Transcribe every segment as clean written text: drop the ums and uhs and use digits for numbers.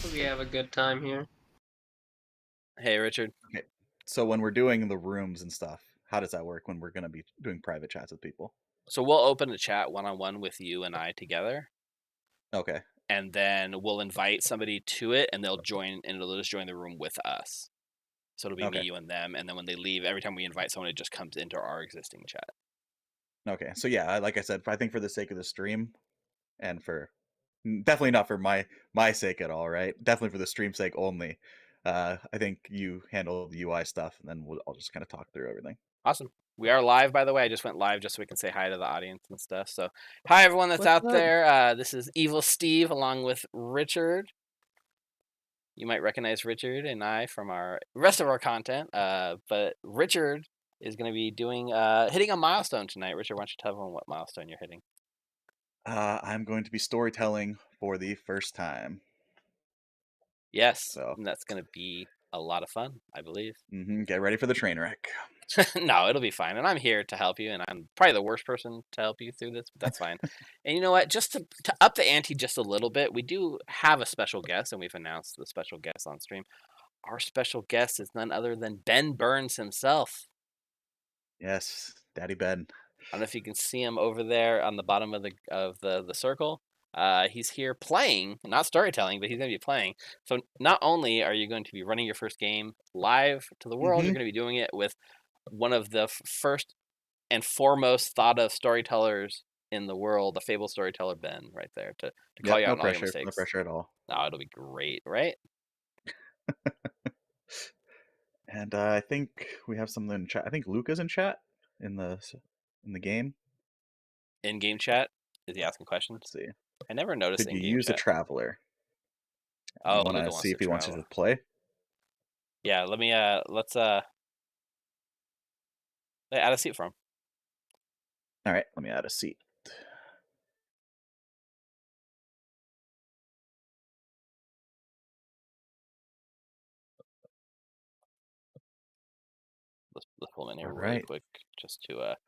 Hopefully we have a good time here. Hey, Richard. Okay. So when we're doing the rooms and stuff, how does that work when we're going to be doing private chats with people? So we'll open a chat one-on-one with you and I together, Okay. and then we'll invite somebody to it, and they'll join, and it'll just join the room with us. So it'll be me, Okay. you, and them, and then when they leave, every time we invite someone, it just comes into our existing chat. Okay. So yeah, like I said, I think for the sake of the stream and for definitely not for my sake at all, right? Definitely for the stream sake only. I think you handle the UI stuff, and then I'll just kind of talk through everything. Awesome. We are live, by the way. I just went live just so we can say hi to the audience and stuff. So, hi, everyone that's What's out up? there. This is Evil Steve along with Richard. You might recognize Richard and I from our rest of our content, but Richard is going to be doing hitting a milestone tonight. Richard, why don't you tell everyone what milestone you're hitting? I'm going to be storytelling for the first time. Yes, So and that's going to be a lot of fun, I believe. get ready for the train wreck. No, it'll be fine, and I'm here to help you, and I'm probably the worst person to help you through this, but that's fine. And you know what? Just to up the ante just a little bit, we do have a special guest, and we've announced the special guest on stream. Our special guest is none other than Ben Burns himself. Yes, Daddy Ben. I don't know if you can see him over there on the bottom of the circle. He's here playing, not storytelling, but he's going to be playing. So not only are you going to be running your first game live to the world, you're going to be doing it with one of the first and foremost thought of storytellers in the world, the fabled storyteller Ben, right there to call Yep, you out no on all your pressure, no mistakes. pressure at all. No, it'll be great, right? And I think we have something in chat. I think Luca's in chat in the game. In game chat, is he asking questions? Let's see. I never noticed Could in you game use a chat. traveler? Oh, You want Luca to wants see to if he wants travel. to play? Yeah, let's add a seat for him. All right, let me add a seat. Let's pull him in here All really right, quick just to see what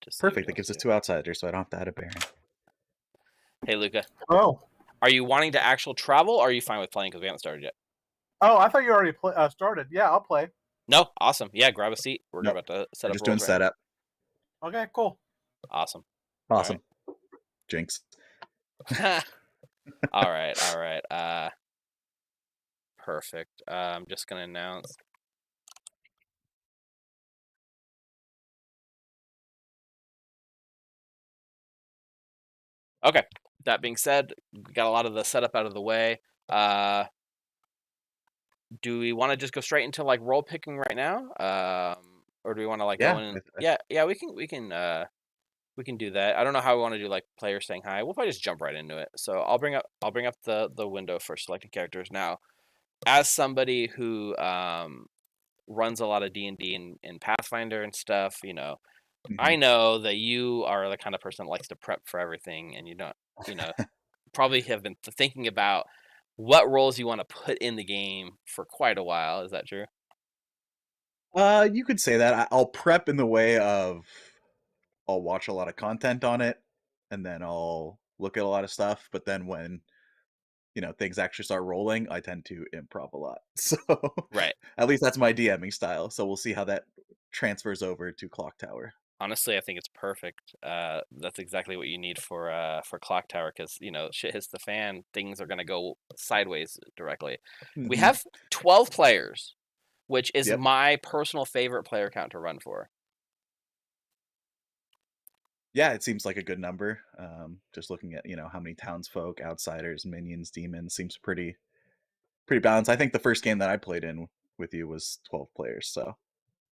he perfect. That wants gives to us do. two outsiders, so I don't have to add a Baron. Hey, Luca, Oh, are you wanting to actual travel, or are you fine with playing because we haven't started yet? I thought you already started. Yeah, I'll play. No, awesome. Yeah, grab a seat. We're Nope, about to set we're up just doing rules right now. setup. Okay, cool. Awesome. Awesome. Jinx. All right. Perfect. I'm just gonna announce. Okay. That being said, we got a lot of the setup out of the way. Do we want to just go straight into like role picking right now, or do we want to like go Yeah, in? Yeah. We can do that. I don't know how we want to do like player saying hi. We'll probably just jump right into it. So I'll bring up the window for selecting characters now. As somebody who runs a lot of D&D and Pathfinder and stuff, I know that you are the kind of person that likes to prep for everything, and you don't, probably have been thinking about what roles you want to put in the game for quite a while. Is that true? You could say that. I'll prep in the way of I'll watch a lot of content on it, and then I'll look at a lot of stuff. But then when things actually start rolling, I tend to improv a lot. So Right. at least that's my DMing style. So we'll see how that transfers over to Clock Tower. Honestly, I think it's perfect. That's exactly what you need for Clock Tower, because shit hits the fan, things are gonna go sideways directly. We have 12 players, which is Yep. my personal favorite player count to run for. Yeah, it seems like a good number. Just looking at how many townsfolk, outsiders, minions, demons seems pretty balanced. I think the first game that I played in with you was 12 players. So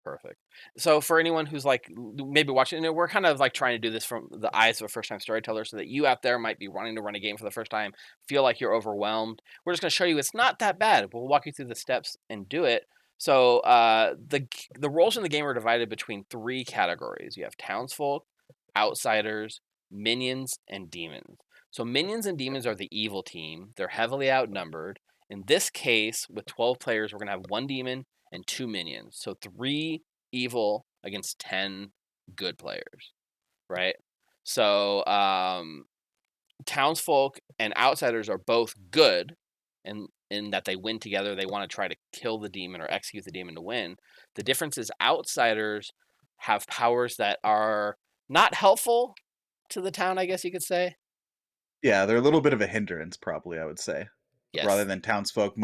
Perfect. So for anyone who's like maybe watching, we're kind of like trying to do this from the eyes of a first-time storyteller, so that you out there might be wanting to run a game for the first time, feel like you're overwhelmed. We're just going to show you it's not that bad. We'll walk you through the steps and do it. So the roles in the game are divided between three categories. You have townsfolk, outsiders, minions, and demons. So minions and demons are the evil team. They're heavily outnumbered. In this case, with 12 players, we're going to have one demon and 2 minions. So 3 evil against 10 good players, right? So townsfolk and outsiders are both good, and in that they win together. They want to try to kill the demon or execute the demon to win. The difference is outsiders have powers that are not helpful to the town, I guess you could say. Yeah, they're a little bit of a hindrance, probably, I would say. Rather Yes, than townsfolk,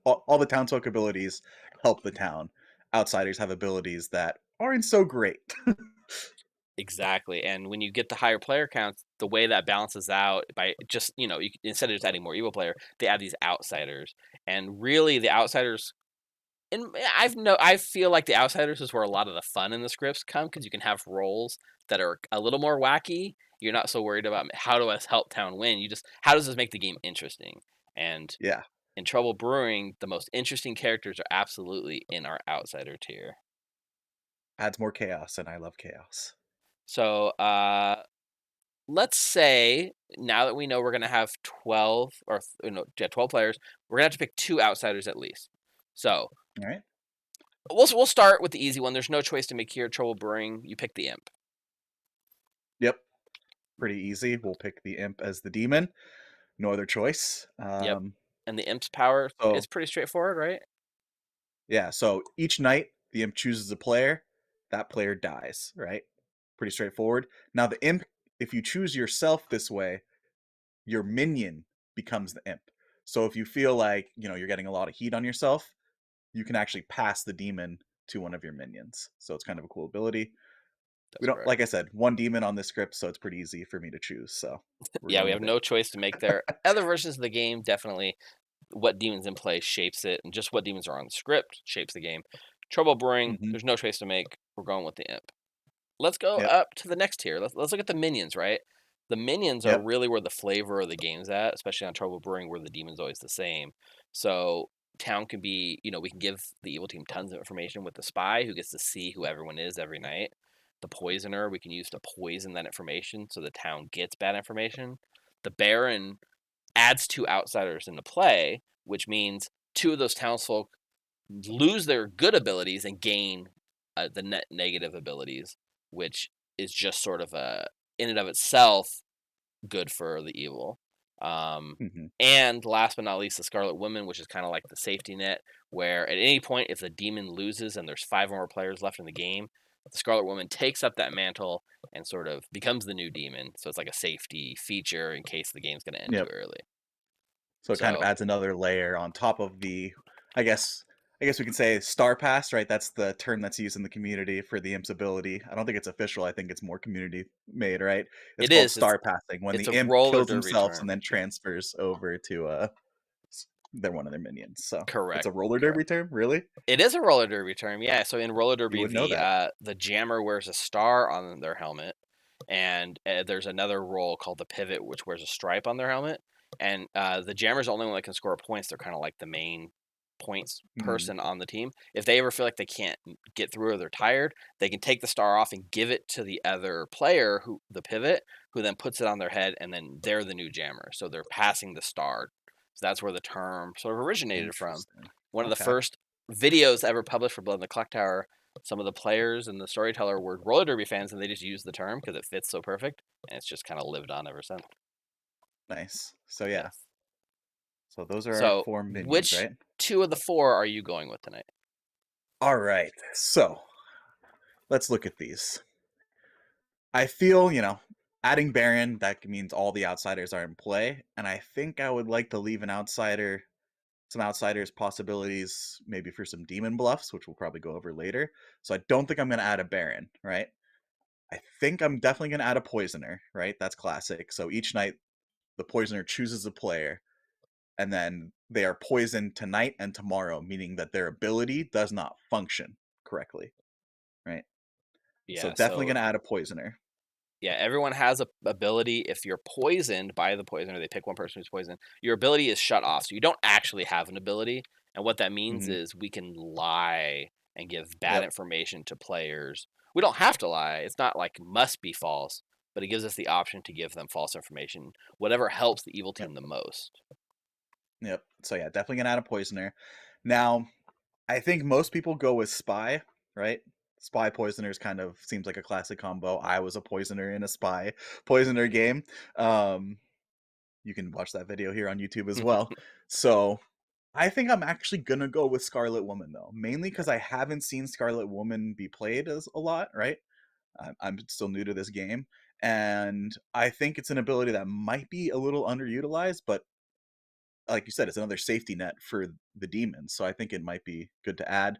all the townsfolk abilities help the town. Outsiders have abilities that aren't so great. exactly. And when you get the higher player counts, the way that balances out by just, instead of just adding more evil player, they add these outsiders. And really the outsiders and I feel like the outsiders is where a lot of the fun in the scripts come because you can have roles that are a little more wacky. You're not so worried about how do I help town win. You just how does this make the game interesting? And Yeah, in Trouble Brewing, the most interesting characters are absolutely in our outsider tier. adds more chaos, and I love chaos. So let's say now that we know we're gonna have 12 or no, yeah, 12 players, we're gonna have to pick two outsiders at least. So All right. we'll start with the easy one. There's no choice to make here. Trouble Brewing, you pick the imp. Yep. Pretty easy. We'll pick the imp as the demon. No other choice. Yep. And the imp's power is So pretty straightforward, right? yeah, so each night the imp chooses a player, that player dies, right? Pretty straightforward. Now the imp, if you choose yourself this way, your minion becomes the imp. So if you feel like, you're getting a lot of heat on yourself, you can actually pass the demon to one of your minions. So it's kind of a cool ability. We That's don't, correct. like I said, one demon on this script, so it's pretty easy for me to choose. So we're Yeah, we going have with it. no choice to make there. Other versions of the game, definitely what demons in play shapes it, and just what demons are on the script shapes the game. Trouble Brewing, Hmm. there's no choice to make. We're going with the imp. Let's go Yep. up to the next tier. Let's look at the minions, right? The minions are Yep. really where the flavor of the game's at, especially on Trouble Brewing, where the demon's always the same. So town can be, we can give the evil team tons of information with the spy who gets to see who everyone is every night. The poisoner we can use to poison that information so the town gets bad information. The baron adds two outsiders into play, which means two of those townsfolk lose their good abilities and gain the net negative abilities, which is just sort of in and of itself good for the evil. Um, Hmm. and last but not least, the Scarlet Woman, which is kind of like the safety net, where at any point, if the demon loses and there's five or more players left in the game, the Scarlet Woman takes up that mantle and sort of becomes the new demon. So it's like a safety feature in case the game's going to end too Yep. early. So it kind of So adds another layer on top of the, I guess, I guess we could say star pass, right? That's the term that's used in the community for the imp's ability. I don't think it's official. I think it's more community made, right? It's it called is. star passing when It's the a imp roller kills derby themselves and term. then transfers over to they're one of their minions. So it's Correct. a roller Correct. derby term, really? It is a roller derby term, yeah. So in roller You derby, would know that. the jammer wears a star on their helmet, and there's another role called the pivot, which wears a stripe on their helmet. And the jammer's the only one that can score points. They're kind of like the main points Hmm. person on the team. If they ever feel like they can't get through or they're tired, they can take the star off and give it to the other player, who the pivot, who then puts it on their head, and then they're the new jammer. So they're passing the star. So that's where the term sort of originated from. Interesting. One of the Okay. first videos ever published for Blood in the Clock Tower, some of the players and the storyteller were roller derby fans, and they just used the term because it fits so perfect, and it's just kind of lived on ever since. Nice. So yeah. Yes. So those are our So, four minions, which right? two of the four are you going with tonight? All right. So let's look at these. I feel, adding Baron, that means all the outsiders are in play. And I think I would like to leave some outsiders possibilities, maybe for some demon bluffs, which we'll probably go over later. So I don't think I'm going to add a Baron, right? I think I'm definitely going to add a Poisoner, right? That's classic. So each night, the Poisoner chooses a player, and then they are poisoned tonight and tomorrow, meaning that their ability does not function correctly, right? So Yeah. definitely So going to add a Poisoner. yeah, everyone has a ability. If you're poisoned by the poisoner, they pick one person who's poisoned. Your ability is shut off, so you don't actually have an ability. And what that means Hmm. is we can lie and give bad Yep. information to players. We don't have to lie. It's not like must be false, but it gives us the option to give them false information, whatever helps the evil Yep. team the most. Yep. So yeah, definitely gonna add a poisoner. Now, I think most people go with spy, right? Spy poisoners kind of seems like a classic combo. I was a poisoner in a spy poisoner game. Um, you can watch that video here on YouTube as well. So I think I'm actually gonna go with Scarlet Woman though, mainly Okay. because I haven't seen Scarlet Woman be played as a lot, right? I'm still new to this game, and I think it's an ability that might be a little underutilized, but like you said, it's another safety net for the demons. So I think it might be good to add.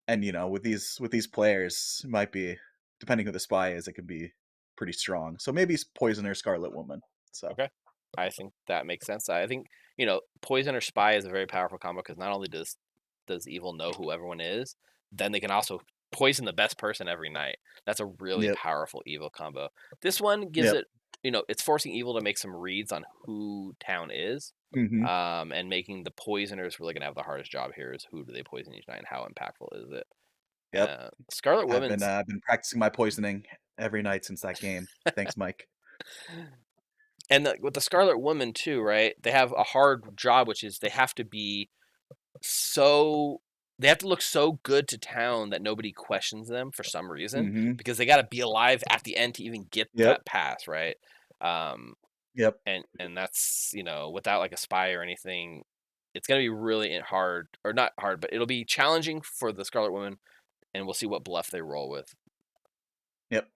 And with these players, it might be depending who the spy is, it can be pretty strong. So maybe Poison or Scarlet Woman. So Okay. I think that makes sense. I think, poison or spy is a very powerful combo because not only does evil know who everyone is, then they can also poison the best person every night. That's a really yep, powerful evil combo. This one gives yep, it, it's forcing evil to make some reads on who town is. hmm And making the poisoners really gonna have the hardest job here is who do they poison each night and how impactful is it? yep. Scarlet I've been Woman's uh, been practicing my poisoning every night since that game. Thanks, Mike. and with the Scarlet Woman too, right? They have a hard job, which is so they have to look so good to town that nobody questions them for some reason hmm because they got to be alive at the end to even get Yep, that pass, right? Um, yep, and that's without like a spy or anything, it's gonna be really hard or not hard, but it'll be challenging for the Scarlet Woman, and we'll see what bluff they roll with. yep.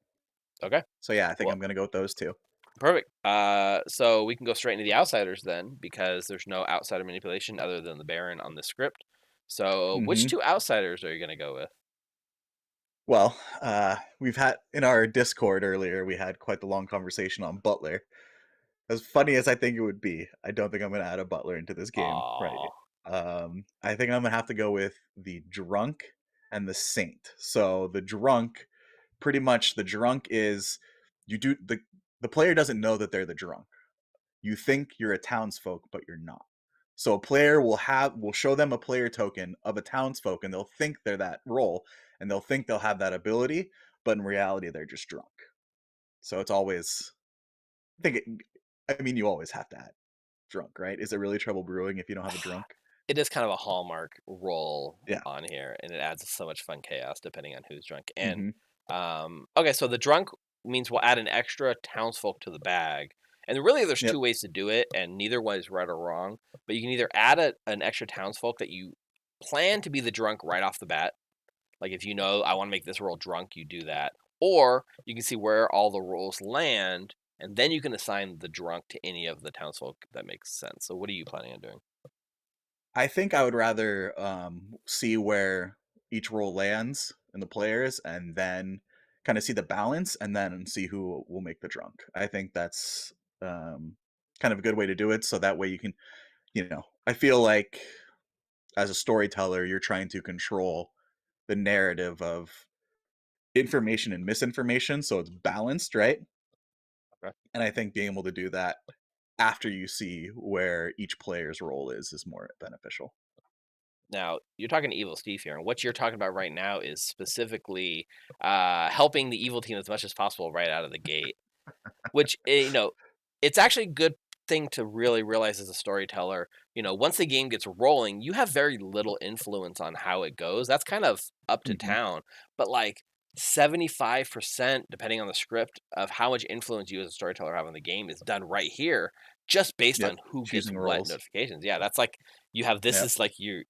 Okay, So yeah, I think well, I'm gonna go with those two. perfect. So we can go straight into the outsiders then, because there's no outsider manipulation other than the Baron on the script. So, which hmm two outsiders are you gonna go with? Well, we've had in our Discord earlier, we had quite the long conversation on Butler. As funny as I think it would be, I don't think I'm gonna add a Butler into this game, right? Aw. I think I'm gonna have to go with the Drunk and the Saint. So the Drunk, pretty much the Drunk is you do the player doesn't know that they're the Drunk. You think you're a townsfolk, but you're not. So a player will show them a player token of a townsfolk, and they'll think they're that role, and they'll think they'll have that ability, but in reality, they're just drunk. So it's always, I think, I mean, you always have to add drunk, right? Is it really trouble brewing if you don't have a drunk? It is kind of a hallmark role Yeah. on here, and it adds so much fun chaos depending on who's drunk. And hmm okay, so the drunk means we'll add an extra townsfolk to the bag. And really, there's Yep. two ways to do it, and neither one is right or wrong. But you can either add an extra townsfolk that you plan to be the drunk right off the bat. Like if you know I want to make this roll drunk, you do that. Or you can see where all the rolls land, and then you can assign the drunk to any of the townsfolk that makes sense. So what are you planning on doing? I think I would rather see where each role lands in the players, and then kind of see the balance, and then see who will make the drunk. I think that's um, kind of a good way to do it. So that way you can, I feel like as a storyteller, you're trying to control the narrative of information and misinformation, so it's balanced, right? Okay. And I think being able to do that after you see where each player's role is more beneficial. Now, you're talking to Evil Steve here, and what you're talking about right now is specifically helping the evil team as much as possible right out of the gate. Which it's actually a good thing to really realize as a storyteller. Once the game gets rolling, you have very little influence on how it goes. That's kind of up to hmm town, but like 75%, depending on the script, of how much influence you as a storyteller have on the game is done right here, just based Yep. on who gets Choosing what roles. notifications. Yeah, that's like you have Yep.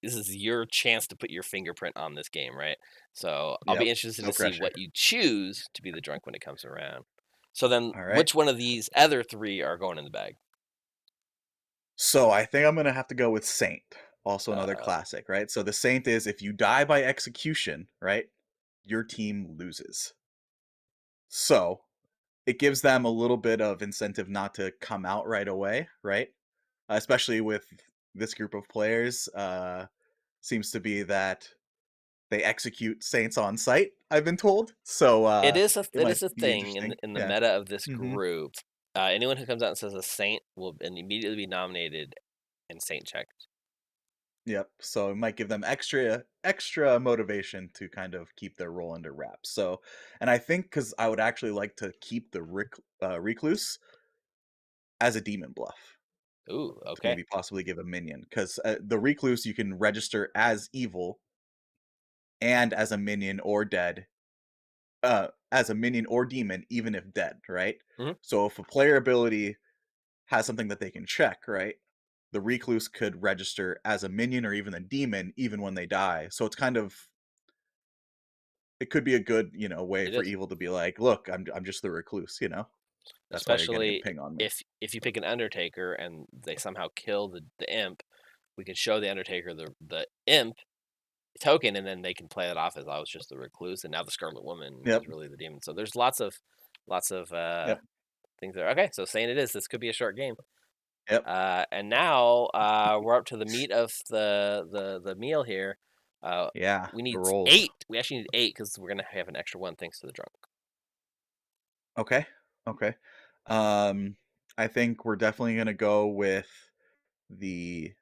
this is your chance to put your fingerprint on this game, right? So I'll Yep. be interested No to see pressure. what you choose to be the drunk when it comes around. So then, All right. which one of these other three are going in the bag? So I think I'm gonna have to go with Saint. Also another Uh, classic, right? So the Saint is if you die by execution, right, your team loses. So it gives them a little bit of incentive not to come out right away, right? Especially with this group of players. Seems to be that they execute Saints on site, I've been told. So it it might is a be thing interesting. in the Yeah. meta of this hmm group. Anyone who comes out and says a saint will immediately be nominated and saint checked. Yep. So it might give them extra motivation to kind of keep their role under wraps. So, and I think because I would actually like to keep the recluse as a demon bluff Ooh, to okay. maybe possibly give a minion because the recluse you can register as evil and as a minion or dead, as a minion or demon, even if dead, right? hmm So if a player ability has something that they can check, right? the recluse could register as a minion or even a demon even when they die. So it's kind of it could be a good, way It for is. evil to be like, "Look, I'm just the recluse," you know? That's why you're getting a Especially ping on me. if you pick an Undertaker and they somehow kill the imp, we can show the Undertaker the imp token, and then they can play it off as I was just the recluse, and now the Scarlet Woman Yep, is really the demon. So there's lots of yep, things there. Okay, so saying it is, this could be a short game. yep. And now we're up to the meat of the meal here. Yeah, We the need rolls. 8. We actually need 8 because we're gonna have an extra one thanks to the drunk. Okay, okay. Um, I think we're definitely gonna go with the,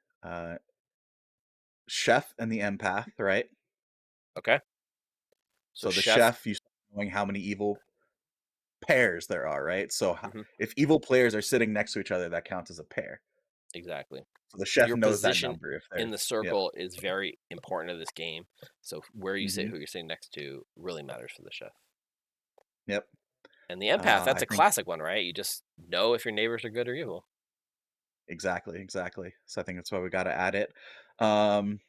chef and the empath, right? Okay, so So the chef. chef, you start knowing how many evil pairs there are, right? So ho Hmm. if evil players are sitting next to each other, that counts as a pair. Exactly. So the chef Your knows that position number if in the there's yep. circle is very important to this game. So where you sit, Mhm. who you're sitting next to, really matters for the chef. Yep. And the empath, that's I a think classic one, right? You just know if your neighbors are good or evil. exactly, exactly. So I think that's why we gotta add it. Um,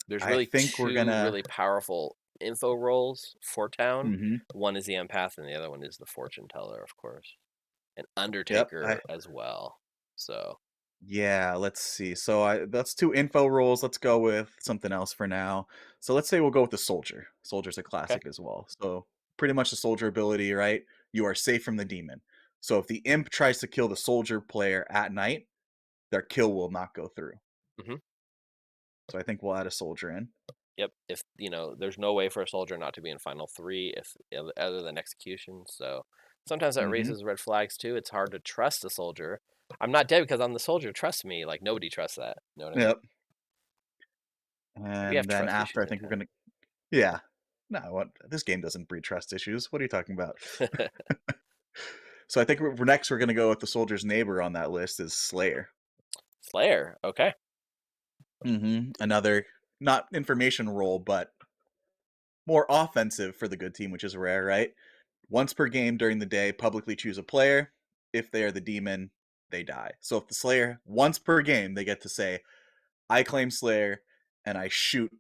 There's I really think we're two gonna really powerful info roles for town. mhm. One is the empath, and the other one is the fortune teller, of course, and Yep, I Undertaker as well. So yeah, let's see. So that's 2 info roles. Let's go with something else for now. So let's say we'll go with the soldier. Soldier's a okay, classic as well. So pretty much the soldier ability, right? You are safe from the demon. So if the imp tries to kill the soldier player at night, their kill will not go through. hmm So I think we'll add a soldier in. yep. If there's no way for a soldier not to be in final three if other than execution. So sometimes that Mhm. raises red flags too. It's hard to trust a soldier. I'm not dead because I'm the soldier. Trust me. Like nobody trusts that. You know what I mean? Yep. We have And then trust after issues I in think we're town. gonna yeah. No, what this game doesn't breed trust issues. What are you talking about? So I think we're next we're gonna go with the soldier's neighbor on that list is Slayer. Slayer. Okay. Another not information role, but more offensive for the good team, which is rare, right? Once per game during the day, publicly choose a player. If they are the demon, they die. So if the Slayer, once per game, they get to say, I claim Slayer, and I shoot,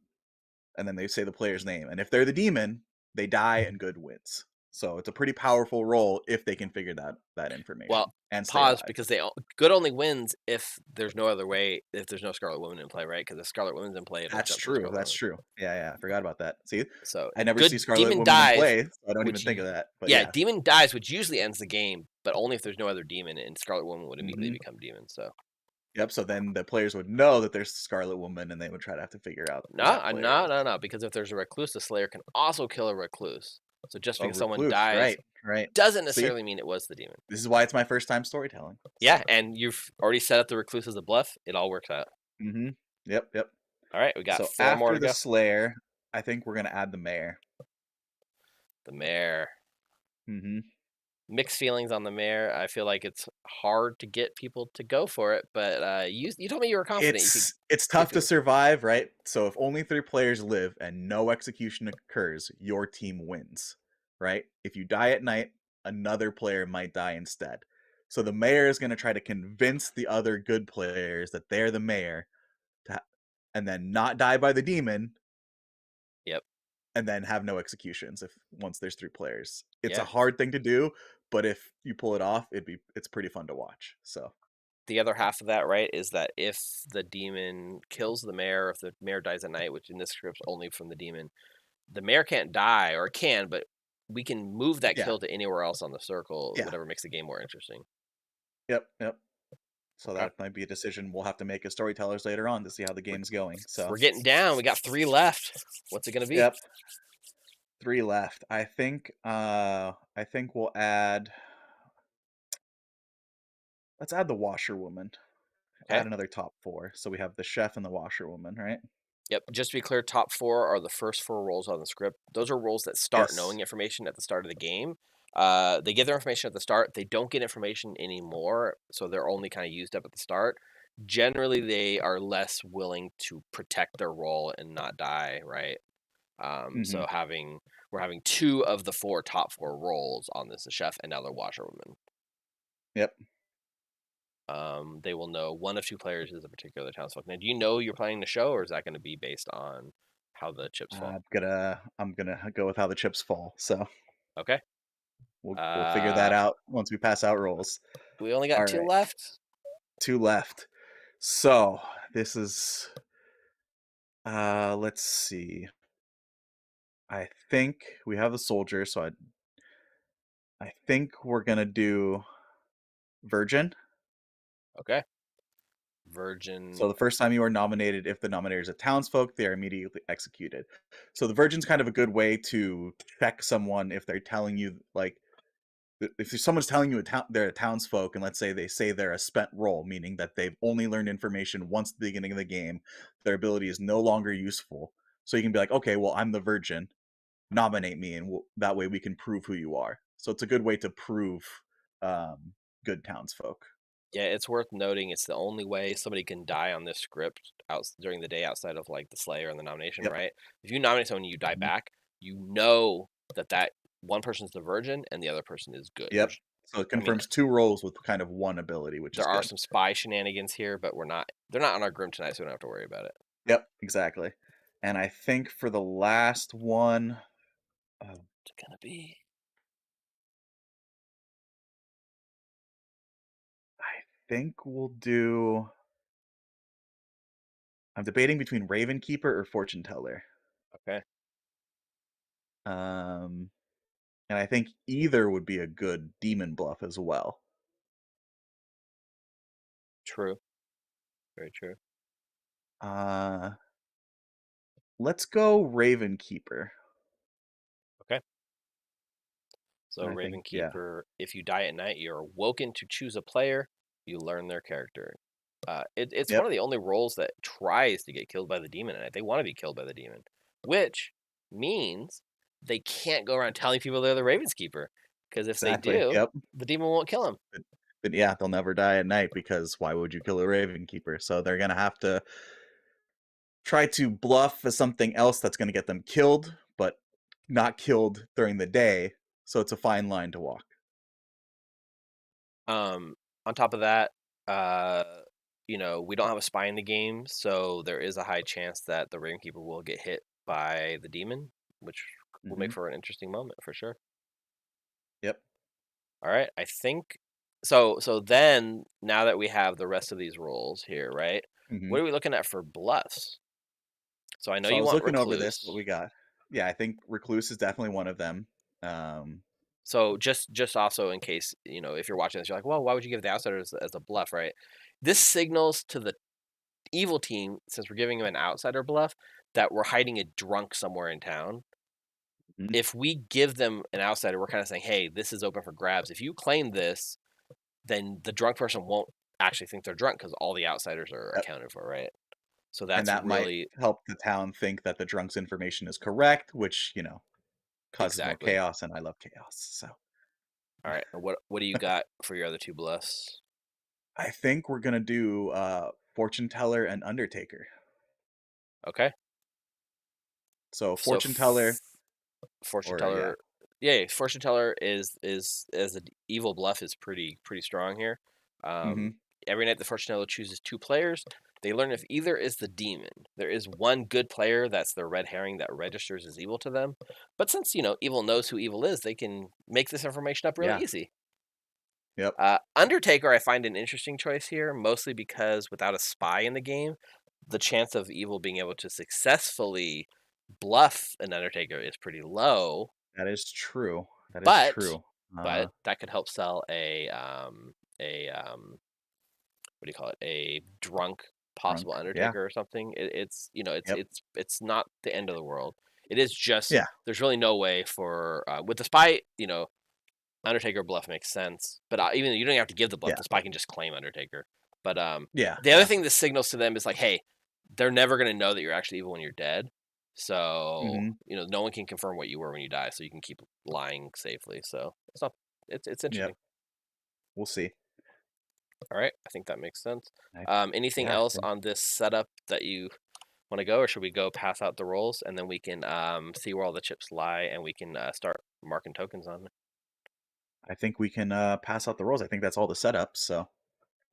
and then they say the player's name. And if they're the demon, they die and good wins. So it's a pretty powerful role if they can figure that Well, information and stay pause alive. because good only wins if there's no other way. If there's no Scarlet Woman in play, right? Because if Scarlet Woman's in play, it'll That's jump to the true. Scarlet That's Woman. true. Yeah, yeah. I forgot about that. See, So I never see good Scarlet demon Woman in dies, play, so I don't even think of that. But yeah, yeah. demon dies, which usually ends the game, but only if there's no other demon, and Scarlet Woman would immediately hmm become demon. So Yep. So then the players would know that there's Scarlet Woman, and they would try to have to figure out who no, that player no, is. no, no, because if there's a recluse, the Slayer can also kill a recluse. So just Oh, because someone recluse. dies Right. Right. doesn't See, necessarily mean it was the demon. this is why it's my first time storytelling. Yeah, So. and you've already set up the recluse as a bluff. It all works out. hmm Yep. Yep. All right, we got So 4 more after to the go. Slayer, I think we're gonna add the Mayor. The mayor. hmm Mixed feelings on the mayor. I feel like it's hard to get people to go for it, but you told me you were confident you could It's get tough to people. survive, right? So if only 3 players live and no execution occurs, your team wins, right? If you die at night, another player might die instead. So the mayor is going to try to convince the other good players that they're the mayor to and then not die by the demon Yep. and then have no executions if once there's 3 players. It's a Yeah. hard thing to do, but if you pull it off, it's pretty fun to watch. So, The other half of that, right, is that if the demon kills the mayor, if the mayor dies at night, which in this script's only from the demon, the mayor can't die or can, but we can move that yeah. kill to anywhere else on the circle, Yeah. whatever makes the game more interesting. Yep, yep. So Okay. that might be a decision we'll have to make as storytellers later on to see how the We're, game's going. So, we're getting down. We got 3 left. What's it going to be? yep, 3 left. I think we'll add let's add the washerwoman. Okay. Add another top 4. So we have the chef and the washerwoman, right? Yep. Just to be clear, top 4 are the first 4 roles on the script. Those are roles that start Yes. knowing information at the start of the game. They get their information at the start. They don't get information anymore, so they're only kind of used up at the start. Generally, they are less willing to protect their role and not die, right? So Mhm. we're having 2 of the 4 top 4 roles on this: the chef and now the washerwoman. Yep. They will know one of two players is a particular townsfolk. Now, do you know you're playing the show, or is that going to be based on how the chips fall? I'm gonna go with how the chips fall. So Okay. we'll figure that Uh, out once we pass out rolls. we only All got two right, left. two left. So this is let's see. I think we have the soldier, so I think we're gonna do virgin. Okay. Virgin. So the first time you are nominated, if the nominator is a townsfolk, they are immediately executed. So the virgin's kind of a good way to check someone if they're telling you like if someone's telling you they're a townsfolk, and let's say they say they're a spent role, meaning that they've only learned information once at the beginning of the game, their ability is no longer useful. So you can be like, okay, well, I'm the virgin, nominate me, and that way we can prove who you are. So it's a good way to prove um, good townsfolk. Yeah, it's worth noting it's the only way somebody can die on this script out during the day outside of like the Slayer and the nomination, Yep. right? If you nominate someone and you die Mhm. back, you know that one person's the virgin and the other person is good. Yep. So it I mean, confirms two roles with kind of one ability, which is there are good. some spy shenanigans here, but they're not on our grim tonight, so we don't have to worry about it. Yep, exactly. And I think for the last one, uh, It's gonna be I think we'll do. I'm debating between Raven Keeper or Fortune Teller. okay. Um, and I think either would be a good demon bluff as well. True. Very true. Uh, let's go Raven Keeper. Okay. So And I think, Raven yeah, Keeper, if you die at night, you're awoken to choose a player. You learn their character. It's one yep, of the only roles that tries to get killed by the demon at night. They want to be killed by the demon, which means they can't go around telling people they're the Raven's Keeper. Because if they exactly. do, Yep. the demon won't kill them. But yeah, they'll never die at night because why would you kill a Raven Keeper? So they're gonna have to try to bluff as something else that's gonna get them killed, but not killed during the day. So it's a fine line to walk. Um, on top of that, uh, we don't have a spy in the game, so there is a high chance that the Raven Keeper will get hit by the demon, which will Hmm. make for an interesting moment for sure. Yep. All right, I think so. So then, now that we have the rest of these roles here, right? Hmm. What are we looking at for bluffs? So I know So I you was want looking over this, what recluse. we got. Yeah, I think Recluse is definitely one of them. Um, So just also in case if you're watching this, you're like, well, why would you give the outsider as a bluff, right? This signals to the evil team, since we're giving them an outsider bluff, that we're hiding a drunk somewhere in town. mhm, If we give them an outsider, we're kind of saying, hey, this is open for grabs. If you claim this, then the drunk person won't actually think they're drunk because all the outsiders are yep. accounted for, right? So And that's that might really help the town think that the drunk's information is correct, which, causes more exactly. chaos, and I love chaos. So All right. And what do you got for your other two bluffs? I think we're gonna do Fortune Teller and Undertaker. Okay. So So Fortune Teller, fortune or yeah. teller, yeah, fortune teller is as an evil bluff is pretty strong here. Um, Hmm. every night the fortune teller chooses two players. They learn if either is the demon. There is one good player that's their red herring that registers as evil to them. But since evil knows who evil is, they can make this information up really Yeah. easy. Yep. Undertaker, I find an interesting choice here, mostly because without a spy in the game, the chance of evil being able to successfully bluff an Undertaker is pretty low. That is true. That is But true. but that could help sell a what do you call it? A drunk Drunk. possible Yeah. Undertaker or something. It's it's Yep. it's it's not the end of the world. It is just Yeah. there's really no way for with the spy. Undertaker bluff makes sense, but even you don't have to give the bluff. Yeah. The spy can just claim Undertaker. But Yeah. the other Yeah. thing this signals to them is like, hey, they're never gonna know that you're actually evil when you're dead. So Hmm. no one can confirm what you were when you die. So you can keep lying safely. So it's not. It's interesting. Yep. We'll see. All right, I think that makes sense. I, Anything yeah. I else think on this setup that you want to go, or should we go pass out the rolls and then we can see where all the chips lie and we can start marking tokens on it? we can pass out the rolls. I think that's all the setup. So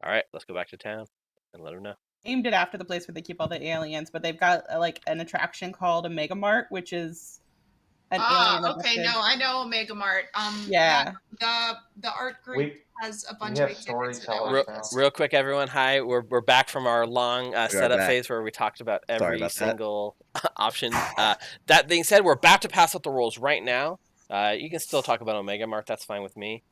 All right, let's go back to town and let them know. Named it after the place where they keep all the aliens, but they've got like an attraction called a Mega Mart, which is an alien Okay, abducted. no, I know Omega Mart. Yeah. The art group We has a we bunch of have exhibits that I storytellers want Real, to now. visit. real quick, everyone. Hi, we're back from our long We are setup back. phase where we talked about Sorry every about that. single option. That being said, we're about to pass out the rules right now. You can still talk about Omega Mart. That's fine with me.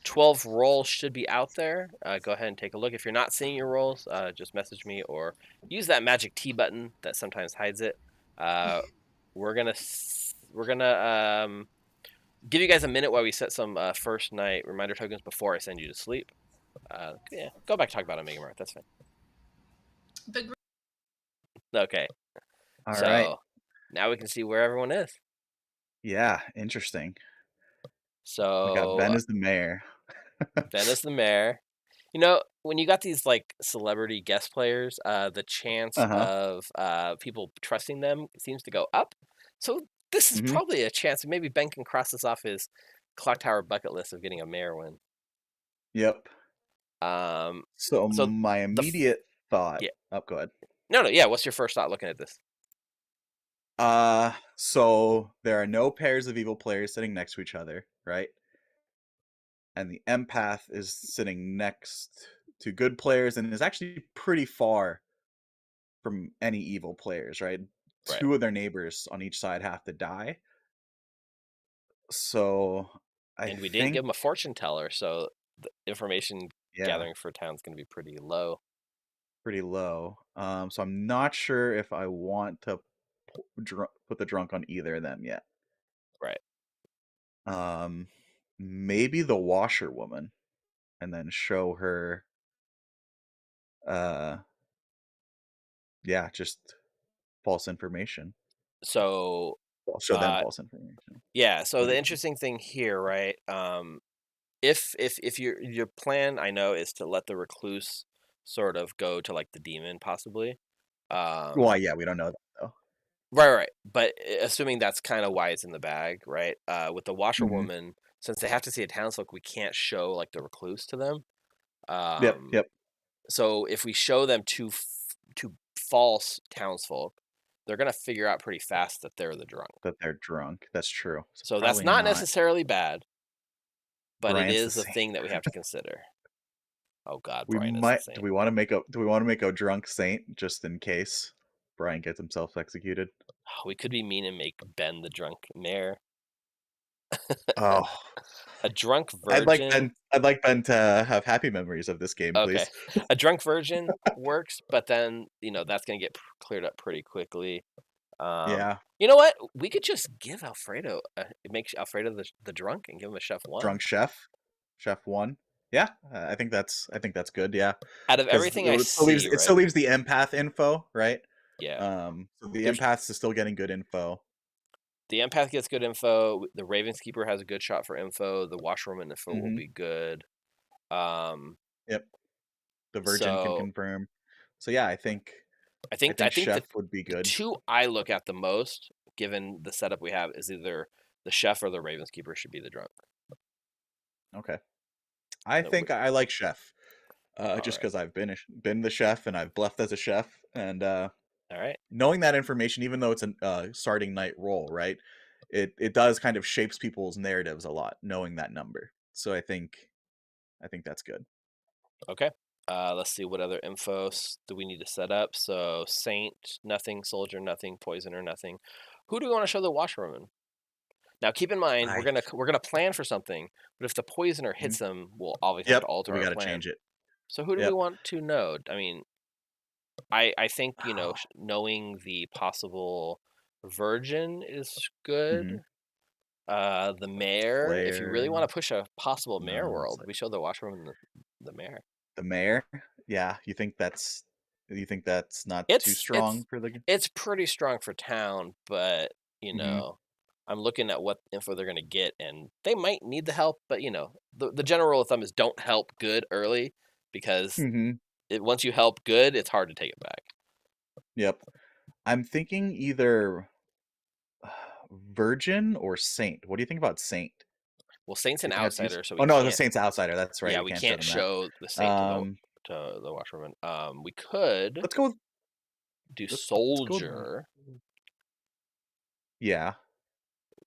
12 rolls should be out there. Go ahead and take a look. If you're not seeing your rolls, just message me or use that magic T button that sometimes hides it. We're gonna give you guys a minute while we set some first night reminder tokens before I send you to sleep. Yeah, go back and talk about Omega Mart. That's fine. The group Okay, All so right. now we can see where everyone is. Yeah, interesting. We got So Ben as the mayor. Ben is the mayor. You know, when you got these like celebrity guest players, the chance Uh-huh. of people trusting them seems to go up. So this is hmm probably a chance. Maybe Ben can cross this off his clock tower bucket list of getting a mayor win. Yep. Um, So so my the immediate thought. yeah, Oh, go ahead. no, yeah. What's your first thought looking at this? So there are no pairs of evil players sitting next to each other, right? And the empath is sitting next to good players and is actually pretty far from any evil players, right? Right. Two of their neighbors on each side have to die. So I And we didn't think, give him a fortune teller, so the information yeah, gathering for town's going to be pretty low. pretty low. So I'm not sure if I want to put the drunk on either of them yet. Right. Um, Maybe the washerwoman, and then show her, uh, yeah, just false information. So, I'll show them uh, false information. yeah. So What do the you think? interesting thing here, right? If your plan, I know, is to let the recluse sort of go to like the demon, possibly. Well, yeah, we don't know that though. Right. But assuming that's kind of why it's in the bag, right? With the hmm washerwoman, since they have to see a townsfolk, we can't show like the recluse to them. Yep, Um, yep. So if we show them two false townsfolk, they're gonna figure out pretty fast that they're the drunk. That they're drunk. That's true. So So that's probably not not. necessarily bad, but it Brian's the is a same. thing that we have to consider. Oh God, We Brian is the might. Do same. we want to make a? Do we want to make a drunk saint just in case Brian gets himself executed? We could be mean and make Ben the drunk mayor. Oh, A drunk I'd like virgin. Ben. I'd like Ben to have happy memories of this game, Okay, please. a drunk virgin works, but then that's gonna get cleared up pretty quickly. Yeah, You know what? We could just give Alfredo make Alfredo the drunk and give him a chef one. drunk chef one. Yeah, I think that's. I think that's good. Yeah, Out of because everything I it still leaves. see, It still right? leaves the empath info, right? Yeah. So the There's empaths is still getting good info. the empath gets good info. The Ravenskeeper has a good shot for info. The washerwoman info will hmm be good. Um, Yep, the virgin can so confirm. So yeah, I I think think chef would be the good. two I look at the most, given the setup we have, is either the chef or the Ravenskeeper should be the drunk. Okay, I So think I like chef. all Just right, because I've been the chef and I've bluffed as a chef, and all right, knowing that information, even though it's a starting night roll, right? It does kind of shapes people's narratives a lot, knowing that number. So I think that's good. okay. Let's see what other info do we need to set up. So Saint, nothing. Soldier, nothing. Poisoner, nothing. Who do we want to show the washerwoman? Now, keep in mind, I we're gonna plan for something, but if the poisoner Mhm. hits them, we'll obviously have to Yep, alter we our got to plan. change it. So, who do we Yep. want to know? I mean, I think knowing the possible virgin is good. hmm The mayor, if you really Player, want to push a possible mayor no, it's world, like we show the washerwoman the mayor. the mayor. Yeah, you think that's not too It's strong for the. it's pretty strong for town, but hmm I'm looking at what info they're gonna get, and they might need the help. But the general rule of thumb is don't help good early because hmm once you help good, it's hard to take it back. Yep. I'm thinking either virgin or saint. What do you think about saint? Well, Saint's an You have to use- outsider, so we Oh no, the can't. Saint's outsider. That's right. Yeah, we we can't can't show show the them Saint that. to the washerwoman. We could Let's go with do let's go with- soldier, yeah,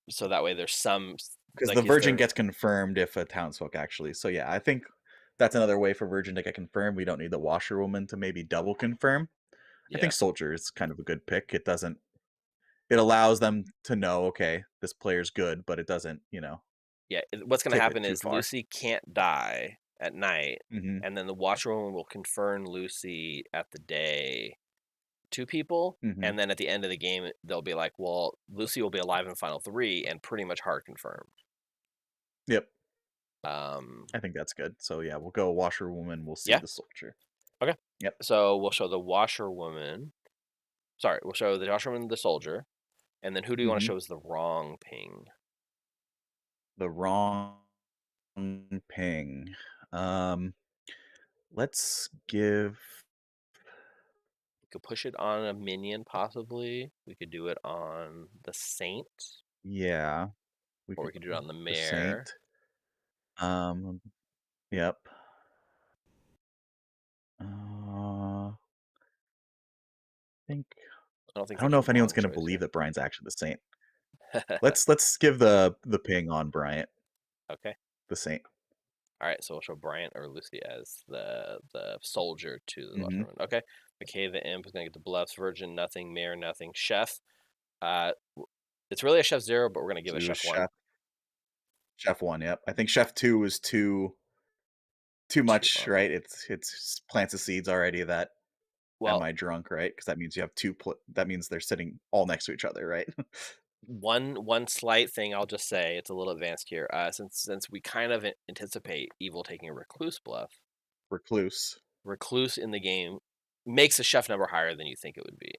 so that way there's some because like the is virgin there- gets confirmed if a townsfolk actually. So yeah, I think that's another way for virgin to get confirmed. We don't need the washerwoman to maybe double confirm. I yeah. think soldier is kind of a good pick. It doesn't. It allows them to know, okay, this player's good, but it doesn't, Yeah, what's going to tip it happen too is far. Lucy can't die at night, hmm and then the washerwoman will confirm Lucy at the day to people, hmm and then at the end of the game, they'll be like, well, Lucy will be alive in Final 3 and pretty much hard confirmed. Yep, Um, I think that's good. So yeah, we'll go washerwoman. We'll see Yeah. the soldier. Okay. Yep. So we'll show the washerwoman. Sorry, we'll show the washerwoman, the soldier, and then who do you want to Mhm. show as the wrong ping? The wrong ping. Let's give. We could push it on a minion, possibly. We could do it on the Saint, Yeah, or we could do it on the the Mare. Saint. Yep. I think I don't think I don't know there's if anyone's wrong going to choice believe here. that Brian's actually the Saint. Let's give the ping on Bryant, Okay. the Saint. All right, so we'll show Bryant or Lucy as the soldier to the Mhm. washerwoman. Okay. McKay the imp is gonna get the bluffs. Virgin nothing. Mare nothing. Chef. It's really a chef 0, but we're gonna give a Do chef 1. Chef 1. Yep. I think Chef 2 is too much, right? It's plants the seeds already that Well, am I drunk, right? Because that means you have two. That means they're sitting all next to each other, right? one slight thing I'll just say, it's a little advanced here. Since we kind of anticipate evil taking a recluse bluff, recluse in the game makes the chef number higher than you think it would be.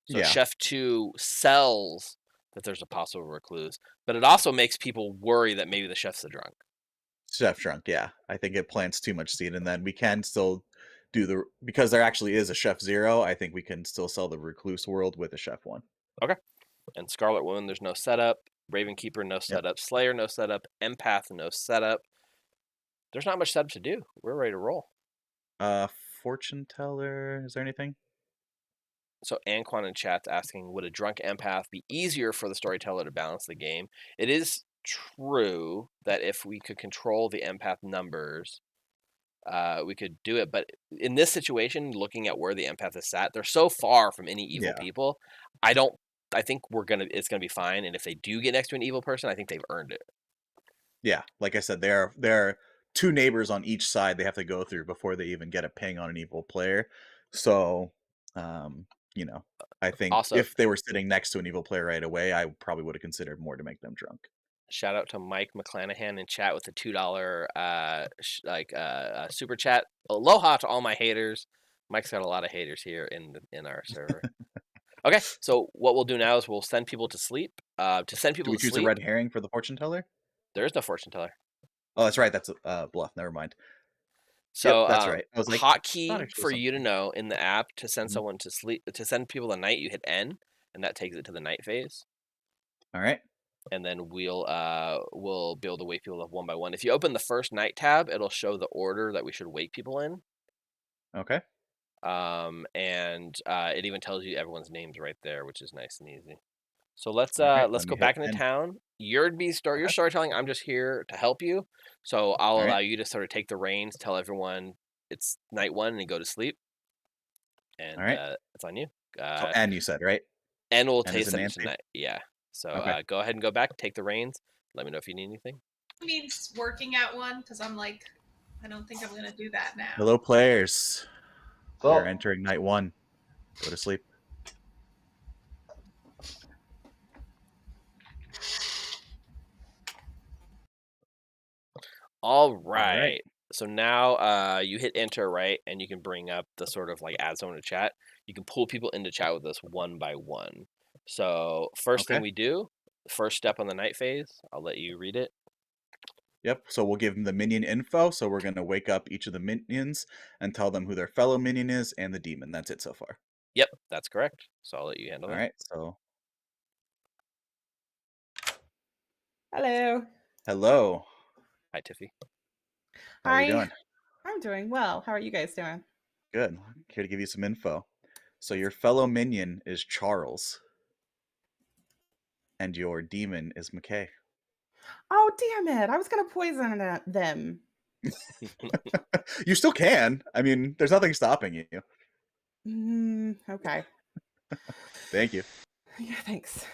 So Yeah. chef 2 sells that there's a possible recluse, but it also makes people worry that maybe the chef's the drunk. Chef drunk, yeah. I think it plants too much seed, and then we can still do because there actually is a Chef 0. I think we can still sell the recluse world with a Chef 1. And Scarlet Woman, there's no setup. Raven Keeper, no setup. Slayer, no setup. Empath, no setup. There's not much setup to do. We're ready to roll. Fortune teller. Is there anything? So Anquan in chat's asking, would a drunk empath be easier for the storyteller to balance the game? It is true that if we could control the empath numbers, we could do it. But in this situation, looking at where the empath is sat, they're so far from any evil Yeah. people. I think it's gonna be fine. And if they do get next to an evil person, I think they've earned it. Yeah, like I said, there are two neighbors on each side they have to go through before they even get a ping on an evil player. So, I think Also- if they were sitting next to an evil player right away, I probably would have considered more to make them drunk. Shout out to Mike McClanahan in chat with the $2 super chat. Aloha to all my haters. Mike's got a lot of haters here in our server. Okay, so what we'll do now is we'll send people to sleep. To send Do people we to choose sleep, a red herring for the fortune teller? there is no fortune teller. Oh, that's right. That's a bluff. Never mind. So Yep, that's right. I was like, I thought hotkey I for chose you to something. know in the app to send Mhm. someone to sleep, to send people to night, you hit N, and that takes it to the night phase. All right. And then we'll be able to wake people up one by one. If you open the first night tab, it'll show the order that we should wake people in. Okay. And it even tells you everyone's names right there, which is nice and easy. So let's All right, let's let go me back hit into N. town. Your storytelling. I'm just here to help you. So I'll All allow right. you to sort of take the reins, tell everyone it's night 1 and go to sleep. And All right. it's on you. So N, you said, right? And we'll N take as in them Nancy? tonight. Yeah. So Okay. go ahead and go back, take the reins. Let me know if you need anything. It means working at one because I'm like, I don't think I'm gonna do that now. Hello, players. We So, are entering night 1. Go to sleep. All right. right. So now you hit enter, right? And you can bring up the sort of like add someone to chat. You can pull people into chat with us one by one. So first thing Okay. we do, first step on the night phase, I'll let you read it. Yep. So we'll give them the minion info. So we're going to wake up each of the minions and tell them who their fellow minion is and the demon. That's it so far. Yep, that's correct. So I'll let you handle All that. right. So Hello. Hello. Hi, Tiffy. How are we Hi, doing? I'm doing well. How are you guys doing? Good. Here to give you some info. So your fellow minion is Charles, and your demon is McKay. Oh, damn it. I was going to poison them. You still can. I mean, there's nothing stopping you. Okay. Thank you. Yeah, thanks.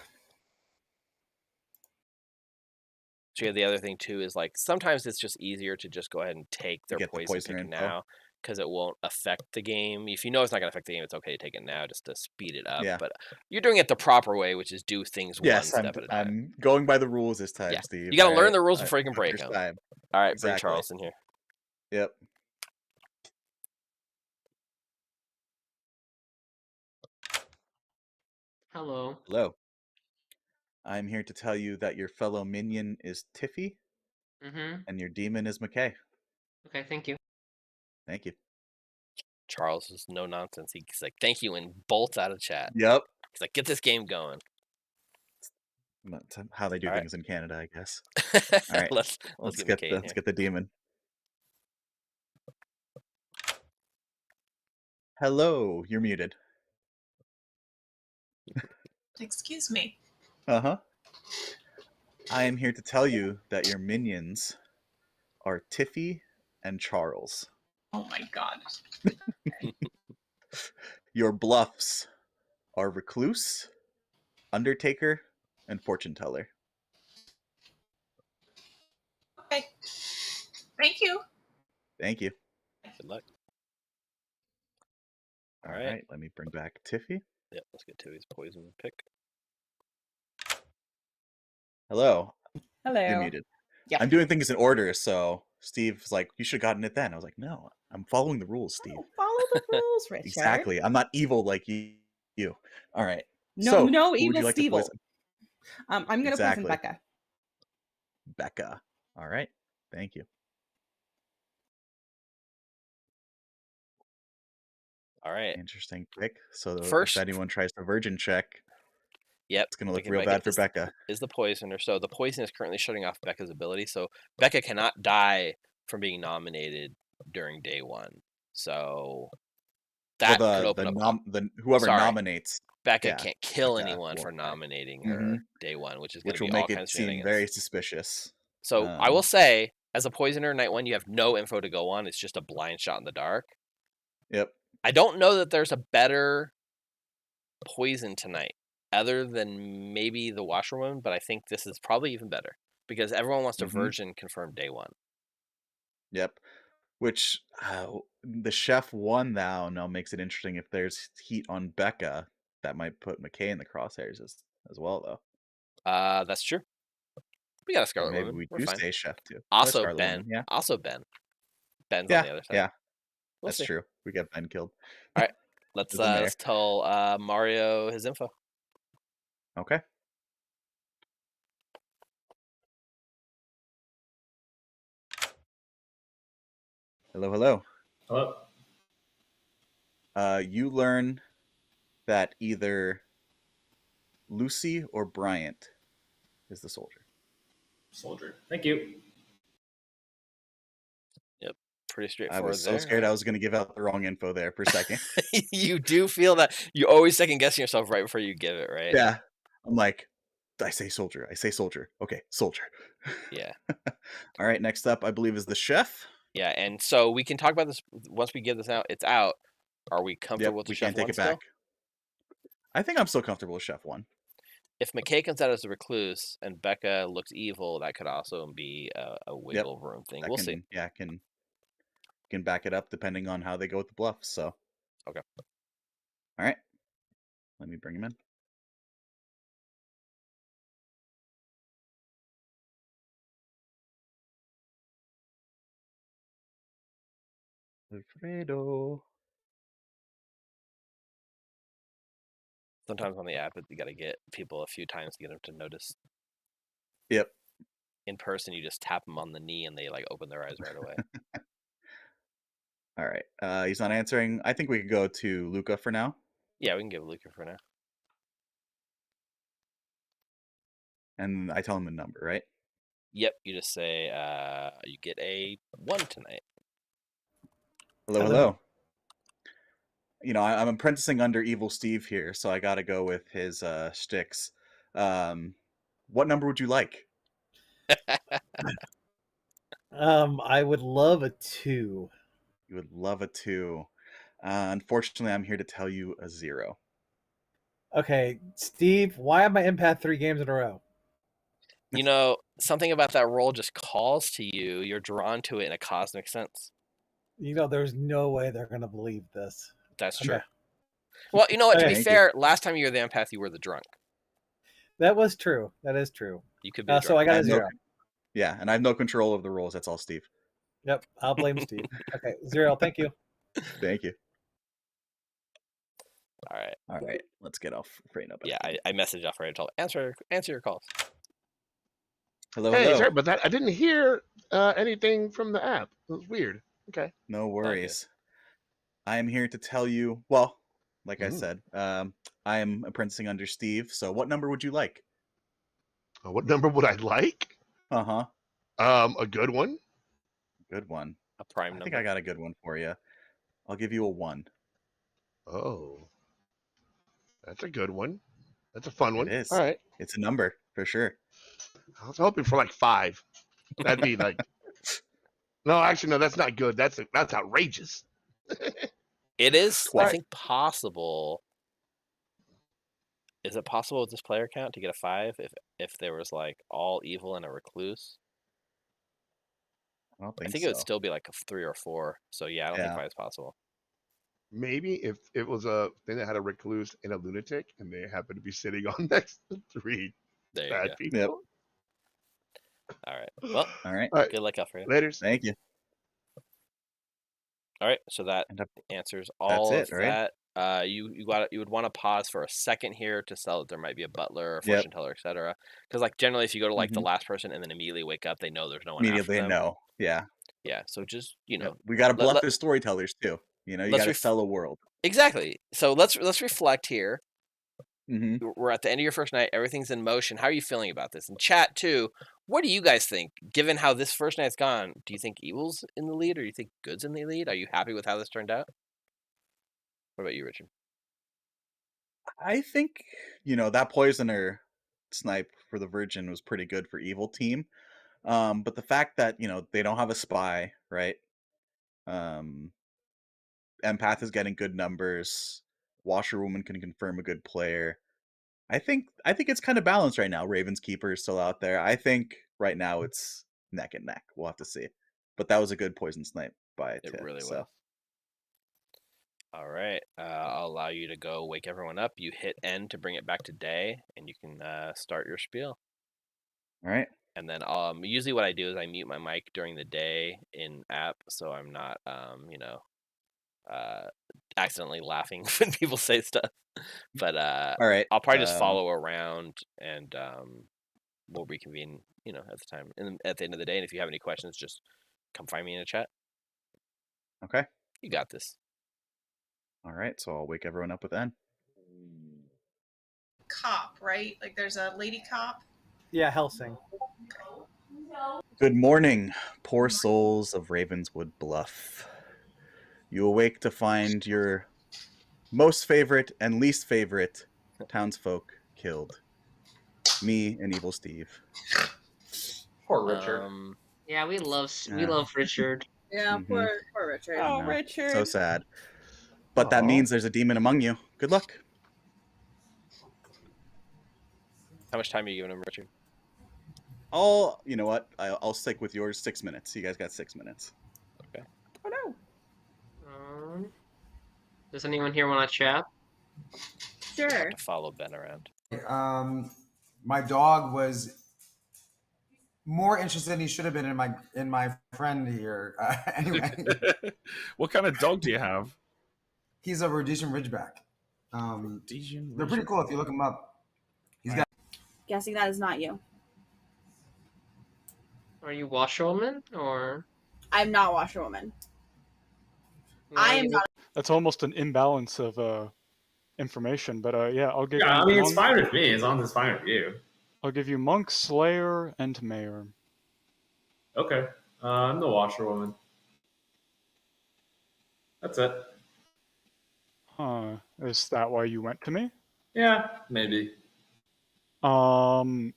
So yeah, the other thing too is like sometimes it's just easier to just go ahead and take their Get the poison poisoner pick info. now because it won't affect the game. If you know it's not going to affect the game, it's okay to take it now just to speed it up. Yeah. But you're doing it the proper way, which is do things one Yes, step at a time. I'm going by the rules this time, Yeah. Steve. You got to learn alright? the rules before you can break First them. time. All right, Exactly. bring Charles in here. Yep. Hello. Hello. I'm here to tell you that your fellow minion is Tiffy, Mm-hmm. and your demon is McKay. Okay, thank you. Thank you. Charles is no nonsense. He's like, thank you, and bolts out of chat. Yep. He's like, get this game going. That's how they do All right. things in Canada, I guess. All right. let's get McKay in let's here. get the demon. Hello, you're muted. Excuse me. Uh-huh. I am here to tell you that your minions are Tiffy and Charles. Oh my god. Your bluffs are Recluse, Undertaker, and Fortune Teller. Okay. Thank you. Thank you. Good luck. All right. right, let me bring back Tiffy. Yep, let's get to his poison pick. Hello. Hello. You're muted. Yeah. I'm doing things in order, so Steve's like, you should have gotten it then. I was like, no, I'm following the rules, Steve. Oh, follow the rules, Richard. Exactly. I'm not evil like you. All right. No, so, no who would evil you like to Steve. poison? I'm going to poison Exactly. Becca. Becca. All right. Thank you. All right. Interesting pick. So First- if anyone tries to virgin check, Yep. it's going to look Becca real bad for Becca. Is the poisoner. So the poison is currently shutting off Becca's ability. So Becca cannot die from being nominated during day one. So that could open up. Whoever Sorry. nominates, Becca yeah, can't kill Becca anyone for won't die. nominating her Mhm. day one, which is going which to will be all make it kinds of seem shenanigans. very suspicious. So I will say, as a poisoner, night one, you have no info to go on. It's just a blind shot in the dark. Yep. I don't know that there's a better poison tonight, other than maybe the washerwoman, but I think this is probably even better because everyone wants to Mhm. virgin confirm day one. Yep. Which the chef won now makes it interesting. If there's heat on Becca, that might put McKay in the crosshairs as well, though. That's true. We got a So Scarlet maybe Woman. we We're do fine. stay chef too. Or Also Scarlet Ben. Woman, yeah. Also Ben. Ben's Yeah. on the other side. Yeah. We'll That's see. true. We get Ben killed. All right. Let's As the mayor. let's tell Mario his info. Okay. Hello, hello. Hello. You learn that either Lucy or Bryant is the soldier. Soldier. Thank you. Pretty I straightforward. was so there. scared I was going to give out the wrong info there for a second. You do feel that you always second guessing yourself right before you give it, right? Yeah. I'm like, I say soldier. I say soldier. Okay, soldier. Yeah. All right, next up, I believe, is the chef. Yeah, and so we can talk about this once we give this out. It's out. Are we Yep, comfortable with the we chef can't take one it still? back. I think I'm still comfortable with chef one. If McKay comes out as a recluse and Becca looks evil, that could also be a wiggle room thing. We'll see. Yeah, can back it up depending on how they go with the bluffs. So Okay. All right. Let me bring him in. Alfredo. Sometimes on the app, you got to get people a few times to get them to notice. Yep. In person, you just tap them on the knee and they like open their eyes right away. All right. He's not answering. I think we could go to Luca for now. Yeah, we can give Luca for now. And I tell him the number, right? Yep, you just say you get a 1 tonight. Hello, hello. You know, I'm apprenticing under Evil Steve here, so I got to go with his shticks. What number would you like? I would love a 2. You would love a 2. Unfortunately, I'm here to tell you a 0. Okay, Steve, why am I empath 3 games in a row? You know, something about that roll just calls to you. You're drawn to it in a cosmic sense. You know, there's no way they're gonna believe this. That's true. Okay. Well, you know what? To be Thank fair, last time you were the empath, you were the drunk. That was true. That is true. You could be the So I drunk. got a have no- 0. Yeah, and I have no control of the rolls. That's all Steve. Yep, I'll blame Steve. Okay, 0. Thank you. Thank you. All right. All right, let's get off Frame Up. Yeah, I messaged off right. Answer your calls. Hello, Hey, hello. sorry about that. I didn't hear anything from the app. It was weird. Okay. No worries. I am here to tell you, well, like I Mm. said, I am apprenticing under Steve, so what number would you like? What number would I like? Uh-huh. A good one. Good one. A prime I number. think I got a good one for you. I'll give you a 1. Oh, that's a good one. That's a fun one. It is. All right. It's a number, for sure. I was hoping for like 5. That'd be like. No, actually, no. That's not good. That's outrageous. It is, I Twice. think, possible. Is it possible with this player count to get a 5 if there was like all evil and a recluse? I don't I think think so. it would still be like a 3 or 4. So yeah, I don't think Yeah. 5 is possible. Maybe if it was a thing that had a recluse and a lunatic, and they happen to be sitting on next to 3 There you bad go. people. Yep. All right. Well, All right. All right. good luck, Alfredo. Laters. Thank you. All right, so that And answers all it, of right? that. You would want to pause for a second here to sell that there might be a butler, a Yep. fortune teller, etc. Because like generally, if you go to like the Mhm. last person and then immediately wake up, they know there's no one Immediately after them. no. Yeah. Yeah, so just Yep. We got to let- bluff let- the storytellers too. You know, you let's got to ref- sell a world. exactly. So let's reflect here. Hmm. We're at the end of your first night. Everything's in motion. How are you feeling about this? And chat too. What do you guys think? Given how this first night's gone, do you think evil's in the lead or do you think good's in the lead? Are you happy with how this turned out? What about you, Richard? I think, you know, that poisoner snipe for the Virgin was pretty good for evil team. But the fact that, you know, they don't have a spy, right? Empath is getting good numbers. Washerwoman can confirm a good player. I think it's kind of balanced right now. Raven's Keeper is still out there. I think right now it's neck and neck. We'll have to see. But that was a good poison snipe by It Tiff. really So was. All right. I'll allow you to go wake everyone up. You hit end to bring it back to day, and you can start your spiel. all right. And then usually what I do is I mute my mic during the day in app, so I'm not accidentally laughing when people say stuff. But All right. I'll probably just follow around, and we'll reconvene, at the time at the end of the day. And if you have any questions, just come find me in a chat. Okay. You got this. All right. So I'll wake everyone up with N. Cop, right? Like there's a lady cop. Yeah, Helsing. Good morning, poor souls of Ravenswood Bluff. You awake to find your most favorite and least favorite townsfolk killed. Me and Evil Steve. Poor Richard. Yeah, we love Yeah. Richard. Yeah, Mhm. poor Richard. I Oh, know. Richard. So sad. But that Aw. means there's a demon among you. Good luck. How much time are you giving him, Richard? You know what? I'll stick with yours. 6 minutes. You guys got 6 minutes. Oh no. Does anyone here want to chat? Sure. Have to follow Ben around. My dog was more interested than he should have been in my friend here. Anyway, What kind of dog do you have? he's a Rhodesian Ridgeback. They're pretty cool if you look him up. He's got. Guessing that is not you. Are you washerwoman or? I'm not washerwoman. No, I am not. That's almost an imbalance of information, but yeah, I'll give Yeah, you. I mean, it's fine with me as long as it's fine with you. I'll give you monk, slayer, and mayor. Okay. I'm the washerwoman. That's it. Huh. Is that why you went to me? Yeah, maybe. Hmm.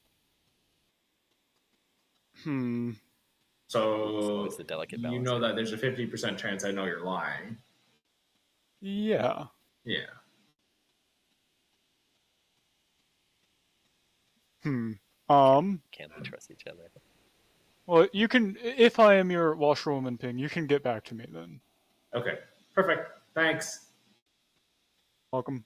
So always the delicate you balance know here. that there's a 50% chance I know you're lying. Yeah. Yeah. Hmm. Can they trust each other? Well, you can. If I am your washerwoman ping, you can get back to me then. Okay. Perfect. Thanks. Welcome.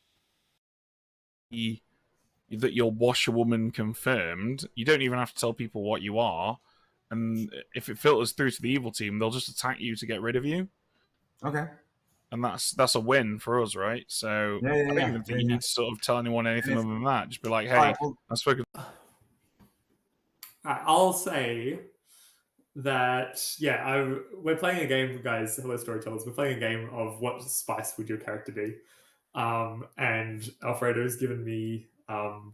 That you're washerwoman confirmed. You don't even have to tell people what you are, and if it filters through to the evil team, they'll just attack you to get rid of you. Okay. And that's a win for us, right? So Yeah, I don't even think you yeah. need to sort of tell anyone anything if- other than that. Just be like, All hey, right, well, I've spoken. I'll say that we're playing a game, guys. Hello, storytellers. We're playing a game of what spice would your character be, and Alfredo's given me all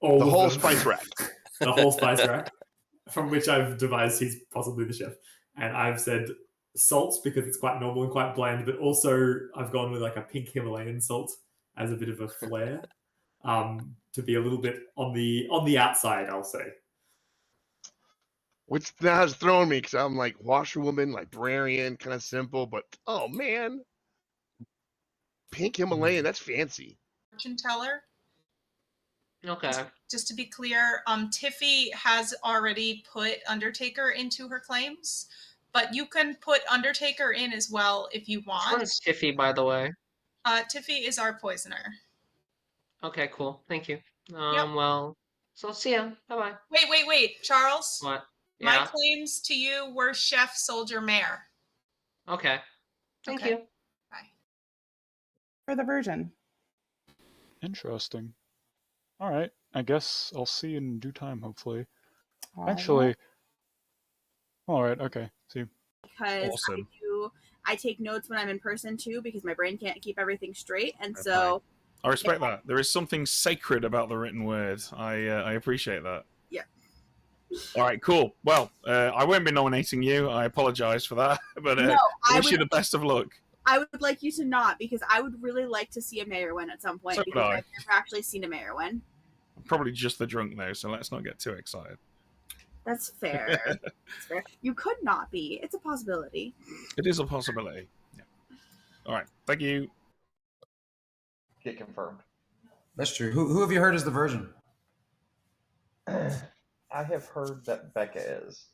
The of whole them. spice rack. The whole spice rack, from which I've devised he's possibly the chef, and I've said salt because it's quite normal and quite bland, but also I've gone with like a pink Himalayan salt as a bit of a flair, to be a little bit on the outside, I'll say. Which now has thrown me because I'm like washerwoman, librarian, kind of simple, but oh man, pink Himalayan, that's fancy. Fortune teller. Okay. Just to be clear, Tiffy has already put Undertaker into her claims, but you can put Undertaker in as well if you want. Which one's Tiffy, by the way? Tiffy is our poisoner. Okay, cool. Thank you. Yep. Well, so see ya. Bye-bye. Wait, Charles. What? My Yeah? claims to you were chef, soldier, mayor. Okay. Thank you. Bye. For the version. Interesting. All right. I guess I'll see you in due time, hopefully. All Actually. right. All right. Okay. See you. Because Awesome. I take notes when I'm in person too, because my brain can't keep everything straight, and so. I respect that. There is something sacred about the written word. I appreciate that. Yeah. All right, cool. Well, I won't be nominating you. I apologize for that, but No, I wish you the best of luck. I would like you to not, because I would really like to see a mayor win at some point, So would because I. I've never actually seen a mayor win. I'm probably just the drunk now, so let's not get too excited. That's fair. That's fair. You could not be. It's a possibility. It is a possibility. Yeah. All right. Thank you. Get confirmed. That's true. Who have you heard is the virgin? I have heard that Becca is.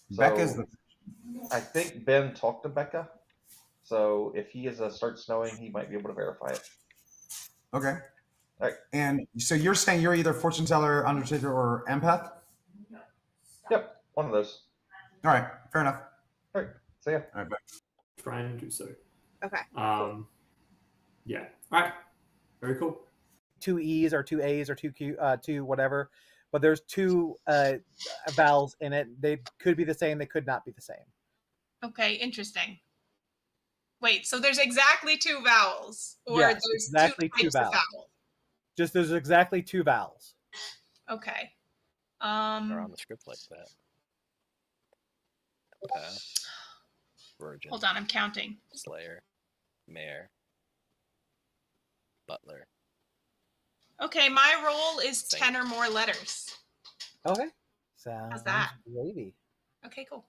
Becca's the. I think Ben talked to Becca. So if he is a start snowing, he might be able to verify it. Okay. All right. And so you're saying you're either fortune teller, undertaker, or empath? Yep, one of those. All right, fair enough. All right, see ya. All right, bye. Try and do so. Okay. Yeah. All right. Very cool. 2 E's or 2 A's or 2 Q, 2 whatever, but there's 2 vowels in it. They could be the same. They could not be the same. Okay, interesting. Wait, so there's exactly 2 vowels, or Yes, there's exactly 2 types of vowel? Just there's exactly 2 vowels. Okay. They're on the script like that. Virgin. Hold on, I'm counting. Slayer. Mayor. Butler. Okay, my role is 10 or more letters. Okay. Sounds How's that? gravy. Okay, cool.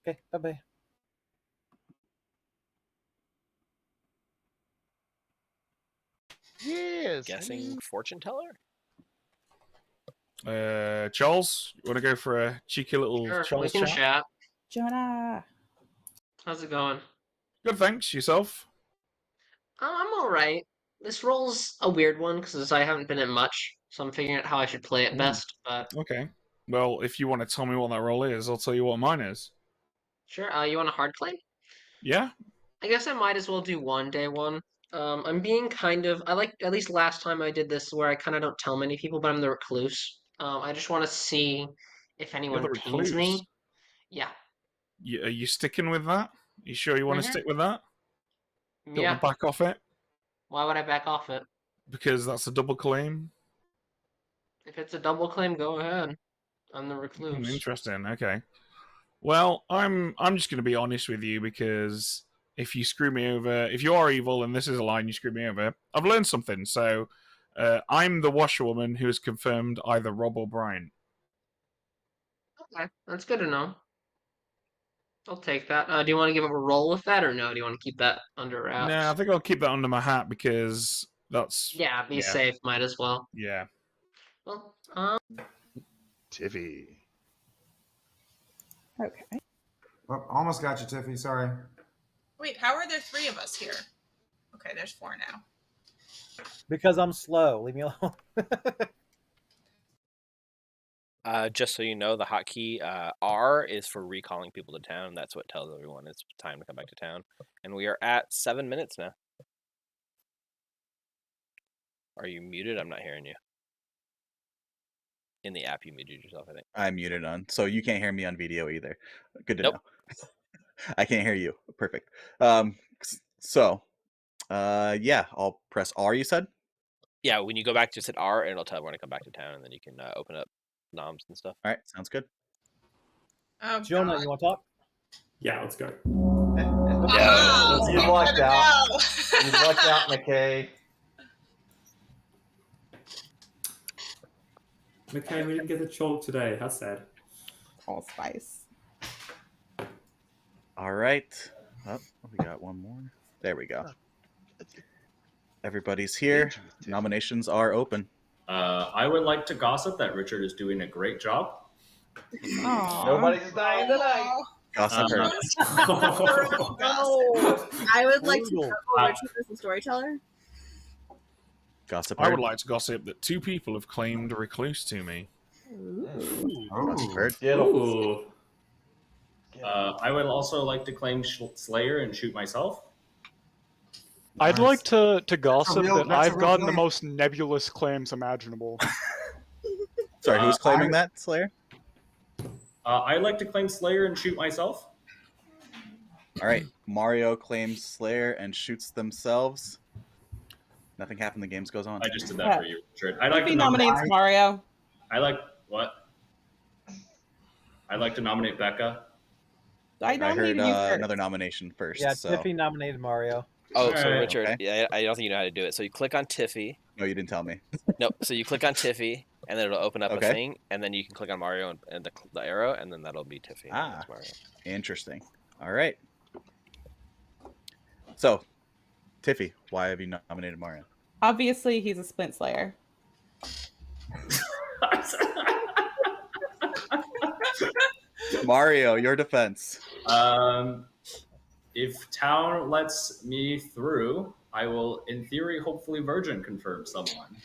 Okay, bye-bye. Yes. Guessing fortune teller? Charles, you want to go for a cheeky little Sure, we Charles can chat? chat. Jonah. How's it going? Good, thanks. Yourself? I'm alright. This role's a weird one because I haven't been in much, so I'm figuring out how I should play it best. But Okay. Well, if you want to tell me what that role is, I'll tell you what mine is. sure, you want a hard claim? Yeah? I guess I might as well do one day one. I'm being kind of I like at least last time I did this where I kind of don't tell many people, but I'm the recluse. I just want to see if You're anyone the pings recluse. me. Yeah. Are you sticking with that? You sure you want to stick with that? Don't want Yeah. to back off it? Why would I back off it? Because that's a double claim? If it's a double claim, go ahead. I'm the recluse. Interesting, okay. Well, I'm just going to be honest with you because if you screw me over, if you are evil and this is a line you screw me over, I've learned something. So I'm the washerwoman who has confirmed either Rob or Brian. Okay, that's good to know. I'll take that. Do you want to give him a roll with that, or no? Do you want to keep that under wraps? No, I think I'll keep that under my hat because that's Yeah, be safe. Might as well. Yeah. Well, Tiffy. Okay. Oh, almost got you, Tiffy. Sorry. Wait, how are there 3 of us here? Okay, there's 4 now. Because I'm slow. Leave me alone. Just so you know, the hotkey R is for recalling people to town. That's what tells everyone it's time to come back to town. And we are at 7 minutes now. Are you muted? I'm not hearing you. In the app, you muted yourself, I think. I'm muted on, so you can't hear me on video either. Good to Nope. know. I can't hear you. Perfect. Yeah, I'll press R, you said? Yeah, when you go back, just hit R, and it'll tell everyone to come back to town, and then you can open up noms and stuff. All right, sounds good. Oh, Jonah, God. you want to talk? Yeah, let's go. Yeah, you lucked out. You lucked out, McKay. McKay, we didn't get the chalk today. How sad. Allspice. All right. Oh, we got one more. There we go. Everybody's here. Nominations are open. I would like to gossip that Richard is doing a great job. Nobody's dying tonight. Gossip her. No, I would like to Brutal. know Richard as the storyteller. Gossip I her. would like to gossip that 2 people have claimed Recluse to me. Gossip her. Ooh. I would also like to claim Slayer and shoot myself. I'd like to gossip real- that that's a I've real gotten the claim. most nebulous claims imaginable. Sorry, who's claiming that, Slayer? I'd like to claim Slayer and shoot myself. All right. Mario claims Slayer and shoots themselves. Nothing happened. The games goes on. I just did that for you, Richard. I'd like If he to nominate. nominates Mario. I like what? I'd like to nominate Becca. I I nominated heard you first. another nomination first. Yeah, so. Tiffy nominated Mario. Oh, so Alright. Richard, Okay. yeah, I don't think you know how to do it. So you click on Tiffy. No, you didn't tell me. Nope. So you click on Tiffy, and then it'll open up Okay. a thing, and then you can click on Mario and the arrow, and then that'll be Tiffy. and Ah. that's Mario. Interesting. All right. So, Tiffy, why have you nominated Mario? Obviously, he's a Splint Slayer. Mario, your defense. If town lets me through, I will, in theory, hopefully virgin confirm someone,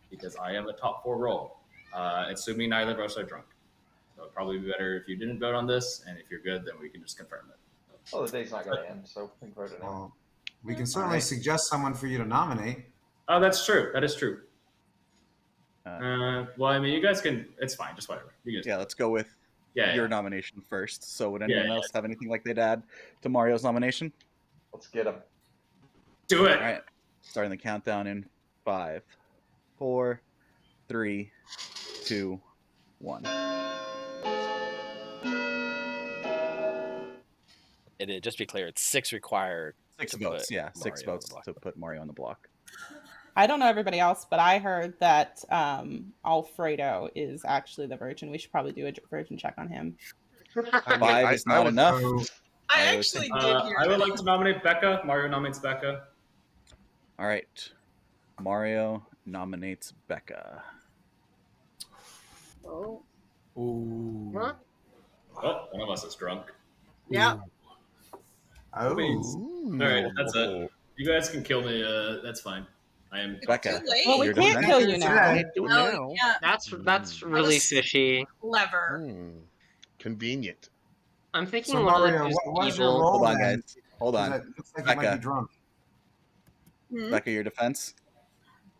because I am a top 4 role, assuming neither of us are drunk. So it'd probably be better if you didn't vote on this, and if you're good, then we can just confirm it. Oh, the day's not going to end, so we can vote it anyway. Well, we can certainly suggest someone for you to nominate. Oh, that's true. That is true. Uh, Well, I mean, you guys can. It's fine. Just whatever. You guys. Yeah, let's go with Yeah, your yeah. nomination first. So, would Yeah, anyone yeah. else have anything like they'd add to Mario's nomination? Let's get him. Do it. All right. Starting the countdown in 5, 4, 3, 2, 1. Just be clear, it's 6 required. 6 to votes. put Yeah, 6 Mario on the votes block. to put Mario on the block. I don't know everybody else, but I heard that Alfredo is actually the virgin. We should probably do a virgin check on him. 5 is not enough. I I would actually think- did hear I would that. like to nominate Becca. Mario nominates Becca. All right. Mario nominates Becca. Oh. Ooh. What? Oh, one of us is drunk. Yeah. Oh. All right, that's it. You guys can kill me. That's fine. I am. Becca. Too late. Well, we Your can't defense? kill you now. Oh, yeah. That's really fishy. Clever. Convenient. I'm thinking So one of Mario, them is what was your evil. role Hold on, then? guys. Hold on. It looks like you might Becca. be drunk. Hmm? Becca, your defense?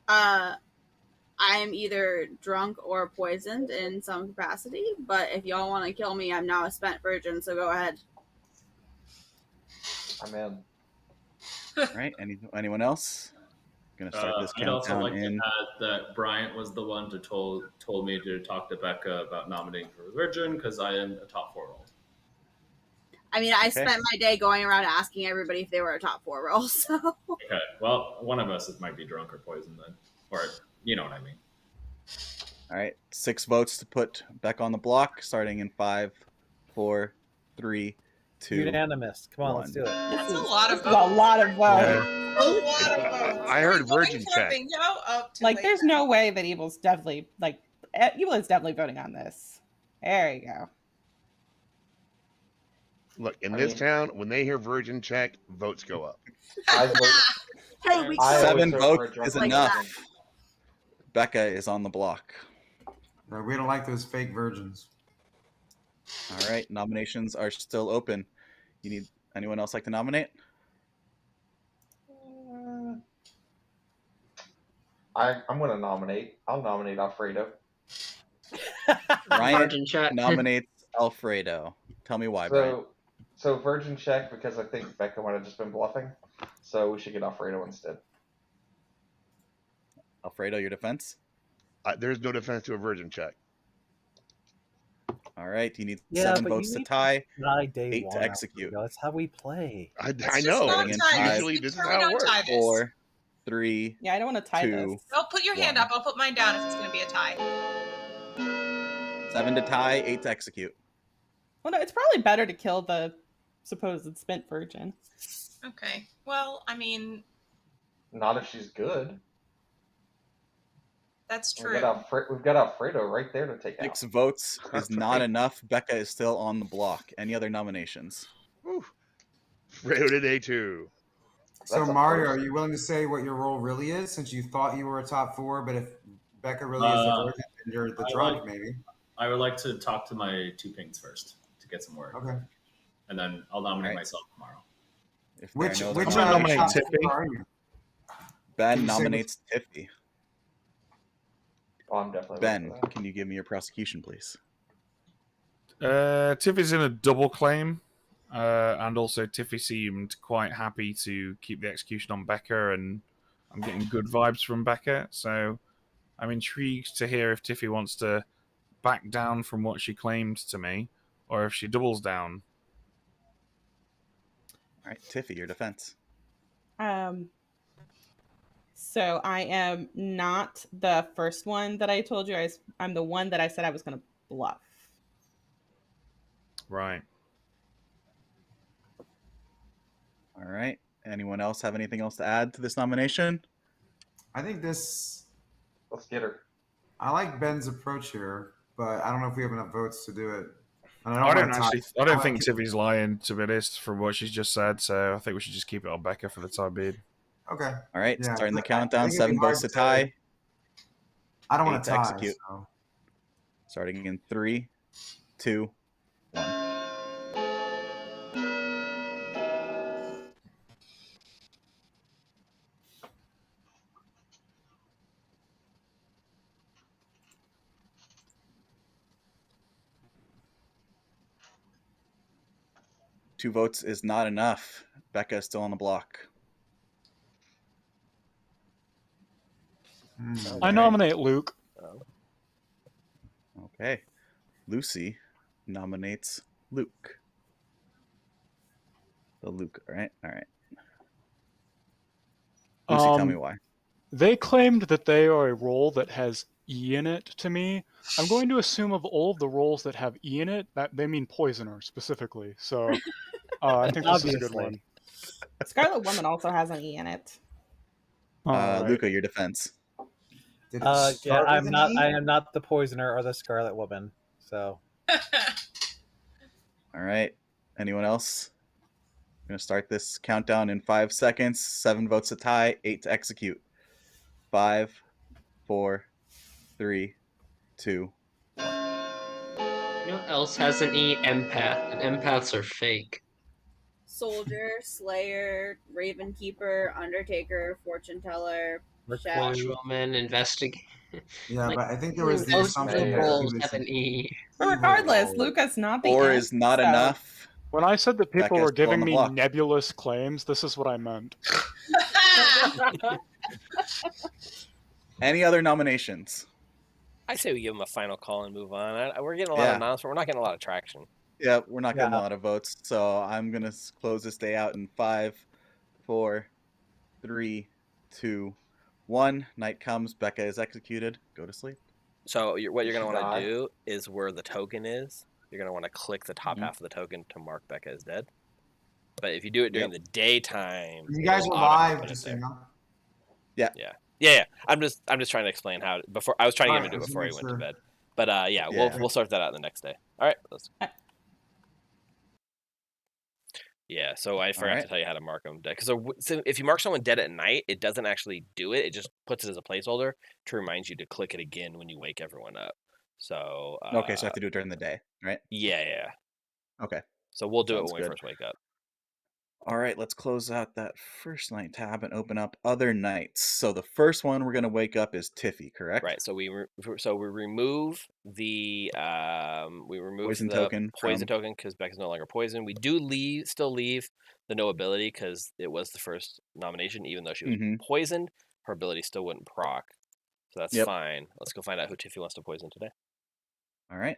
I am either drunk or poisoned in some capacity, but if y'all want to kill me, I'm now a spent virgin, so go ahead. I'm in. All right. Anyone else? Gonna start this I'd also countdown like in. to add that Bryant was the one to told me to talk to Becca about nominating for Virgin because I am a top 4 role. I mean, I Okay. spent my day going around asking everybody if they were a top 4 roll. So Okay. Well, one of us might be drunk or poisoned then, or you know what I mean. All right, 6 votes to put Becca on the block, starting in 5, 4, 3, 2. Unanimous. Come on, 1. let's do it. That's a lot of A votes. lot of votes. A lot of votes. I heard virgin Going for check. bingo? Oh, too Like, late. there's no way that Evil's definitely Evil is definitely voting on this. There you go. Look, in this town, when they hear virgin check, votes go up. I vote. hey, we I always 7 vote for a votes drunk is like enough. that. Becca is on the block. No, we don't like those fake virgins. All right, nominations are still open. You need anyone else like to nominate? I'm going to nominate. I'll nominate Alfredo. Ryan Virgin check. nominates Alfredo. Tell me why, Brian. So virgin check because I think Becca might have just been bluffing. So we should get Alfredo instead. Alfredo, your defense? There's no defense to a virgin check. All right, you need Yeah, 7 but votes you to need tie, Try day 8 one. to execute. Alfredo. That's how we play. I Let's know. just not Starting in tie this. Usually Make this is sure we how it don't works. tie this. 4, 3, Yeah, I don't want to tie 2. this. Oh, put your hand 1. up. I'll put mine down if it's going to be a tie. 7 to tie, 8 to execute. Well, no, it's probably better to kill the supposed spent virgin. Okay. Well, I mean, Not if she's good. that's We've true. got Alfredo right there to take 6 out. votes is not Right. enough. Becca is still on the block. Any other nominations? Whew. Fredo today too. So That's a Mario, first. are you willing to say what your role really is, since you thought you were a top 4, but if Becca really is the virgin, then you're the I drunk, like- maybe? I would like to talk to my 2 pinks first to get some word. Okay. And then I'll nominate Alright. myself tomorrow. If there are Which no which other I'm gonna nominate top nominations, Tiffy. 4 are you? Ben Can you say nominates Tiffy. Oh, I'm definitely Ben, voting for that. can you give me your prosecution, please? Tiffy's in a double claim, and also Tiffy seemed quite happy to keep the execution on Becca, and I'm getting good vibes from Becca, so I'm intrigued to hear if Tiffy wants to back down from what she claimed to me, or if she doubles down. All right, Tiffy, your defense. So I am not the first one that I told you. I'm the one that I said I was going to bluff. Right. All right. Anyone else have anything else to add to this nomination? I think this. Let's get her. I like Ben's approach here, but I don't know if we have enough votes to do it. And I wanna don't tie- actually. I don't like think it. Tiffy's lying, to be honest, from what she's just said. So I think we should just keep it on Becca for the time being. Okay. All right, Yeah, starting the I countdown. think it'd be 7 votes to hard to- tie. I don't 8 want to to tie. execute. So. Starting in 3, 2, 1. Two votes is not enough. Becca is still on the block. I nominate Luke. Okay. Lucy nominates Luke. The Luke, all right? All right. Lucy, tell me why. They claimed that they are a role that has E in it to me. I'm going to assume of all of the roles that have E in it, that they mean poisoner specifically. So I think this is a good Obviously. one. Scarlet Woman also has an E in it. All right. Luca, your defense. Did it Yeah, start I'm with an not. E? I am not the poisoner or the Scarlet Woman. So All right. Anyone else? I'm going to start this countdown in 5 seconds. 7 votes to tie, 8 to execute. 5, 4, 3, 2. You know what else has an E? Empath. And empaths are fake. Soldier, Slayer, Raven Keeper, Undertaker, Fortune Teller, Chef. Watchwoman, investigate. Yeah, Like, but I think there was the most of assumption the that he roles was have an E. But regardless, Luca's not the 4 end, is not so- enough. When I said that people Becca's were still on giving the me block. nebulous claims, this is what I meant. Any other nominations? I say we give him a final call and move on. We're getting a lot of announcement. We're not getting a lot of traction. Yeah, we're not getting a Yeah. lot of votes, so I'm gonna close this day out in 5, 4, 3, 2, 1. Night comes. Becca is executed. Go to sleep. So what you're Did going to she want to die? do is where the token is. You're going to want to click the top Mhm. half of the token to mark Becca as dead. But if you do it during Yep. the daytime, You it'll guys are automatically live, put it just so there. you know. Yeah. Yeah. I'm just trying to explain how before I was trying to get him Alright, to do it just before he make went to sure. bed. But yeah, Yeah. we'll sort that out the next day. All right. Yeah, so I forgot to right. tell you how to mark them dead. So if you mark someone dead at night, it doesn't actually do it. It just puts it as a placeholder to remind you to click it again when you wake everyone up. So Okay, so I have to do it during the day, right? yeah. Okay. So we'll do it Sounds when we good. first wake up. All right, let's close out that first night tab and open up other nights. So the first one we're gonna wake up is Tiffy, correct? Right. So we remove the Poison the token poison from- token because Becca's no longer poisoned. We do still leave the no ability because it was the first nomination, even though she was Mhm. poisoned. Her ability still wouldn't proc, so that's Yep. fine. Let's go find out who Tiffy wants to poison today. All right.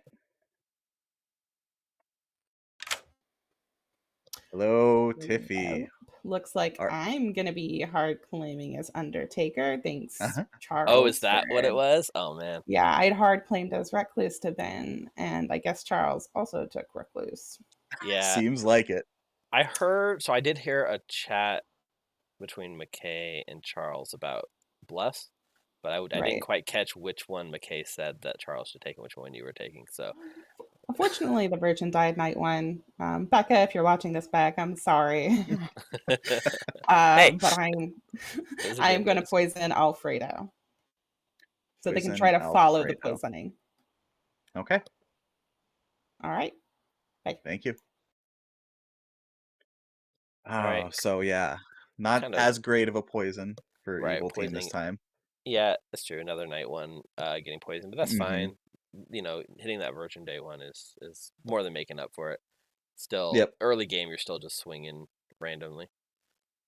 Hello, Tiffy. Looks like Are- I'm gonna be hard claiming as Undertaker. Thanks, Charles. Oh, is that what it for- was? Oh man. Yeah, I'd hard claimed as Recluse to Ben, and I guess Charles also took Recluse. Yeah. Seems like it. I heard. So I did hear a chat between McKay and Charles about Bless, but I didn't Right. quite catch which one McKay said that Charles should take and which one you were taking. So Unfortunately, the Virgin died night one. Becca, if you're watching this back, I'm sorry. Hey, but It was a I'm good going to news. poison Alfredo. So they can Poison try to follow the Alfredo. poisoning. Okay. All right. Bye. Thank you. Oh, right. so yeah, not Kind of- as great of a poison for Right, evil team this poisoning- time. Yeah, that's true. Another night one getting poisoned, but that's Mhm. fine. You know, hitting that Virgin day one is more than making up for it. Still, Yep. early game, you're still just swinging randomly.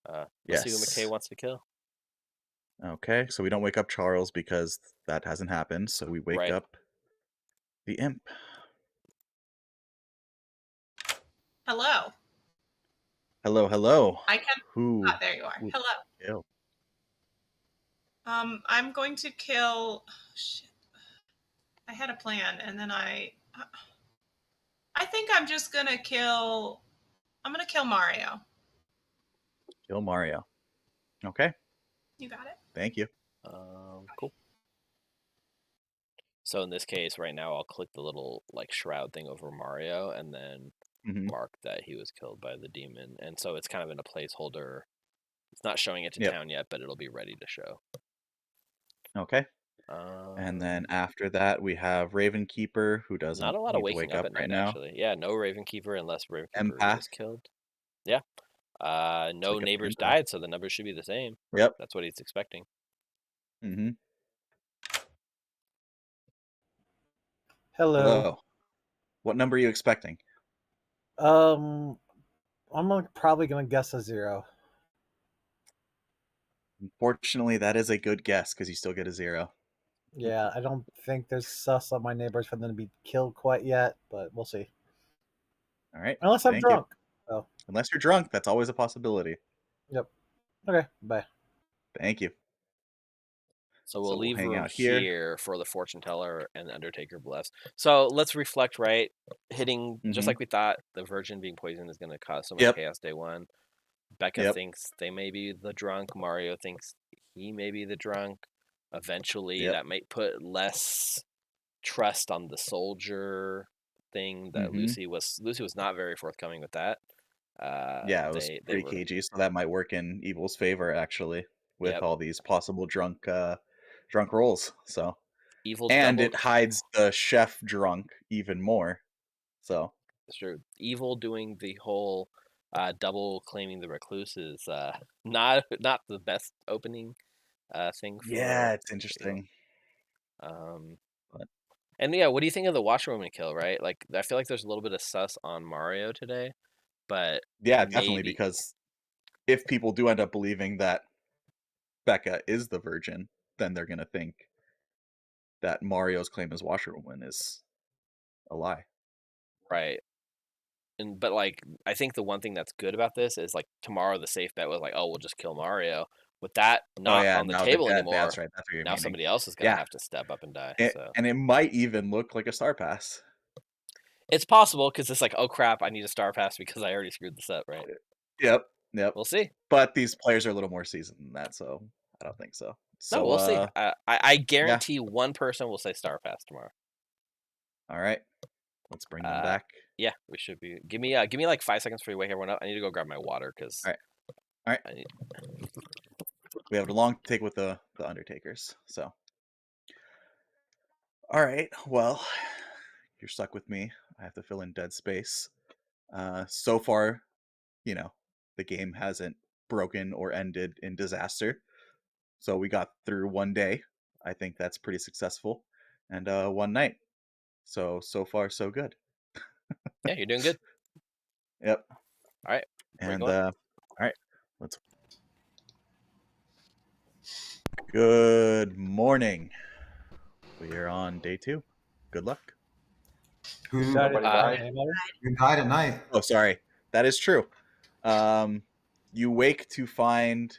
Let's see who Yes. McKay wants to kill. Okay, so we don't wake up Charles because that hasn't happened. So we wake Right. up the imp. Hello. Hello, hello. I can. Who? Ah, there you are. who Hello. kill? I'm going to kill. Oh, shit. I had a plan, and then I think I'm just gonna kill. I'm gonna kill Mario. Kill Mario. Okay, You got it. thank you. Cool. So in this case, right now, I'll click the little like shroud thing over Mario, and then Mhm. mark that he was killed by the demon. And so it's kind of in a placeholder. It's not showing it to Yep. town yet, but it'll be ready to show. Okay. And then after that, we have Raven Keeper, who doesn't Not a lot need of to waking wake up up at right night, now. actually. Yeah, no Raven Keeper unless Raven Keeper Empath. is killed. Yeah. No wake up neighbors Empath. died, so the numbers should be the same. Yep. That's what he's expecting. Mm-hmm. Hello. Hello. What number are you expecting? I'm probably gonna guess a 0. Unfortunately, that is a good guess because you still get a 0. Yeah, I don't think there's sus on my neighbors for them to be killed quite yet, but we'll see. All right. Unless I'm thank you. drunk. Oh, Unless you're drunk, that's always a possibility. yep. Okay, bye. Thank you. So we'll So we'll leave hang room out here. here for the fortune teller and the Undertaker bless. So let's reflect, right? Hitting just Mhm. like we thought, the Virgin being poisoned is going to cause so much Yep. chaos day one. Becca Yep. thinks they may be the drunk. Mario thinks he may be the drunk. Eventually, Yep. that might put less trust on the soldier thing that Mhm. Lucy was not very forthcoming with that. Yeah, it was they pretty were cagey, so that might work in Evil's favor actually, with Yep. all these possible drunk rolls. So Evil and double it hides the chef drunk even more. So It's true. Evil doing the whole double claiming the recluse is not the best opening thing for. yeah, it's Evil. interesting. But And yeah, what do you think of the washerwoman kill? Right, like I feel like there's a little bit of sus on Mario today, but yeah, definitely maybe because if people do end up believing that Becca is the virgin, then they're gonna think that Mario's claim as washerwoman is a lie. right. but like I think the one thing that's good about this is like tomorrow the safe bet was like, oh, we'll just kill Mario. With that not on the table anymore, that's right. That's what you're now meaning. somebody else is gonna have to step up and die. So And it might even look like a star pass. it's possible because it's like, oh crap, I need a star pass because I already screwed this up, right? Yep. We'll see. But these players are a little more seasoned than that, so I don't think so. So no, we'll see. I guarantee one person will say star pass tomorrow. All right, let's bring them back. Yeah, we should be. Give me like 5 seconds before you wake everyone up. I need to go grab my water because. All right. We have a long take with the Undertakers, so. All right. Well, you're stuck with me. I have to fill in dead space. So far, the game hasn't broken or ended in disaster. So we got through one day. I think that's pretty successful. And one night. So far, so good. Yeah, you're doing good. Yep. All right. And all right. Let's. Good morning. We are on day 2. Good luck. Who died at night? Oh, sorry. That is true. You wake to find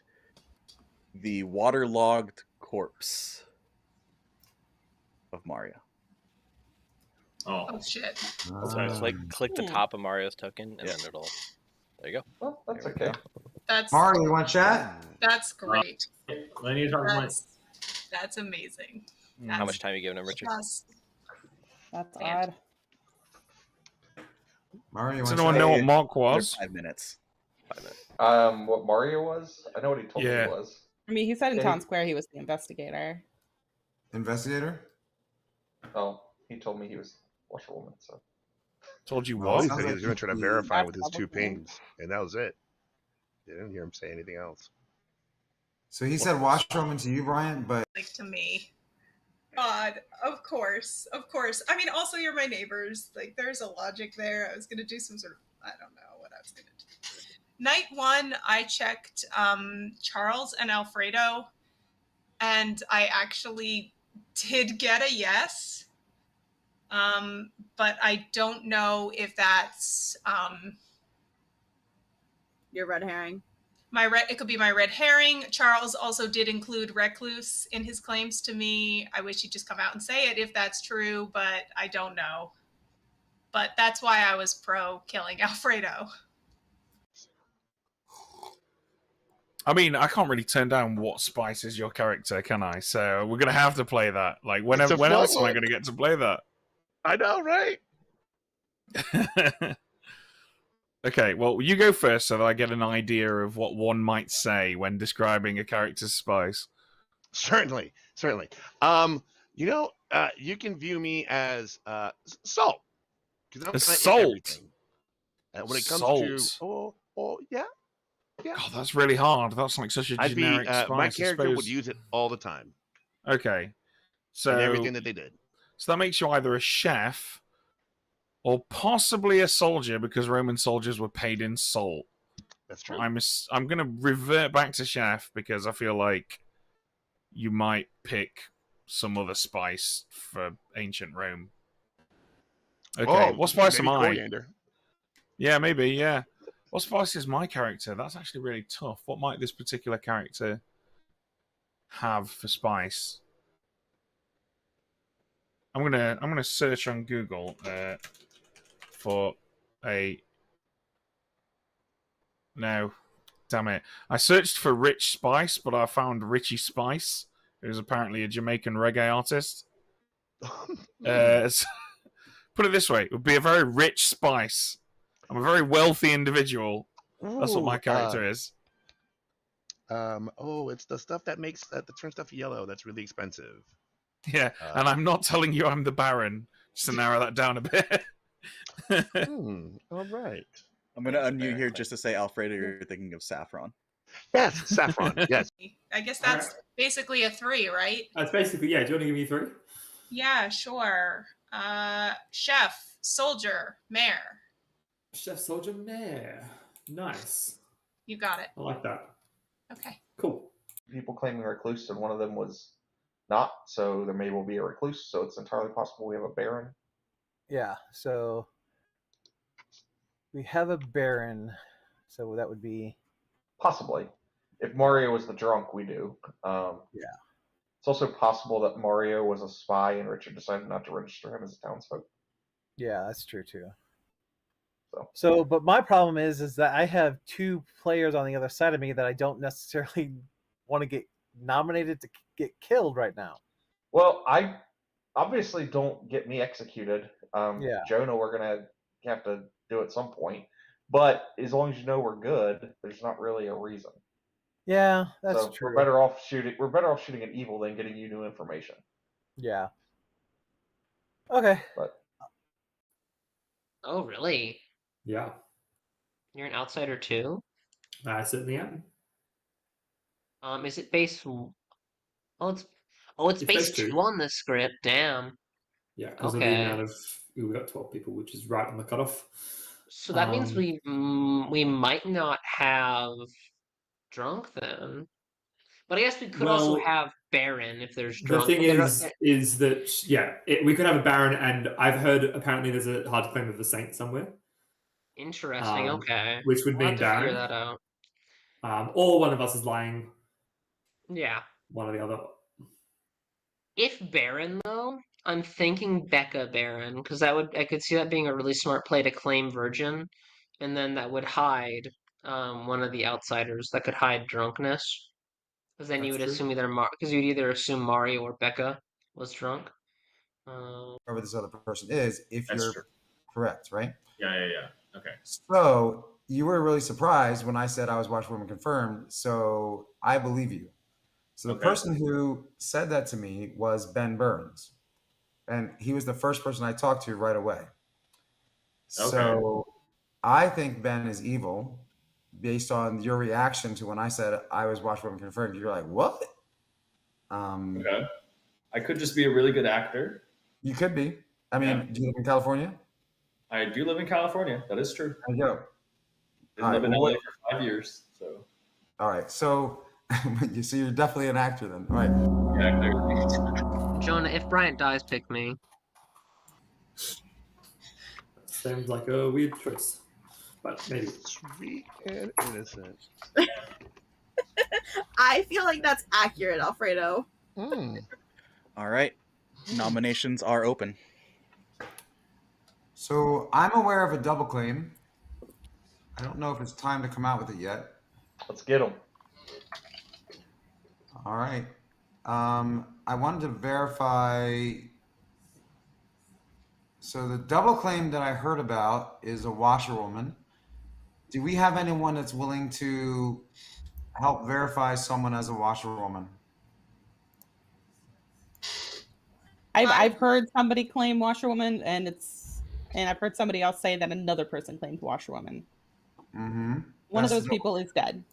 the waterlogged corpse of Mario. Oh shit. So just like click the top of Mario's token and then it'll. There you go. Well, that's okay. That's Mario, you want chat? That's great. That's amazing. How much time are you giving him, Richard? That's odd. Mario, does anyone know what Mark was? 5 minutes. 5 minutes. What Mario was? I know what he told me he was. I mean, he said in Town Square he was the investigator. Investigator? Oh, he told me he was washerwoman. So. Told you Well, what? he said he was going to try to verify That's with his 2 probably- pings, and that was it. They didn't hear him say anything else. So he said washerwoman to you, Brian, but Like to me. God, of course. I mean, also you're my neighbors. Like, there's a logic there. I was gonna do some sort of, I don't know what I was gonna do. Night 1, I checked Charles and Alfredo, and I actually did get a yes. But I don't know if that's Your red herring. it could be my red herring. Charles also did include recluse in his claims to me. I wish he'd just come out and say it if that's true, but I don't know. But that's why I was pro killing Alfredo. I mean, I can't really turn down what spice is your character, can I? So we're gonna have to play that. Like, when else am I gonna get to play that? I know, right? Okay, well, you go first so that I get an idea of what one might say when describing a character's spice. Certainly. You can view me as salt. Salt. When it comes Salt. to yeah. God, that's really hard. That's like such a generic spice. My character I would use it all the time. Okay, so and everything that they did. So that makes you either a chef or possibly a soldier, because Roman soldiers were paid in salt. That's true. I'm going to revert back to chef because I feel like you might pick some other spice for ancient Rome. Okay, what spice am I? Coriander. Yeah, maybe, yeah. What spice is my character? That's actually really tough. What might this particular character have for spice? I'm gonna search on Google for a. No, damn it! I searched for Rich Spice, but I found Richie Spice, who's apparently a Jamaican reggae artist. Put it this way: it would be a very rich spice. I'm a very wealthy individual. That's what my character is. It's the stuff that makes that turns stuff yellow. That's really expensive. Yeah, and I'm not telling you I'm the Baron, just to narrow that down a bit. All right. I'm going to unmute here just to say, Alfredo, you're thinking of saffron. Yes, saffron. Yes. I guess that's basically a 3, right? That's basically, yeah. Do you want to give me 3? Yeah, sure. Chef, soldier, mayor. Chef, soldier, mayor. Nice. You got it. I like that. Okay. Cool. People claiming recluse, and one of them was not, so there may well be a recluse, so it's entirely possible we have a baron. Yeah, so We have a Baron, so that would be Possibly. If Mario was the drunk, we do. Yeah. It's also possible that Mario was a spy and Richard decided not to register him as a townsfolk. Yeah, that's true too. So, but my problem is that I have 2 players on the other side of me that I don't necessarily want to get nominated to get killed right now. well, I obviously don't get me executed. Yeah. Jonah, we're gonna have to do at some point. But as long as you know we're good, there's not really a reason. Yeah, that's so true. We're better off shooting an evil than getting you new information. Yeah. Okay. But Oh, really? Yeah, You're an outsider too? I certainly am. Is it base? Oh, it's It's base base 2. 2 on the script. Damn. Yeah, because of the Okay. amount of we got 12 people, which is right on the cutoff. So that means we might not have drunk then. But I guess we could also Well, have Baron if there's The drunk. thing But is that we could have a Baron, and I've heard apparently there's a hard claim of the Saint somewhere, interesting. Okay. which would We'll mean have to figure Baron. that out. Or one of us is lying. Yeah. One or the other. If Baron though, I'm thinking Becca Baron because I could see that being a really smart play to claim Virgin, and then that would hide one of the outsiders that could hide drunkenness. Because then you That's would true. assume because you'd either assume Mario or Becca was drunk. Whoever this other person is, if That's you're true. correct, right? Yeah. Okay. So you were really surprised when I said I was Watchwoman confirmed. So I believe you. So the Okay. person who said that to me was Ben Burns, and he was the first person I talked to right away. So I think Ben is evil based on your reaction to when I said I was Watchwoman confirmed. You're like, what? Okay. I could just be a really good actor. You could be. I mean, do you live in California? I do live in California. That is true. There you go. I lived in LA for 5 years. So. All right. So you're definitely an actor then. All right. Yeah, clearly. Jonah, if Bryant dies, pick me. Seems like a weird choice, but maybe. Sweet and innocent. I feel like that's accurate, Alfredo. All right. Nominations are open. So I'm aware of a double claim. I don't know if it's time to come out with it yet. Let's get them. All right. I wanted to verify. So the double claim that I heard about is a washerwoman. Do we have anyone that's willing to help verify someone as a washerwoman? I've heard somebody claim washerwoman, and I've heard somebody else say that another person claimed washerwoman. Mm-hmm. One of those people is dead.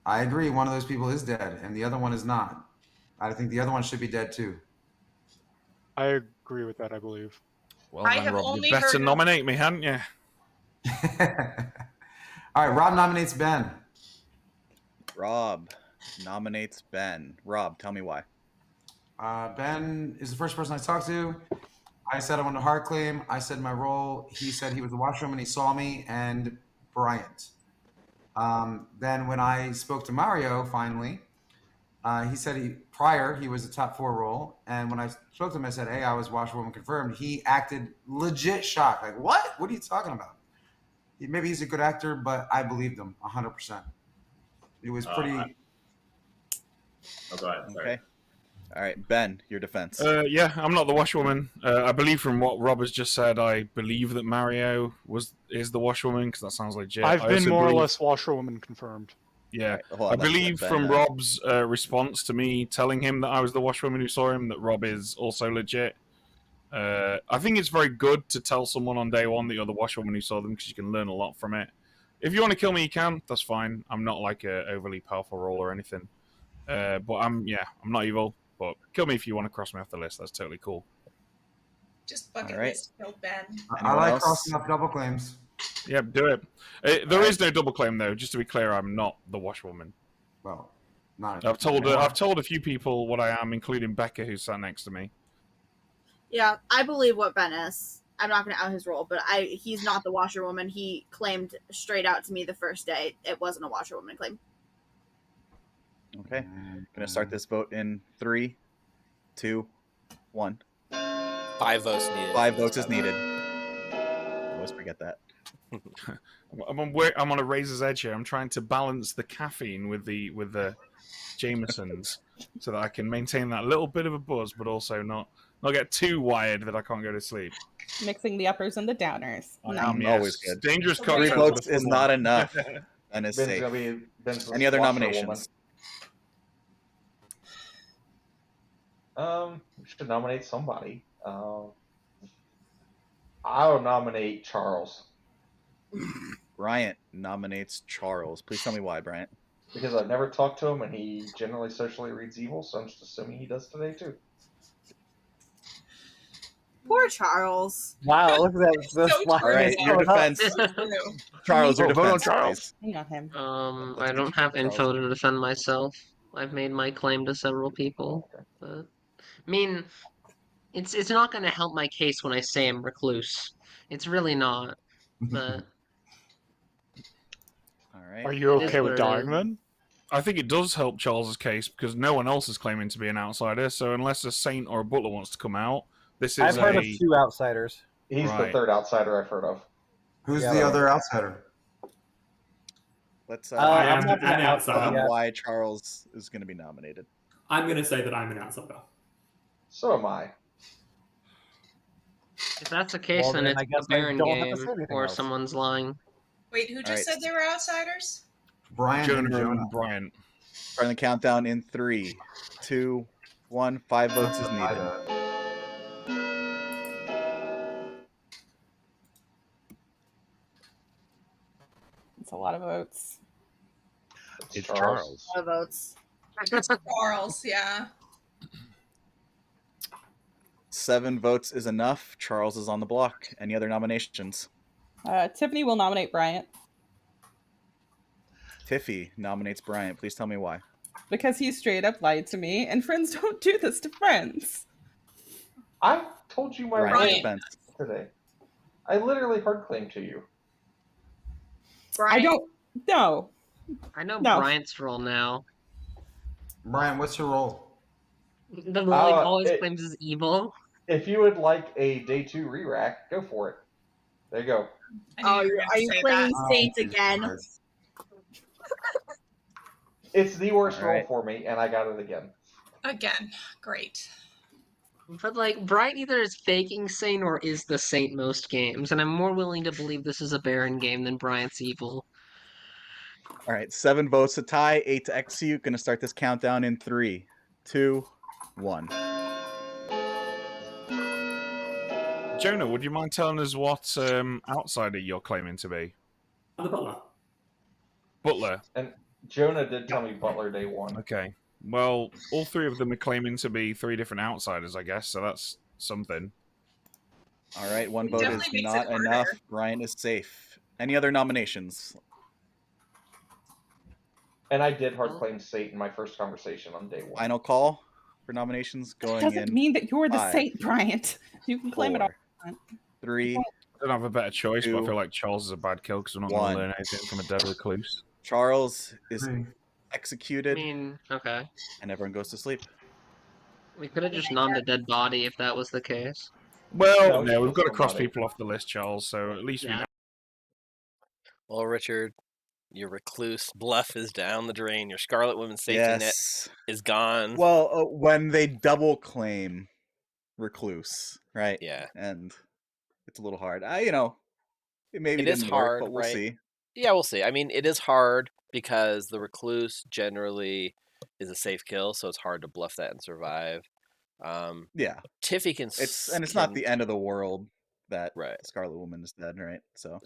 I agree. One of those people is dead, and the other one is not. I think the other one should be dead too. I agree with that, I believe. Well, I then, have Rob, only you better heard of- nominate me, hadn't you? All right, Rob nominates Ben. Rob nominates Ben. Rob, tell me why. Ben is the first person I talked to. I said I wanted a hard claim. I said my role. He said he was the washroom and he saw me and Bryant. Then when I spoke to Mario, finally, he said he was a top 4 role. And when I spoke to him, I said, hey, I was washerwoman confirmed. He acted legit shocked. Like, what? What are you talking about? Maybe he's a good actor, but I believed him 100%. It was pretty... Oh, go ahead. Sorry. Okay. All right, Ben, your defense. Yeah, I'm not the washerwoman. I believe from what Rob has just said, I believe that Mario is the washerwoman because that sounds legit. I've I been also more or believe- less washerwoman confirmed. Yeah, Right, hold on, I let's let believe Ben, from Rob's response to me telling him that I was the washerwoman who saw him that Rob is also legit. I think it's very good to tell someone on day one that you're the washerwoman who saw them because you can learn a lot from it. If you want to kill me, you can. That's fine. I'm not like a overly powerful role or anything. But I'm not evil. But kill me if you want to cross me off the list. That's totally cool. Just bucket All right. list kill Ben. I like crossing off double claims. Yeah, do it. There is no double claim though. Just to be clear, I'm not the washerwoman. Well, not. I've told a few people what I am, including Becca, who sat next to me. Yeah, I believe what Ben is. I'm not going to out his role, but he's not the washerwoman. He claimed straight out to me the first day it wasn't a washerwoman claim. Okay. Gonna start this vote in 3, 2, 1. 5 votes needed. 5 votes is needed. I always forget that. I'm on a razor's edge here. I'm trying to balance the caffeine with the Jamesons so that I can maintain that little bit of a buzz, but also not get too wired that I can't go to sleep. Mixing the uppers and the downers. Yes. Always good. Dangerous 3 cocktails. votes is not enough. And is Ben's safe. gonna be Ben's Any other washerwoman. nominations? We should nominate somebody. I'll nominate Charles. Bryant nominates Charles. Please tell me why, Bryant. Because I've never talked to him and he generally socially reads evil, so I'm just assuming he does today too. Poor Charles. Wow, look at that. So All right, your defense. Charles, your Vote on defense. Charles. Hang on him. I don't have info to defend myself. I've made my claim to several people. But, I mean, it's not going to help my case when I say I'm recluse. It's really not. But All right. Are you okay what with it dying is. then? I think it does help Charles's case because no one else is claiming to be an outsider. So unless a saint or a butler wants to come out, this is I've heard of 2 outsiders. He's the Right. third outsider I've heard of. Who's Yeah, the right. other outsider? Let's I am not an the outsider. Yeah. why Charles is going to be nominated. I'm going to say that I'm an outsider. So am I. if that's the case, Well, then then I it's guess a I Baron don't have to game say anything or else. someone's lying. Wait, who just Alright. said they were outsiders? Brian and Jonah Jonah. and Bryant. Starting the countdown in 3, 2, 1. 5 votes is needed. It's a lot of votes. It's Charles. A lot of votes. Charles, yeah. 7 votes is enough. Charles is on the block. Any other nominations? Tiffany will nominate Bryant Tiffy nominates Bryant. Please tell me why. because he straight up lied to me, and friends don't do this to friends. I told you my Bryant, role defense. today. I literally hard claim to you. I don't know. I know No. Bryant's role now. Brian, what's your role? The role he always it- claims is evil. If you would like a day 2 re-rack, go for it. There you go. Oh, are you playing Saints again? It's the worst All right. role for me, and I got it again. Again, great. But like Bright either is faking Saint or is the Saint most games, and I'm more willing to believe this is a Baron game than Bryant's evil. All right, 7 votes to tie, 8 to execute. Going to start this countdown in 3, 2, 1. Jonah, would you mind telling us what outsider you're claiming to be? I'm the butler. Butler. And Jonah did tell me Butler day 1. Okay. Well, all 3 of them are claiming to be 3 different outsiders, I guess, so that's something. All right, 1 It vote is definitely makes not it harder. enough. Brian is safe. Any other nominations? And I did hard claim Satan in my first conversation on day 1. Final call for nominations That going doesn't in. mean that you're the 5, saint, Bryant. You can claim it all. 3. I don't have a better choice, but I 2, feel like Charles is a bad kill because we're not going 1. to learn anything from a dead recluse. Charles is I executed, mean, okay. and everyone goes to sleep. We could have just nommed a dead body if that was the case. Well, No, no, we've got to it's cross somebody. people off the list, Charles, so at least we Yeah. know. Well, Richard, your recluse bluff is down the drain. Your Scarlet Woman safety net Yes. is gone. Well, when they double claim recluse, right? Yeah. And it's a little hard. It maybe It is didn't hard, work, but we'll right? see. Yeah, we'll see. I mean, it is hard because the recluse generally is a safe kill, so it's hard to bluff that and survive. Yeah. Tiffy can. It's not the end of the world that Right. Scarlet Woman is dead, right? So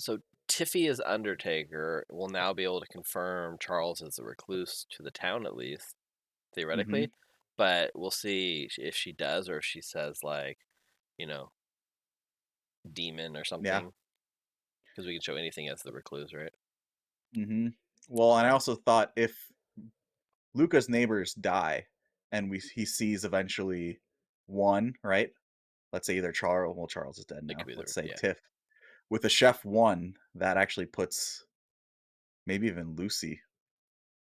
Tiffy as Undertaker will now be able to confirm Charles as the recluse to the town, at least theoretically. But we'll see if she does or if she says like, demon or something. Because we can show anything as the recluse, right? Mm-hmm. Well, and I also thought if Luca's neighbors die and he sees eventually one, right? let's say either Charles. Well, Charles is dead now. could be Let's the- say yeah. Tiff. With a chef 1, that actually puts maybe even Lucy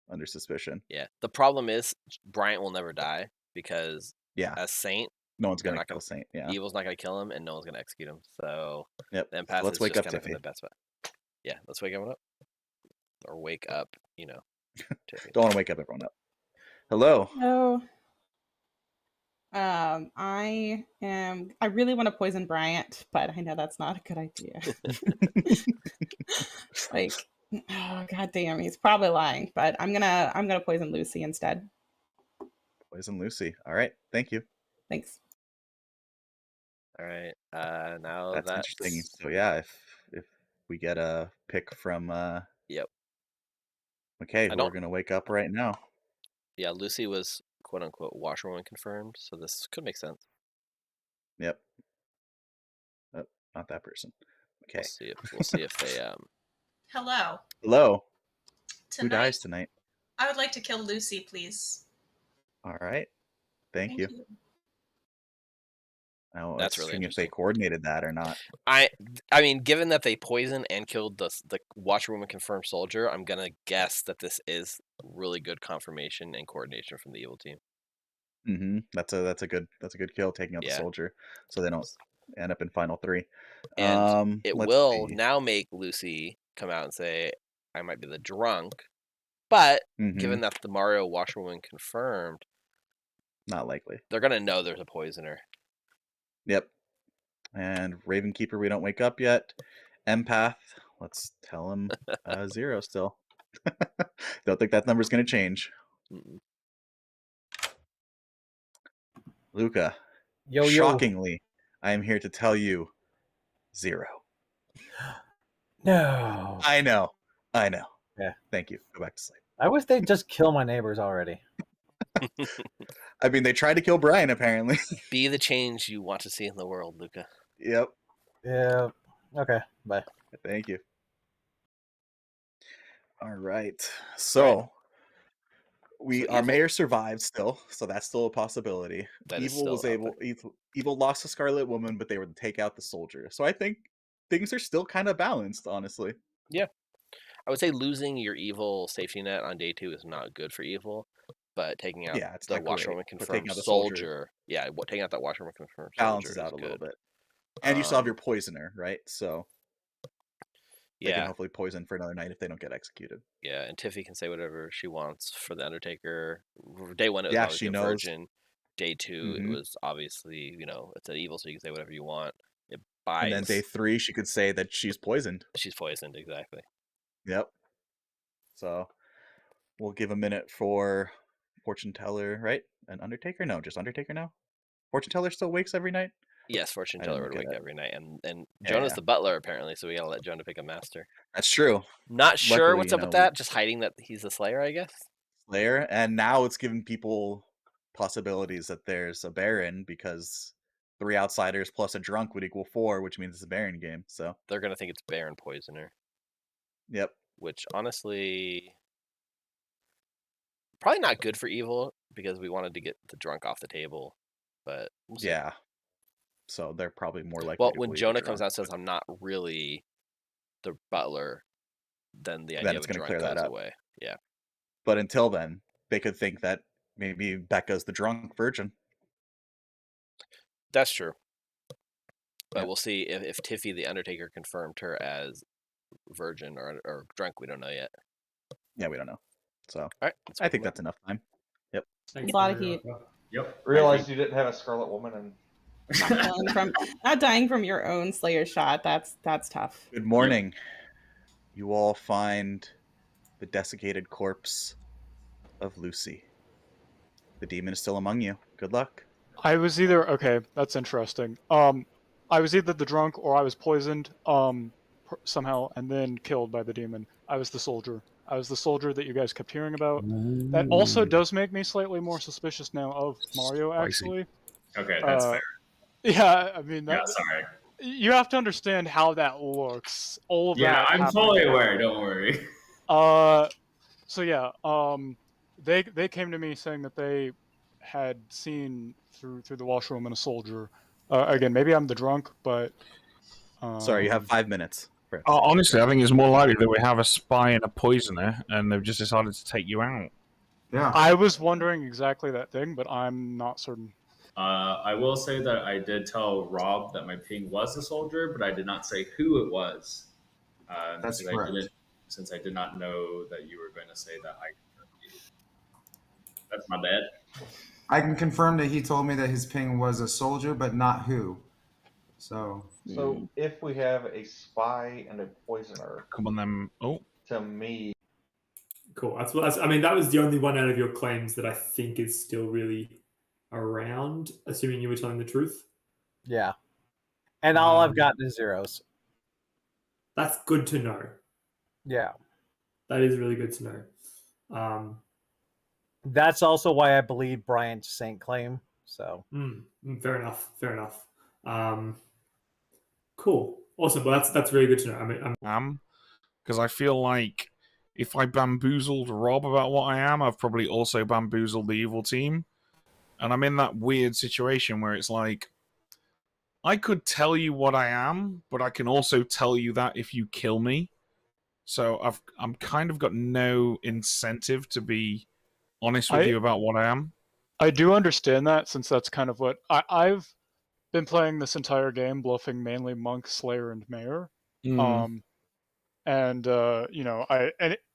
under suspicion. Yeah. The problem is Bryant will never die because Yeah. as Saint, No one's they're gonna not kill gonna Saint. Yeah. Evil's not gonna kill him, and no one's gonna execute him. So Yep. the empath Let's is wake just up kind of in Tiffy. the best spot. Yeah, let's wake everyone up. Or wake up, Tiffy. Don't want to wake up everyone up. Hello. No. I really want to poison Bryant, but I know that's not a good idea. Like, oh god damn, he's probably lying, but I'm gonna poison Lucy instead. Poison Lucy. All right. Thank you. Thanks. All right. Now That's that's interesting. So yeah, if we get a pick from Yep. McKay, who we're gonna wake up right now. Yeah, Lucy was quote unquote washerwoman confirmed, so this could make sense. Yep. Oh, not that person. Okay. We'll see if they Hello. Hello. Who Tonight, dies tonight? I would like to kill Lucy, please. All right. Thank you. Now That's let's really see if they coordinated that or not. I mean, given that they poisoned and killed the washerwoman confirmed soldier, I'm gonna guess that this is really good confirmation and coordination from the evil team. Mm-hmm. That's a good kill, taking out the soldier, so they don't end up in final 3. And it let's will see. now make Lucy come out and say, "I might be the drunk," but given that the Mario washerwoman confirmed, not likely. They're gonna know there's a poisoner. Yep. And Ravenkeeper, we don't wake up yet. Empath, let's tell him 0 still. Don't think that number's going to change. Luca, Yo. shockingly, I am here to tell you 0. No. I know. Yeah. Thank you. Go back to sleep. I wish they'd just kill my neighbors already. I mean, they tried to kill Brian, apparently. Be the change you want to see in the world, Luca. Yep. Yeah. Okay. Bye. Thank you. All right. So our mayor survived still, so that's still a possibility. That is Evil still was able. Evil lost the Scarlet Woman, but they were to take out the soldier. So I think things are still kind of balanced, honestly. Yeah, I would say losing your evil safety net on day 2 is not good for evil, but taking out it's the not great, washerwoman but confirmed taking out the soldier, taking out that washerwoman confirmed balances soldier out a is little good. bit. And you still have your poisoner, right? So they can Yeah. hopefully poison for another night if they don't get executed. Yeah, and Tiffy can say whatever she wants for the Undertaker. Day 1, it was Yeah, obviously she a knows. virgin. Day 2, it was obviously, it's an evil, so you can say whatever you want. It buys. And then day 3, she could say that she's poisoned. She's poisoned, exactly. Yep. So we'll give a minute for Fortune Teller, right? And Undertaker? No, just Undertaker now? Fortune Teller still wakes every night? Yes, Fortune I didn't Teller would look at wake it. every night, and Yeah, Jonah's yeah. the butler apparently, so we gotta let Jonah pick a master. That's true. Not sure Luckily, what's up with that. Just hiding that he's the Slayer, I guess. Slayer, and now it's giving people possibilities that there's a Baron because 3 outsiders plus a drunk would equal 4, which means it's a Baron game. So they're gonna think it's Baron Poisoner. Yep. Which honestly, probably not good for evil because we wanted to get the drunk off the table, but we'll see. Yeah. So they're probably more likely. Well, to when believe Jonah the comes drunk, out and says, "I'm not really the butler," then the Then idea it's of a gonna drunk clear that goes up. away. Yeah. But until then, they could think that maybe Becca's the drunk virgin. That's true. But Yep. we'll see if Tiffy the Undertaker confirmed her as virgin or drunk. We don't know yet. Yeah, we don't know. So all right, I think that's enough time. Yep. A lot of heat. Yep. Realized you didn't have a Scarlet Woman and Not dying from your own Slayer shot. That's tough. Good morning. You all find the desiccated corpse of Lucy. The demon is still among you. Good luck. I was either okay. That's interesting. I was either the drunk or I was poisoned. Somehow, and then killed by the demon. I was the soldier. I was the soldier that you guys kept hearing about. That also does make me slightly more suspicious now of Mario. Actually. Okay, that's fair. Yeah, I mean. Yeah, sorry. You have to understand how that looks. All of Yeah, I'm fully aware. Don't worry. So yeah, they came to me saying that they had seen through the washroom and a soldier, Again, maybe I'm the drunk, but Sorry, you have 5 minutes. Honestly, I think it's more likely that we have a spy and a poisoner, and they've just decided to take you out. Yeah. I was wondering exactly that thing, but I'm not certain. I will say that I did tell Rob that my ping was a soldier, but I did not say who it was. That's because correct. Since I did not know that you were going to say that. That's my bad. I can confirm that he told me that his ping was a soldier, but not who. So if we have a spy and a poisoner, come on then. Oh, to me, cool. I mean, that was the only one out of your claims that I think is still really around, assuming you were telling the truth. Yeah. And all I've gotten is zeros. That's good to know. Yeah. That is really good to know. That's also why I believe Bryant's Saint claim. So fair enough. Fair enough. Cool. Awesome. Well, that's very good to know. I mean, because I feel like if I bamboozled Rob about what I am, I've probably also bamboozled the evil team. And I'm in that weird situation where it's like, I could tell you what I am, but I can also tell you that if you kill me. So I'm kind of got no incentive to be honest with you about what I am. I do understand that, since that's kind of what I've been playing this entire game, bluffing mainly Monk, Slayer, and Mayor. And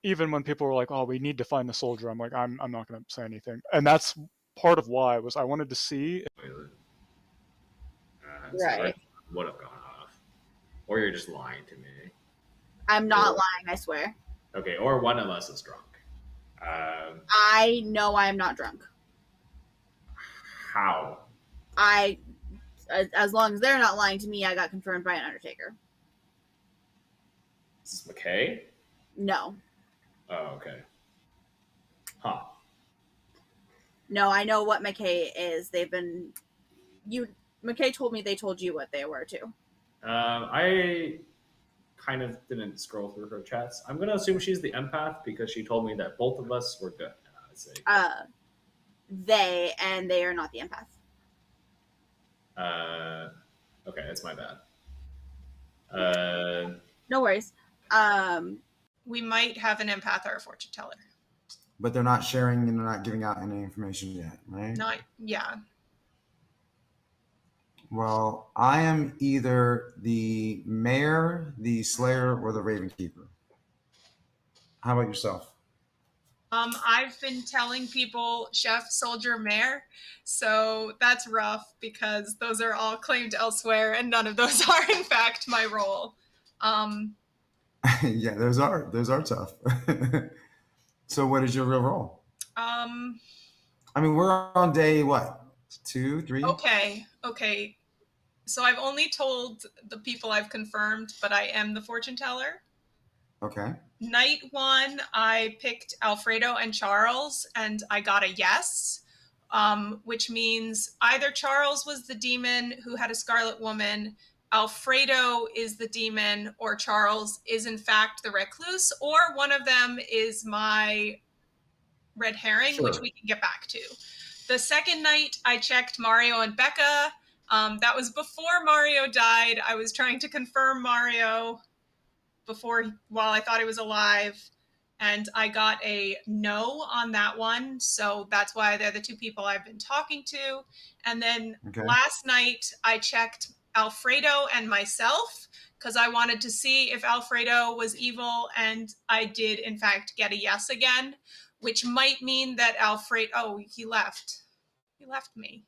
even when people were like, "Oh, we need to find the soldier," I'm like, I'm not going to say anything, and that's part of why I wanted to see. Right. Would have gone off, or you're just lying to me. I'm not lying, I swear. Okay, or one of us is drunk. I know I am not drunk. How? As long as they're not lying to me, I got confirmed by an Undertaker. Is this McKay? No. Oh, okay. Huh. No, I know what McKay is. McKay told me they told you what they were too. I kind of didn't scroll through her chats. I'm gonna assume she's the empath because she told me that both of us were good. And I would say they are not the empath. Okay, that's my bad. No worries. We might have an empath or a fortune teller. But they're not sharing and they're not giving out any information yet, right? Yeah. Well, I am either the mayor, the slayer, or the raven keeper. How about yourself? I've been telling people chef, soldier, mayor, so that's rough because those are all claimed elsewhere, and none of those are in fact my role. Yeah, those are tough. So, what is your real role? I mean, we're on day what? 2, 3? Okay. So I've only told the people I've confirmed, but I am the fortune teller. Okay. Night 1, I picked Alfredo and Charles, and I got a yes, which means either Charles was the demon who had a Scarlet Woman, Alfredo is the demon, or Charles is in fact the recluse, or one of them is my red herring, which we can get back to. The second night, I checked Mario and Becca. That was before Mario died. I was trying to confirm Mario while I thought he was alive, and I got a no on that one. So that's why they're the two people I've been talking to. And then last night, I checked Alfredo and myself because I wanted to see if Alfredo was evil, and I did in fact get a yes again, which might mean that he left me.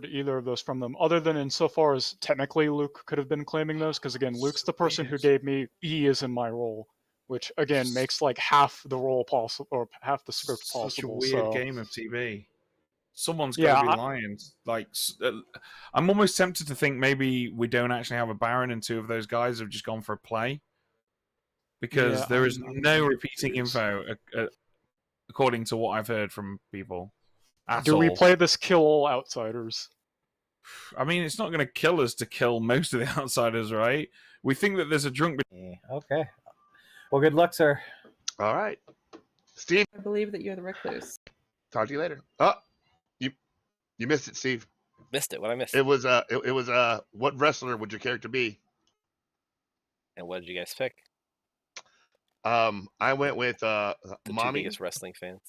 Either of those from them, other than insofar as technically Luke could have been claiming those, because again, Luke's the person who gave me E is in my role, which again makes like half the role possible, or half the script possible. Such a weird game of TV. Someone's got to be lying. Like, I'm almost tempted to think maybe we don't actually have a Baron, and 2 of those guys have just gone for a play, because there is no repeating info, according to what I've heard from people. Do we play this kill all outsiders? I mean, it's not going to kill us to kill most of the outsiders, right? We think that there's a drunk. Okay. Well, good luck, sir. All right. Steve. I believe that you're the recluse. Talk to you later. Oh, you. You missed it, Steve. Missed it. What I missed. It was what wrestler would your character be? And what did you guys pick? I went with The Mommy. two biggest wrestling fans.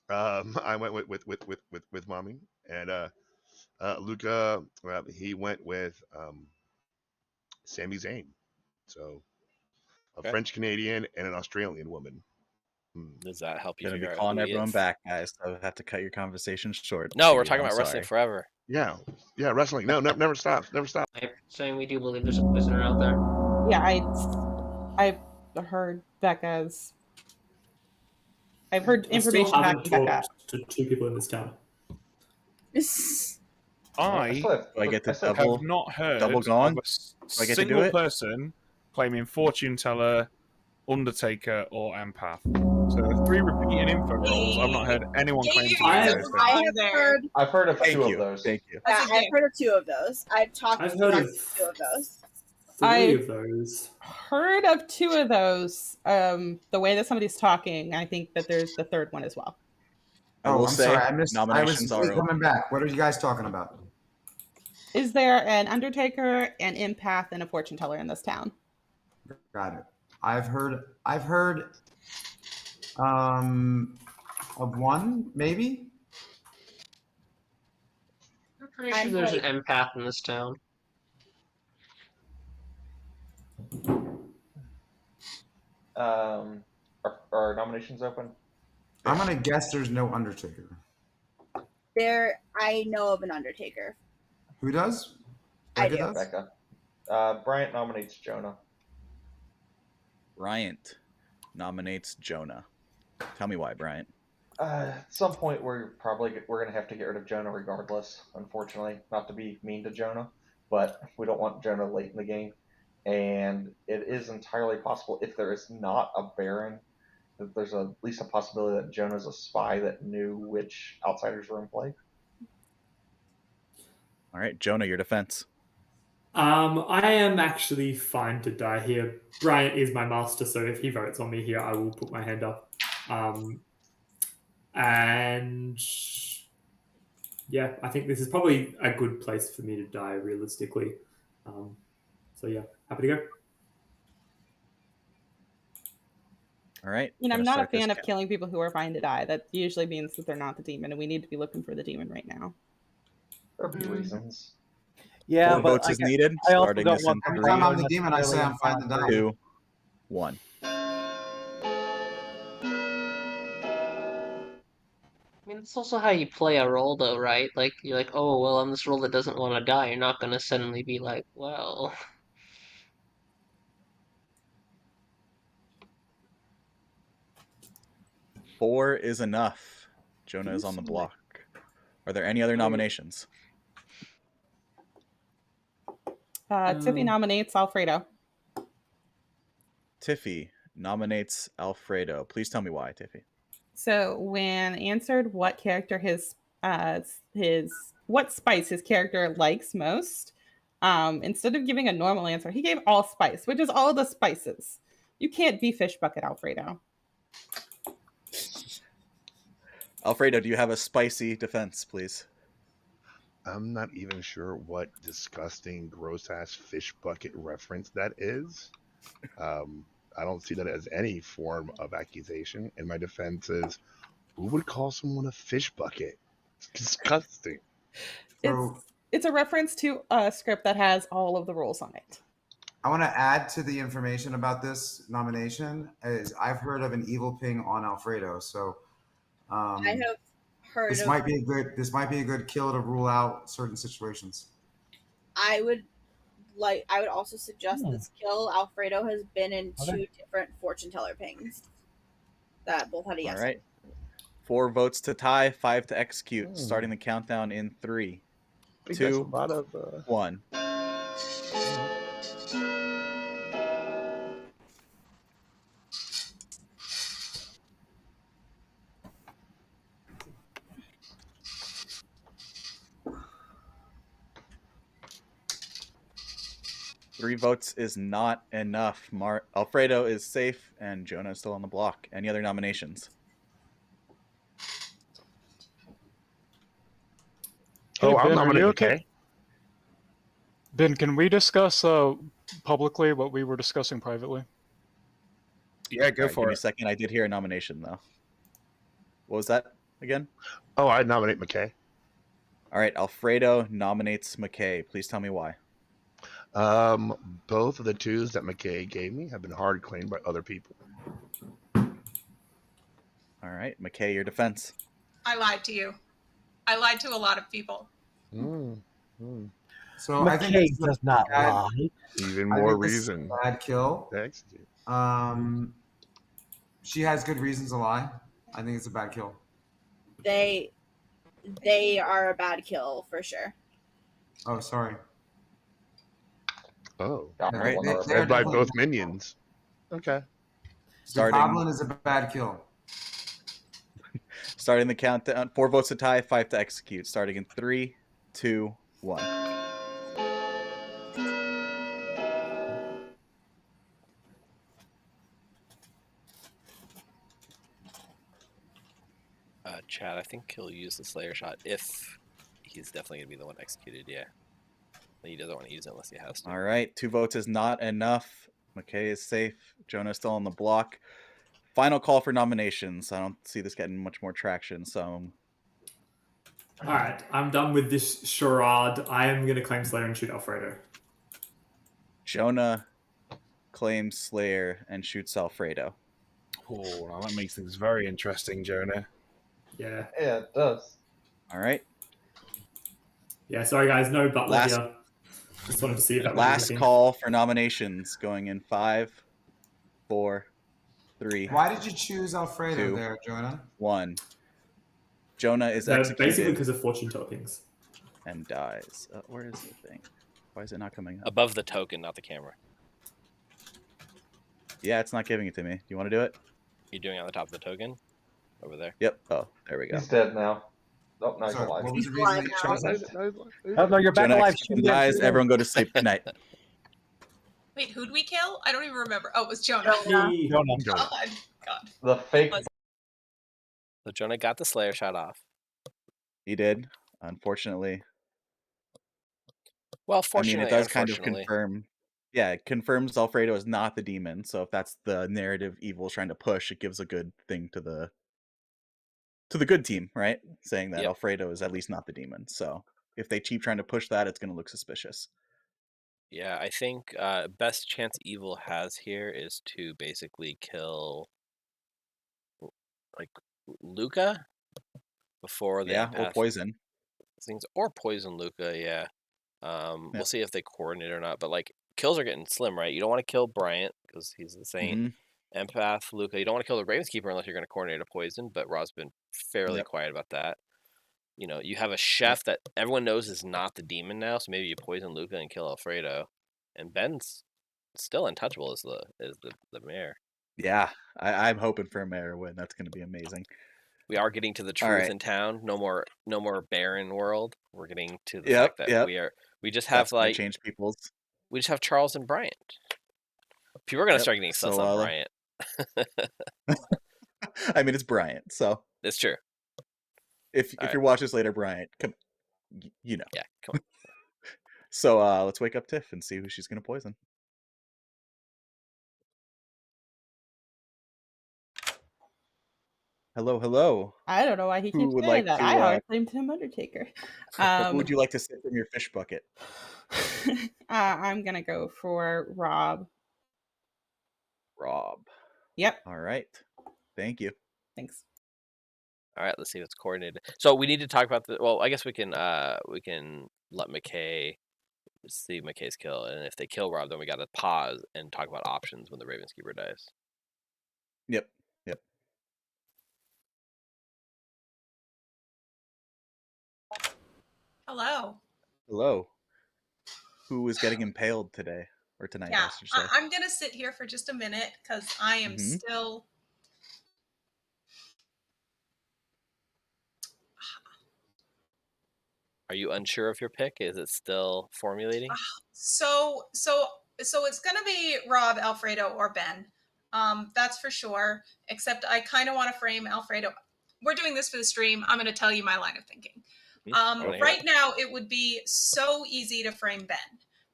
I went with Mommy, and Luca. He went with Sami Zayn. So a French Canadian and an Australian woman. Does that help you Gonna be figure out calling who he everyone is? back, guys. So I have to cut your conversation short. No, we're Steve, talking I'm about wrestling sorry. forever. Yeah, wrestling. No, never stops. Never stops. I'm saying we do believe there's a poisoner out there. Yeah, I've heard Becca's. I've heard I still information back haven't from Becca. talked to 2 people in this town. I Do I get to have double? not heard double gone? of a Do I get to do single it? person claiming fortune teller, undertaker, or empath. So the 3 repeating info rolls, I've not heard anyone claim to be I those have things. I have heard. I've heard of Thank 2 you. of those. Thank you. Yeah, I've heard of 2 of those. I've talked I've to heard of 2 of those. 3 of those. Heard of 2 of those. The way that somebody's talking, I think that there's the 3rd one as well. I will I'm say sorry. I missed. I was nominations are coming back. What are you guys talking about? Is there an undertaker, an empath, and a fortune teller in this town? Got it. I've heard of one, maybe. I'm pretty sure there's an empath in this town. Are nominations open? I'm gonna guess there's no Undertaker. I know of an Undertaker. Who does? I Becca do. does? Becca. Bryant nominates Jonah. Bryant nominates Jonah. Tell me why, Bryant. At some point, we're gonna have to get rid of Jonah regardless. Unfortunately, not to be mean to Jonah, but we don't want Jonah late in the game. And it is entirely possible, if there is not a Baron, that there's at least a possibility that Jonah's a spy that knew which outsiders were in play. All right, Jonah, your defense. I am actually fine to die here. Bryant is my master, so if he votes on me here, I will put my hand up. And yeah, I think this is probably a good place for me to die, realistically. So yeah, happy to go. All right. You know, I'm gonna not a start this fan of count. killing people who are fine to die. That usually means that they're not the demon, and we need to be looking for the demon right now. There'll be reasons. Yeah, 4 but votes is needed. I also Starting don't this want in Every 3, time I'm the demon, I say I'm fine to die. 2, 1. I mean, it's also how you play a role, though, right? Like, you're like, oh, well, on this role that doesn't want to die, you're not going to suddenly be like, well. 4 is enough. Jonah is on the block. Are there any other nominations? Tiffy nominates Alfredo. Tiffy nominates Alfredo. Please tell me why, Tiffy. So when answered what character what spice his character likes most, instead of giving a normal answer, he gave all spice, which is all the spices. You can't be fish bucket Alfredo. Alfredo, do you have a spicy defense, please? I'm not even sure what disgusting, gross-ass fish bucket reference that is. I don't see that as any form of accusation. And my defense is, who would call someone a fish bucket? It's disgusting. It's a reference to a script that has all of the rules on it. I want to add to the information about this nomination is I've heard of an evil ping on Alfredo, so I have heard this of. might be a good kill to rule out certain situations. I would also suggest this kill. Alfredo has been in 2 different fortune teller pings that both had a yes. All right. 4 votes to tie, 5 to execute. Starting the countdown in 3, 2, 1. Three votes is not enough. Alfredo is safe, and Jonah is still on the block. Any other nominations? Oh, I'll Ben, are nominate you okay? McKay. Ben, can we discuss publicly what we were discussing privately? Yeah, go All right, for give me a it. second. I did hear a nomination though. What was that again? Oh, I'd nominate McKay. All right, Alfredo nominates McKay. Please tell me why. Both of the twos that McKay gave me have been hard claimed by other people. All right, McKay, your defense. I lied to you. I lied to a lot of people. So I think McKay this is does a not bad, lie. Even I more think this is a reason. bad kill. to execute. She has good reasons to lie. I think it's a bad kill. They are a bad kill for sure. Oh, sorry. Oh, All right. led by both minions. Okay. Starting- Goblin is a bad kill. Starting the countdown. 4 votes to tie, 5 to execute. Starting in 3, 2, 1. Chad, I think he'll use the Slayer shot if he's definitely going to be the one executed, yeah. He doesn't want to use it unless he has to. All right, 2 votes is not enough. McKay is safe. Jonah's still on the block. Final call for nominations. I don't see this getting much more traction, so... All right, I'm done with this charade. I am going to claim Slayer and shoot Alfredo. Jonah claims Slayer and shoots Alfredo. Oh, well, that makes things very interesting, Jonah. Yeah. Yeah, it does. All right. Yeah, sorry guys, no butler Last- here. Just wanted to see if that was Last working. call for nominations going in 5, 4, 3. Why did you choose Alfredo 2, there, Jonah? 1. Jonah is executed. Basically because of fortune tokens. And dies. Where is the thing? Why is it not coming up? Above the token, not the camera. Yeah, it's not giving it to me. Do you want to do it? You're doing it on the top of the token? Over there? Yep. Oh, there we go. He's dead now. Oh, no, he's Sorry, alive. what was the He's reason alive that you now. chose it? Oh, no, you're back Jonah alive. executes Shoot and again, dies. shoot again. Everyone go to sleep. Good night. Wait, who'd we kill? I don't even remember. Oh, it was Jonah. Jonah. Jonah. God. The fake. So Jonah got the Slayer shot off. He did. Unfortunately. Well, I mean, fortunately, it does kind of unfortunately. confirm. Yeah, it confirms Alfredo is not the demon. So if that's the narrative Evil's trying to push, it gives a good thing to the good team, right? Saying that Yep. Alfredo is at least not the demon. So if they keep trying to push that, it's going to look suspicious. Yeah, I think best chance Evil has here is to basically kill like Luca before the Yeah, or empath poison. things, or poison Luca. Yeah, Yeah. we'll see if they coordinate or not. But like kills are getting slim, right? You don't want to kill Bryant because he's the saint. Mhm. Empath Luca. You don't want to kill the Ravenskeeper unless you're going to coordinate a poison. But Ra's been fairly Yep. quiet about that. You know, you have a chef that everyone knows is not the demon now, so maybe you poison Luca and kill Alfredo. And Ben's still untouchable as the mayor. Yeah, I'm hoping for a mayor win. That's going to be amazing. We are getting to the All truth right. in town. No more barren world. We're getting to the Yep, fact that yep. we just have That's gonna like change people's. we just have Charles and Bryant. People are gonna Yep, start getting sus so, on Bryant. I mean, it's Bryant. So It's true. if All you watch this later, Bryant, come, you know. Yeah, come on. So let's wake up Tiff and see who she's going to poison. Hello, hello. I don't know why he Who keeps would saying like that. to, I always claimed him Undertaker. Who would you like to sit from your fish bucket? I'm gonna go for Rob. Rob. Yep. All right. Thank you. Thanks. All right, let's see what's coordinated. So we need to talk about the. Well, I guess we can let McKay see McKay's kill, and if they kill Rob, then we got to pause and talk about options when the Ravenskeeper dies. Yep. Yep. Hello. Hello. Who is getting impaled today or tonight? Yeah, I should say. I'm gonna sit here for just a minute because I am Mhm. still. Are you unsure of your pick? Is it still formulating? So it's gonna be Rob, Alfredo, or Ben. That's for sure. Except I kind of want to frame Alfredo. We're doing this for the stream. I'm gonna tell you my line of thinking. Right now, it would be so easy to frame Ben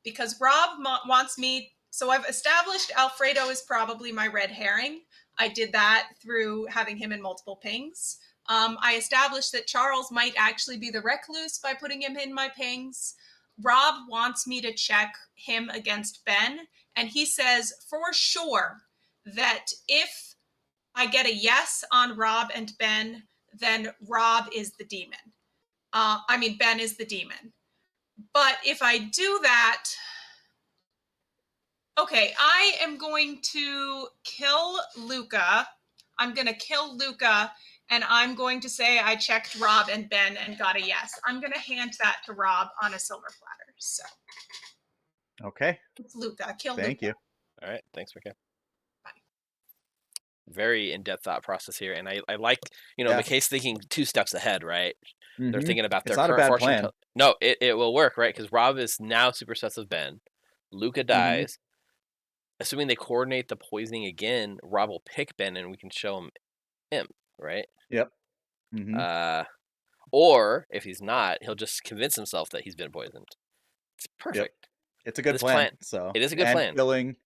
because Rob wants me. So I've established Alfredo is probably my red herring. I did that through having him in multiple pings. I established that Charles might actually be the recluse by putting him in my pings. Rob wants me to check him against Ben, and he says for sure that if I get a yes on Rob and Ben, then Rob is the demon. Ben is the demon. But if I do that, okay, I am going to kill Luca. I'm going to kill Luca, and I'm going to say I checked Rob and Ben and got a yes. I'm going to hand that to Rob on a silver platter. So Okay. it's Luca. Kill Thank Luca. you. All right. Thanks, McKay. Very in-depth thought process here, and I like, McKay's thinking 2 steps ahead, right? They're thinking about their It's not a current bad fortune. plan. No, it will work, right? Because Rob is now super obsessed with Ben. Luca dies. Assuming they coordinate the poisoning again, Rob will pick Ben, and we can show him, right? Yep. Or if he's not, he'll just convince himself that he's been poisoned. It's perfect. Yep. It's a good This plan. So it is a good plan.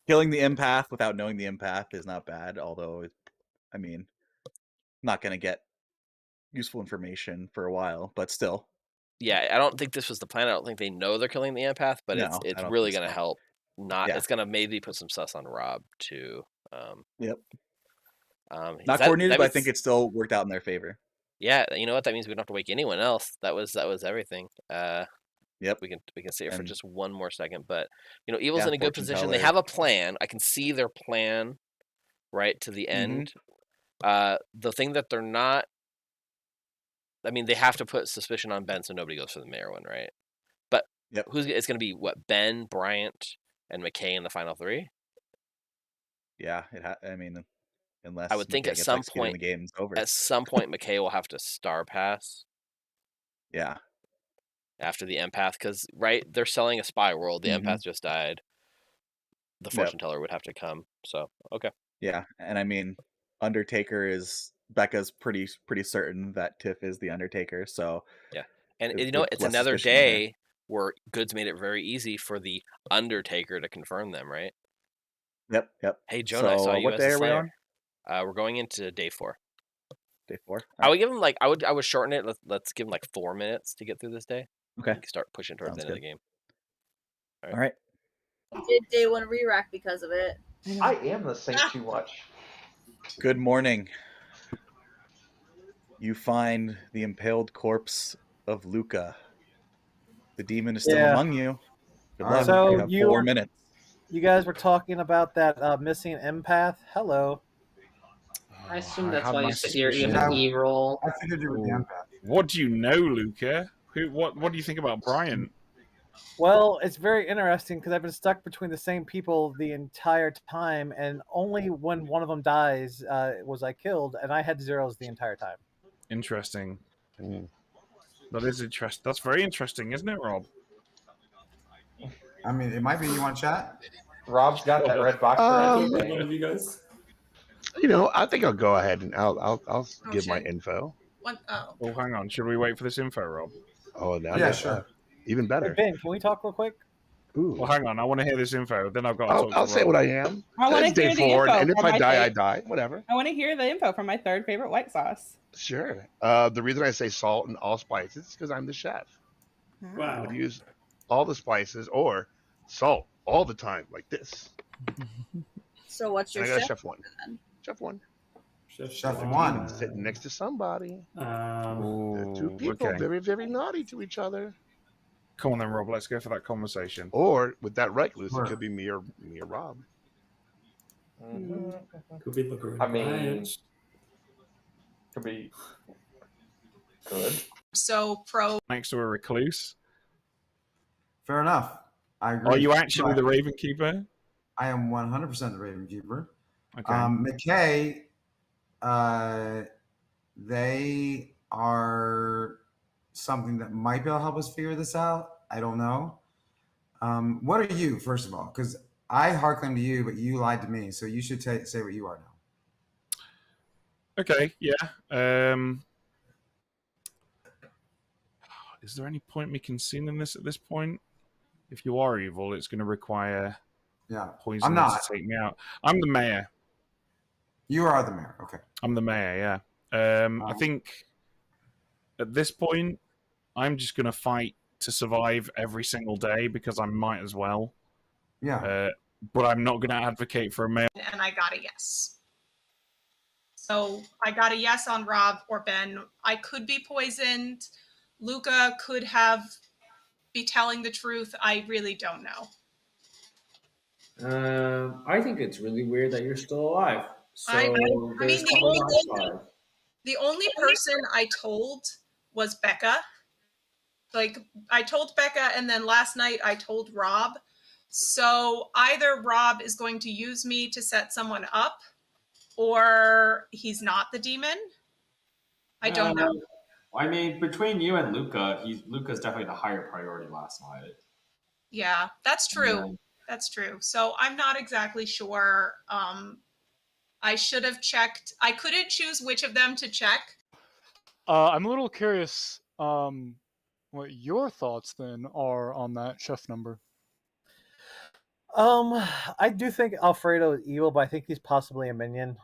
Killing the empath without knowing the empath is not bad. Although, not going to get useful information for a while, but still. Yeah, I don't think this was the plan. I don't think they know they're killing the empath, but No, it's I don't really think going to so. help. Yeah. It's going to maybe put some sus on Rob too. Yep. That Not coordinated, but I means, think it still worked out in their favor. yeah, you know what? That means we don't have to wake anyone else. That was everything. Yep. We can sit here for just one more second, but Evil's Yeah, in a good fortune position. They teller. have a plan. I can see their plan right to the end. The thing that they're not, they have to put suspicion on Ben so nobody goes for the mayor one, right? But it's going to be what, Ben, Bryant, and McKay in the final 3? Yeah, unless I would think McKay at gets some executed and point, the game's over. McKay will have to star pass. Yeah. After the empath, because they're selling a spy world. The empath just died. The fortune teller would have to come. So okay. Yeah, and Undertaker is Becca's pretty certain that Tiff is the Undertaker. So yeah, and with it's less another suspicion on her. day where Goods made it very easy for the Undertaker to confirm them, right? Yep. Hey, Jonah, I saw you what as day the are we Slayer. on? We're going into day 4. Day 4. I would give him I would shorten it. Let's give him 4 minutes to get through this day. Okay. We can start pushing towards the end of the game. All right. I did day 1 re-rack because of it. I am the saint too much. Good morning. You find the impaled corpse of Luca. The demon is still among you. Good luck. So you have 4 minutes. You guys were talking about that missing empath. Hello. I assume that's had why my you said you're suspicions. even E-roll. I figured you were the empath. What do you know, Luca? What do you think about Brian? Well, it's very interesting because I've been stuck between the same people the entire time, and only when one of them dies was I killed, and I had zeros the entire time. Interesting. That is interesting. That's very interesting, isn't it, Rob? It might be. You want to chat? Rob's got that red box for One of you guys. I think I'll go ahead and I'll give my info. Oh, hang on. Should we wait for this info, Rob? Oh, now Yeah, sure. Even better. Hey, Ben, can we talk real quick? Ooh. Well, hang on. I want to hear this info. Then I've got to talk to I'll say Rob. what I am. I want It's to hear day the 4, info. and if from I my die, I third- die. Whatever. I want to hear the info from my 3rd favorite white sauce. Sure. The reason I say salt and all spices is because I'm the chef. Wow. I would use all the spices or salt all the time, like this. So what's your And I got chef chef 1. then? Chef 1. Chef The 1. demon's sitting next to somebody. Ooh, 2 people, okay. very, very naughty to each other. Come on then, Rob. Let's go for that conversation. Or with that recluse, Sure. it could be me or Rob. Could be Luca. Could be good. So pro. Next to a recluse. Fair enough. I agree. Are you actually But the Raven Keeper? I am 100% the Raven Keeper. Okay. McKay, they are something that might be able to help us figure this out. I don't know. What are you, first of all? Because I hard claim to you, but you lied to me. So you should say what you are now. Okay, yeah. is there any point me concealing this at this point? If you are evil, it's going to require poison I'm not. to take me out. I'm the mayor. You are the mayor. Okay. I'm the mayor, yeah. I think at this point, I'm just going to fight to survive every single day because I might as well. Yeah. But I'm not going to advocate for a mayor. And I got a yes. So I got a yes on Rob or Ben. I could be poisoned. Luca could be telling the truth. I really don't know. I think it's really weird that you're still alive. So I mean, there's the only person I told was Becca. Like, I told Becca, and then last night I told Rob. So either Rob is going to use me to set someone up, or he's not the demon. I don't know. I mean, between you and Luca, Luca's definitely the higher priority last night. Yeah, that's true. Yeah. That's true. So I'm not exactly sure. I should have checked. I couldn't choose which of them to check. I'm a little curious what your thoughts then are on that chef number. I do think Alfredo is evil, but I think he's possibly a minion.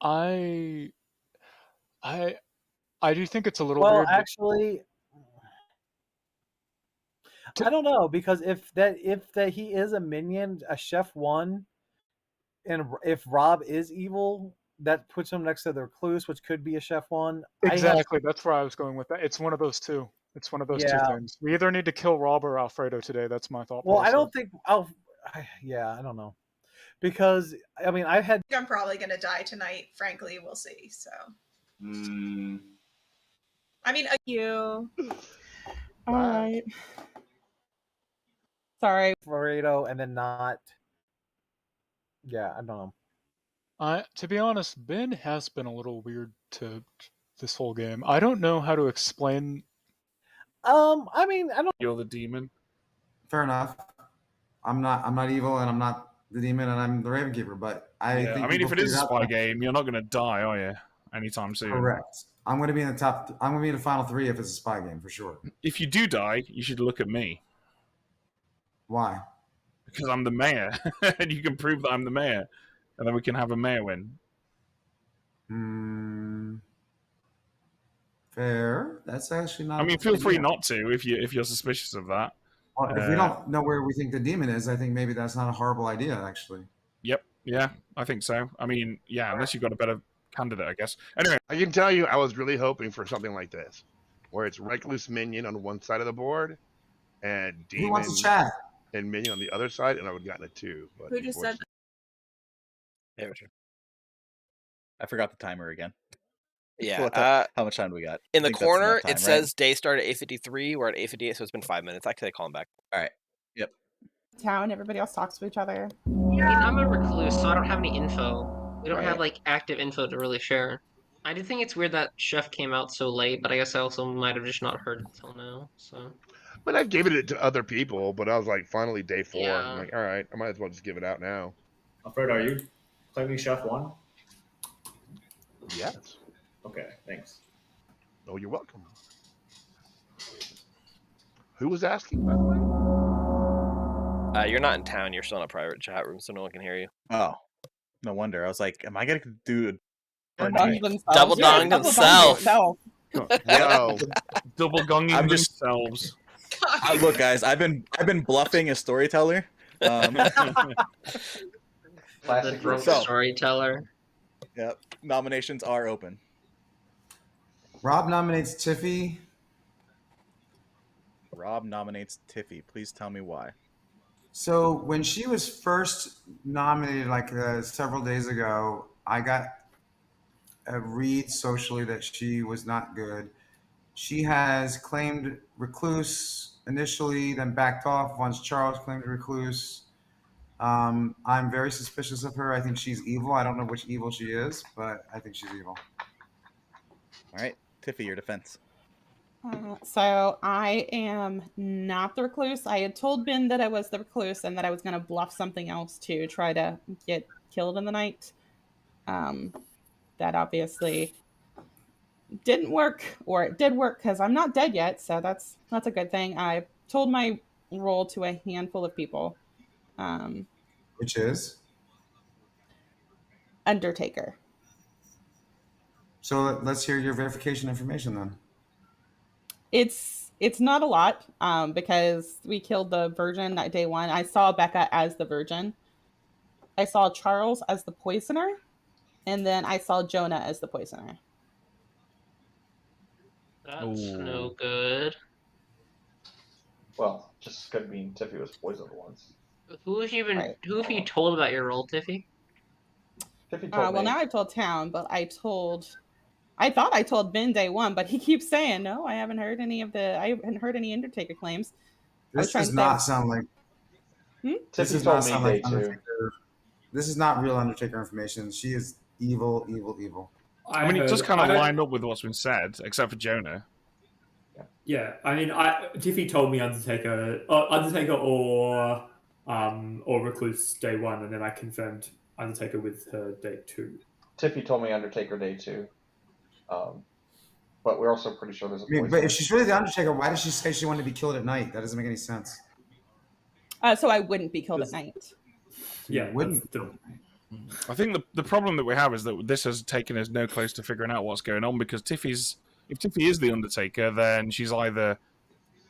I do think it's a little well, weird. Actually, I don't know, because if that he is a minion, a chef won, and if Rob is evil, that puts him next to the recluse, which could be a chef one. Exactly, that's where I was going with that. It's one of those two. It's one of those two things. We either need to kill Rob or Alfredo today. That's my thought. Well, process. I don't think I don't know, because I mean I'm probably gonna die tonight. Frankly, we'll see. So. I mean, you. All right. Sorry, Alfredo, and then not. Yeah, I don't know. To be honest, Ben has been a little weird to this whole game. I don't know how to explain. I mean, I don't. You're the demon. Fair enough. I'm not evil, and I'm not the demon, and I'm the Raven Keeper. But I think. I mean, if it is a spy game, you're not going to die, are you? Anytime soon. Correct. I'm going to be in the top. I'm going to be in the final 3 if it's a spy game for sure. If you do die, you should look at me. Why? Because I'm the mayor, and you can prove that I'm the mayor, and then we can have a mayor win. Fair. That's actually not. I mean, feel free not to if you're suspicious of that. Well, if we don't know where we think the demon is, I think maybe that's not a horrible idea, actually. Yep. Yeah, I think so. I mean, yeah, unless you've got a better candidate, I guess. Anyway, I can tell you, I was really hoping for something like this, where it's recluse minion on one side of the board, and demon Who wants to chat? and minion on the other side, and I would have gotten a 2. But Who just said? Yeah, I forgot the timer again. Yeah. How much time do we got? In the corner, it says day start at 8:53. We're at 8:58, so it's been 5 minutes. I could call him back. All right. Yep. Town. Everybody else talks to each other. I mean, I'm a recluse, so I don't have any info. We don't have like active info to really share. I do think it's weird that Chef came out so late, but I guess I also might have just not heard until now. So. But I've given it to other people, but I was like, finally day 4. Yeah. I'm like, all right, I might as well just give it out now. Alfred, are you claiming Chef won? Yes. Okay, thanks. Oh, you're welcome. Who was asking, by the way? You're not in town. You're still in a private chat room, so no one can hear you. Oh, no wonder. I was like, am I going to do double dong themselves? Wow. Double gonging themselves. Look, guys, I've been bluffing as storyteller. Classic storyteller. Yep. Nominations are open. Rob nominates Tiffy. Rob nominates Tiffy. Please tell me why. So when she was first nominated, like several days ago, I got a read socially that she was not good. She has claimed recluse initially, then backed off once Charles claimed recluse. I'm very suspicious of her. I think she's evil. I don't know which evil she is, but I think she's evil. All right, Tiffy, your defense. So I am not the recluse. I had told Ben that I was the recluse and that I was going to bluff something else to try to get killed in the night. That obviously didn't work, or it did work because I'm not dead yet, so that's a good thing. I told my role to a handful of people. Which is? Undertaker. So let's hear your verification information then. It's not a lot, because we killed the Virgin that day one. I saw Becca as the Virgin. I saw Charles as the poisoner, and then I saw Jonah as the poisoner. That's no Ooh. good. Well, just could mean Tiffy was poisoned once. Who have you been? Right. Who have you told about your role, Tiffy? Tiffy told Well, me. now I told Town, but I thought I told Ben day one, but he keeps saying no. I haven't heard any Undertaker claims. This does not sound like. This Tiffy does told not me sound day like two. Undertaker. This is not real Undertaker information. She is evil, evil, evil. I mean, it does kind of line up with what's been said, except for Jonah. Yeah, I mean, Tiffy told me Undertaker or Recluse day one, and then I confirmed Undertaker with her day two. Tiffy told me Undertaker day two, but we're also pretty sure there's a poison. But if she's really the Undertaker, why does she say she wanted to be killed at night? That doesn't make any sense. So I wouldn't be killed at night. Yeah, wouldn't. I think the problem that we have is that this has taken us no close to figuring out what's going on, because if Tiffy is the Undertaker, then she's either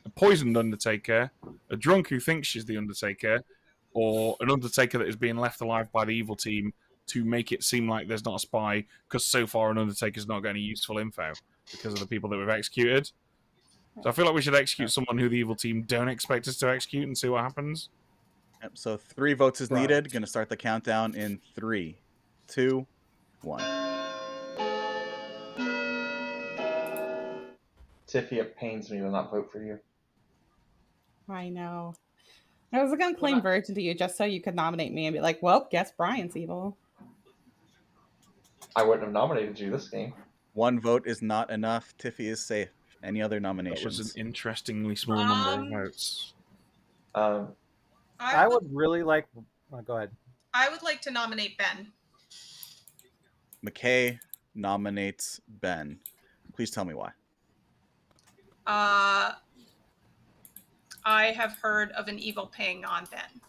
a poisoned Undertaker, a drunk who thinks she's the Undertaker, or an Undertaker that is being left alive by the evil team to make it seem like there's not a spy, because so far an Undertaker's not got any useful info because of the people that we've executed. So I feel like we should execute someone who the evil team don't expect us to execute and see what happens. Yep, so 3 votes is needed. Going to start the countdown in 3, 2, 1. Tiffy, it pains me to not vote for you. I know. I was going to claim Virgin to you just so you could nominate me and be like, well, guess Brian's evil. I wouldn't have nominated you this game. 1 vote is not enough. Tiffy is safe. Any other nominations? That was an interestingly small number of votes. I would really like. Oh, go ahead. I would like to nominate Ben. McKay nominates Ben. Please tell me why. I have heard of an evil ping on Ben.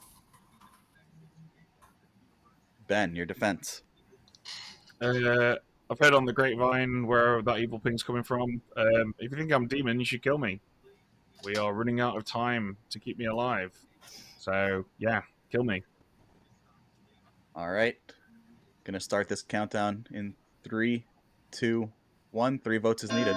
Ben, your defense. I've heard on the grapevine where that evil ping's coming from. If you think I'm demon, you should kill me. We are running out of time to keep me alive. So, yeah, kill me. All right. Gonna start this countdown in 3, 2, 1. 3 votes is needed.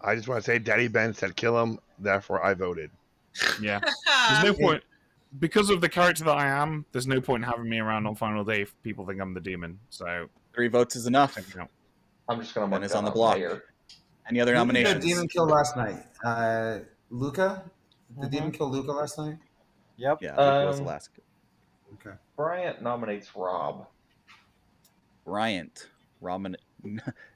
I just want to say Daddy Ben said kill him, therefore I voted. Yeah. There's no point. Because of the character that I am, there's no point in having me around on final day if people think I'm the demon. So 3 votes is enough. I'm just gonna mark Ben is that on the on block. here. Any other Who did nominations? the demon kill last night? Luca? Did the demon kill Luca last night? Yep. Yeah, Luca was the last. Okay. Bryant nominates Rob. Bryant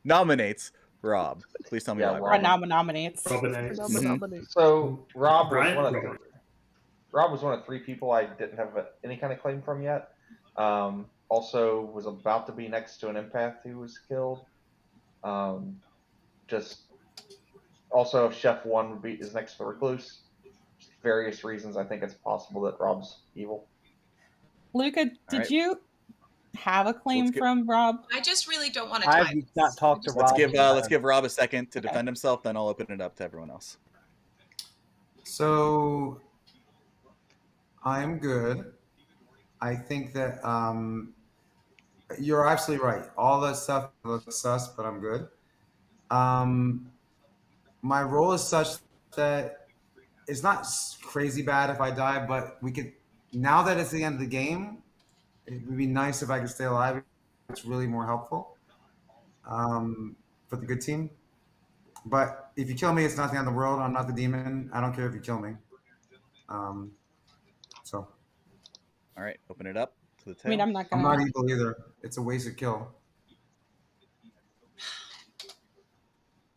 nominates Rob. Please tell me why. Rob nominates. So Rob Bryant, was one of 3 people I didn't have any kind of claim from yet. Also was about to be next to an empath who was killed. Just also Chef 1 is next to the Recluse. Just various reasons I think it's possible that Rob's evil. Luca, did you have a claim from Rob? I just really don't want to I've time. not talked to Rob. Let's give Rob a second to defend himself, then I'll open it up to everyone else. So I'm good. I think that you're absolutely right. All that stuff looks sus, but I'm good. My role is such that it's not crazy bad if I die, but we could. Now that it's the end of the game, it would be nice if I could stay alive. It's really more helpful for the good team. But if you kill me, it's not the end of the world. I'm not the demon. I don't care if you kill me. So. All right, open it up to the tail. I mean, I'm not gonna. I'm not evil either. It's a wasted kill.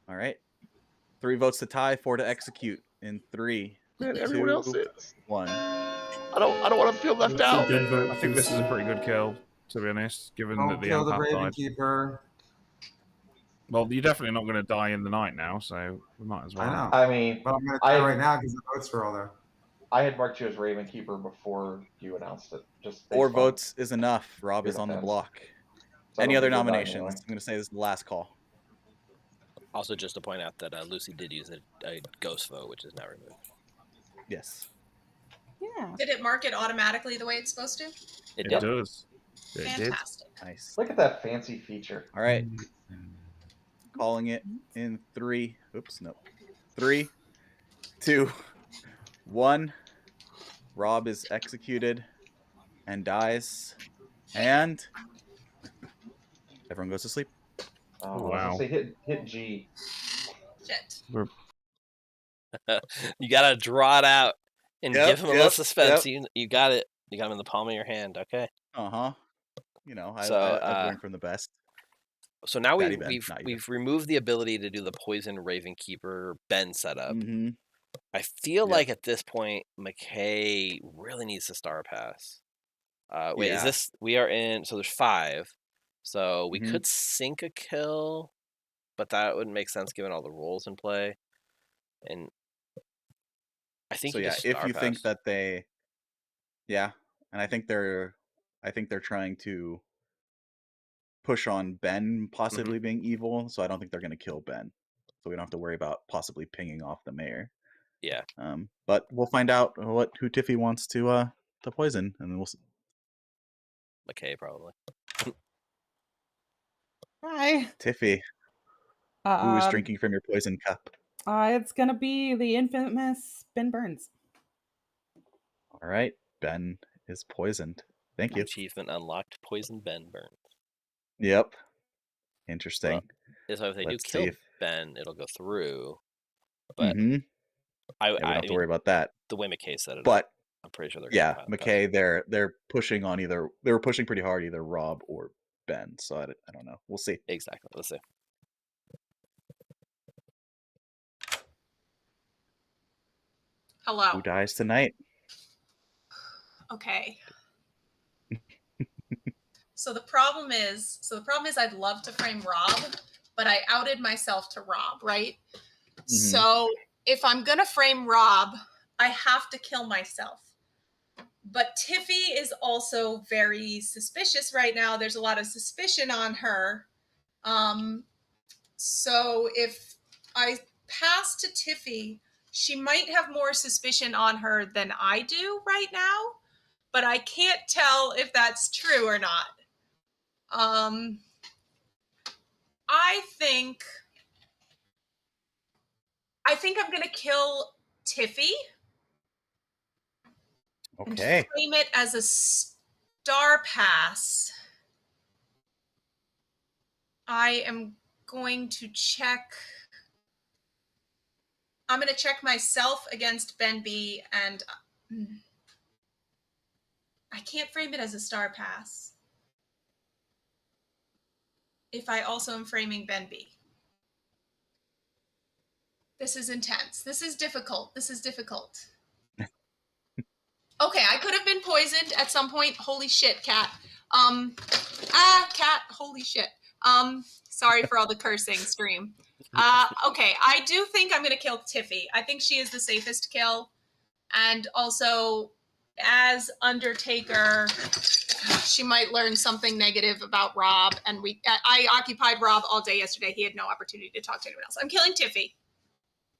All right. 3 votes to tie, 4 to execute in 3, Man, 2, everyone else is. 1. I don't want to feel left So out. dead vote I think this is a goes pretty good kill, to be honest, given that Don't the kill the empath Raven died. Keeper. Well, you're definitely not going to die in the night now, so we might as well. I know. I mean, But I'm going to die right now because the votes are all there. I had marked you as Raven Keeper before you announced it. Just 4 based on votes is enough. Rob your is on the defense. block. So I Any don't other think you'll die nominations? anyway. I'm going to say this is the last call. Also, just to point out that Lucy did use a ghost vote, which is now removed. Yes. Yeah. Did it mark it automatically the way it's supposed to? It It did. does. It did. Fantastic. Nice. Look at that fancy feature. All right. Calling it in 3. Oops, no. 3, 2, 1. Rob is executed and dies. And everyone goes to sleep. Oh, Oh, I was wow. gonna say hit G. Shit. You gotta draw it out and Yep, give him a little yep, suspense. yep. You got it. You got him in the palm of your hand. Okay. Uh-huh. You know, So, I've learned from the best. So now Daddy Ben, not you. we've removed the ability to do the poison Raven Keeper Ben setup. Mm-hmm. I feel Yep. like at this point McKay really needs to star pass. Wait, is Yeah. this we are in? So there's 5. So we Mhm. could sink a kill, but that wouldn't make sense given all the rules in play. And I think So you yeah, just if star you think pass. that they, yeah, and I think they're trying to push on Ben possibly being evil, so I don't think they're going to kill Ben. So we don't have to worry about possibly pinging off the mayor. Yeah. But we'll find out who Tiffy wants to poison, and then we'll see. McKay probably. Hi. Tiffy, who is drinking from your poison cup? It's gonna be the infamous Ben Burns. All right, Ben is poisoned. Thank you. Achievement unlocked. Poison Ben Burns. Yep. Interesting. Well, so if they Let's do kill see if... Ben, it'll go through. But yeah, we don't I have to mean, worry about that. the way McKay set it But up, I'm pretty sure they're yeah, gonna McKay, they're pushing on either. They were pushing pretty hard, either Rob or Ben. So I don't know. We'll see. Exactly. Let's see. Hello. Who dies tonight? Okay. So the problem is I'd love to frame Rob, but I outed myself to Rob, right? Mhm. So if I'm gonna frame Rob, I have to kill myself. But Tiffy is also very suspicious right now. There's a lot of suspicion on her. So if I pass to Tiffy, she might have more suspicion on her than I do right now, but I can't tell if that's true or not. I think I'm gonna kill Tiffy. Okay. And frame it as a star pass. I am going to check. I'm going to check myself against Ben B, and I can't frame it as a star pass if I also am framing Ben B. This is intense. This is difficult. Okay, I could have been poisoned at some point. Holy shit, cat. Cat, holy shit. Sorry for all the cursing, stream. Okay, I do think I'm gonna kill Tiffy. I think she is the safest kill. And also, as Undertaker, she might learn something negative about Rob. And I occupied Rob all day yesterday. He had no opportunity to talk to anyone else. I'm killing Tiffy.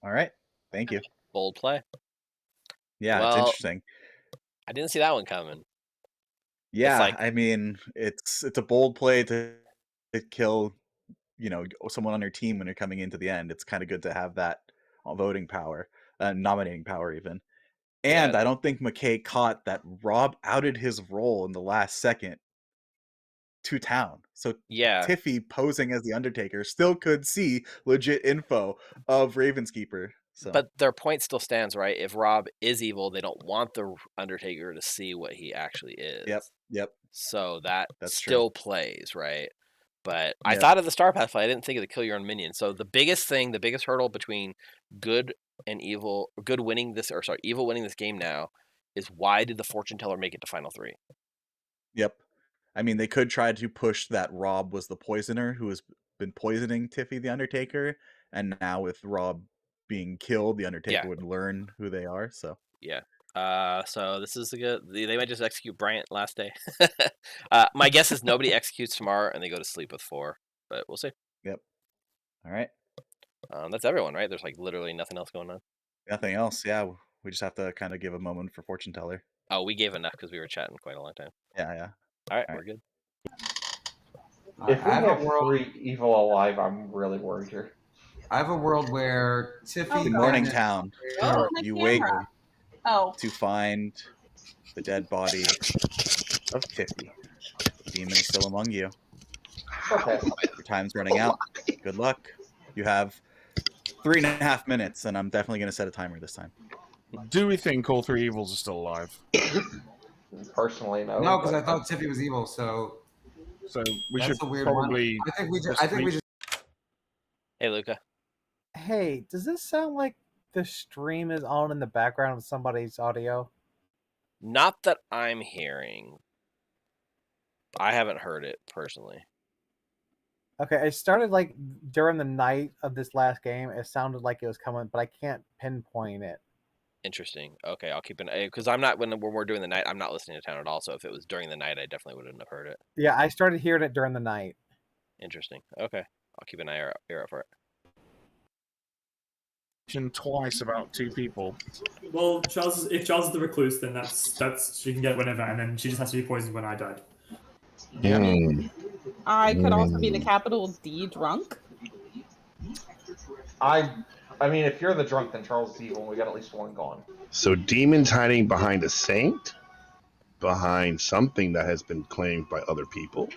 All right. Thank you. Bold play. Yeah, Well, it's interesting. I didn't see that one coming. Yeah, I mean, it's a bold play to kill, someone on your team when you're coming into the end. It's kind of good to have that voting power, nominating power even. And I don't think McKay caught that Rob outed his role in the last second to town. So yeah, Tiffy posing as the Undertaker still could see legit info of Ravenskeeper. So. But their point still stands, right? If Rob is evil, they don't want the Undertaker to see what he actually is. Yep. So that's true. still plays, right? But I thought of the Star Path play. I didn't think of the kill your own minion. So the biggest hurdle between good and evil, evil winning this game now is why did the fortune teller make it to final 3? Yep. I mean, they could try to push that Rob was the poisoner who has been poisoning Tiffy the Undertaker, and now with Rob being killed, the Undertaker would learn who they are. So yeah. So this is a good. They might just execute Bryant last day. My guess is nobody executes tomorrow, and they go to sleep with 4. But we'll see. Yep. All right. That's everyone, right? There's like literally nothing else going on. Nothing else. Yeah, we just have to kind of give a moment for fortune teller. Oh, we gave enough because we were chatting quite a long time. Yeah. All right, we're good. If we have 3 evil alive, I'm really worried here. I have a world where Tiffy. Good morning, town. Oh, You my wait camera. Oh. to find the dead body of Tiffy. The demon is still among you. Okay. Your time's running out. Good luck. You have 3.5 minutes, and I'm definitely going to set a timer this time. Do we think all 3 evils are still alive? Personally, no. No, because I thought Tiffy was evil, so we that's should a weird probably. one. I think we just. Hey, Luca. Hey, does this sound like the stream is on in the background of somebody's audio? Not that I'm hearing. I haven't heard it personally. Okay, it started like during the night of this last game. It sounded like it was coming, but I can't pinpoint it. Interesting. Okay, I'll keep an eye because I'm not when we're doing the night. I'm not listening to town at all. So if it was during the night, I definitely wouldn't have heard it. Yeah, I started hearing it during the night. Interesting. Okay, I'll keep an ear out for it. Twice about 2 people. Well, if Charles is the recluse, then that's she can get whenever, and then she just has to be poisoned when I died. I could also be the capital D drunk. I mean, if you're the drunk, then Charles is evil, and we got at least 1 gone. So demons hiding behind a saint, behind something that has been claimed by other people,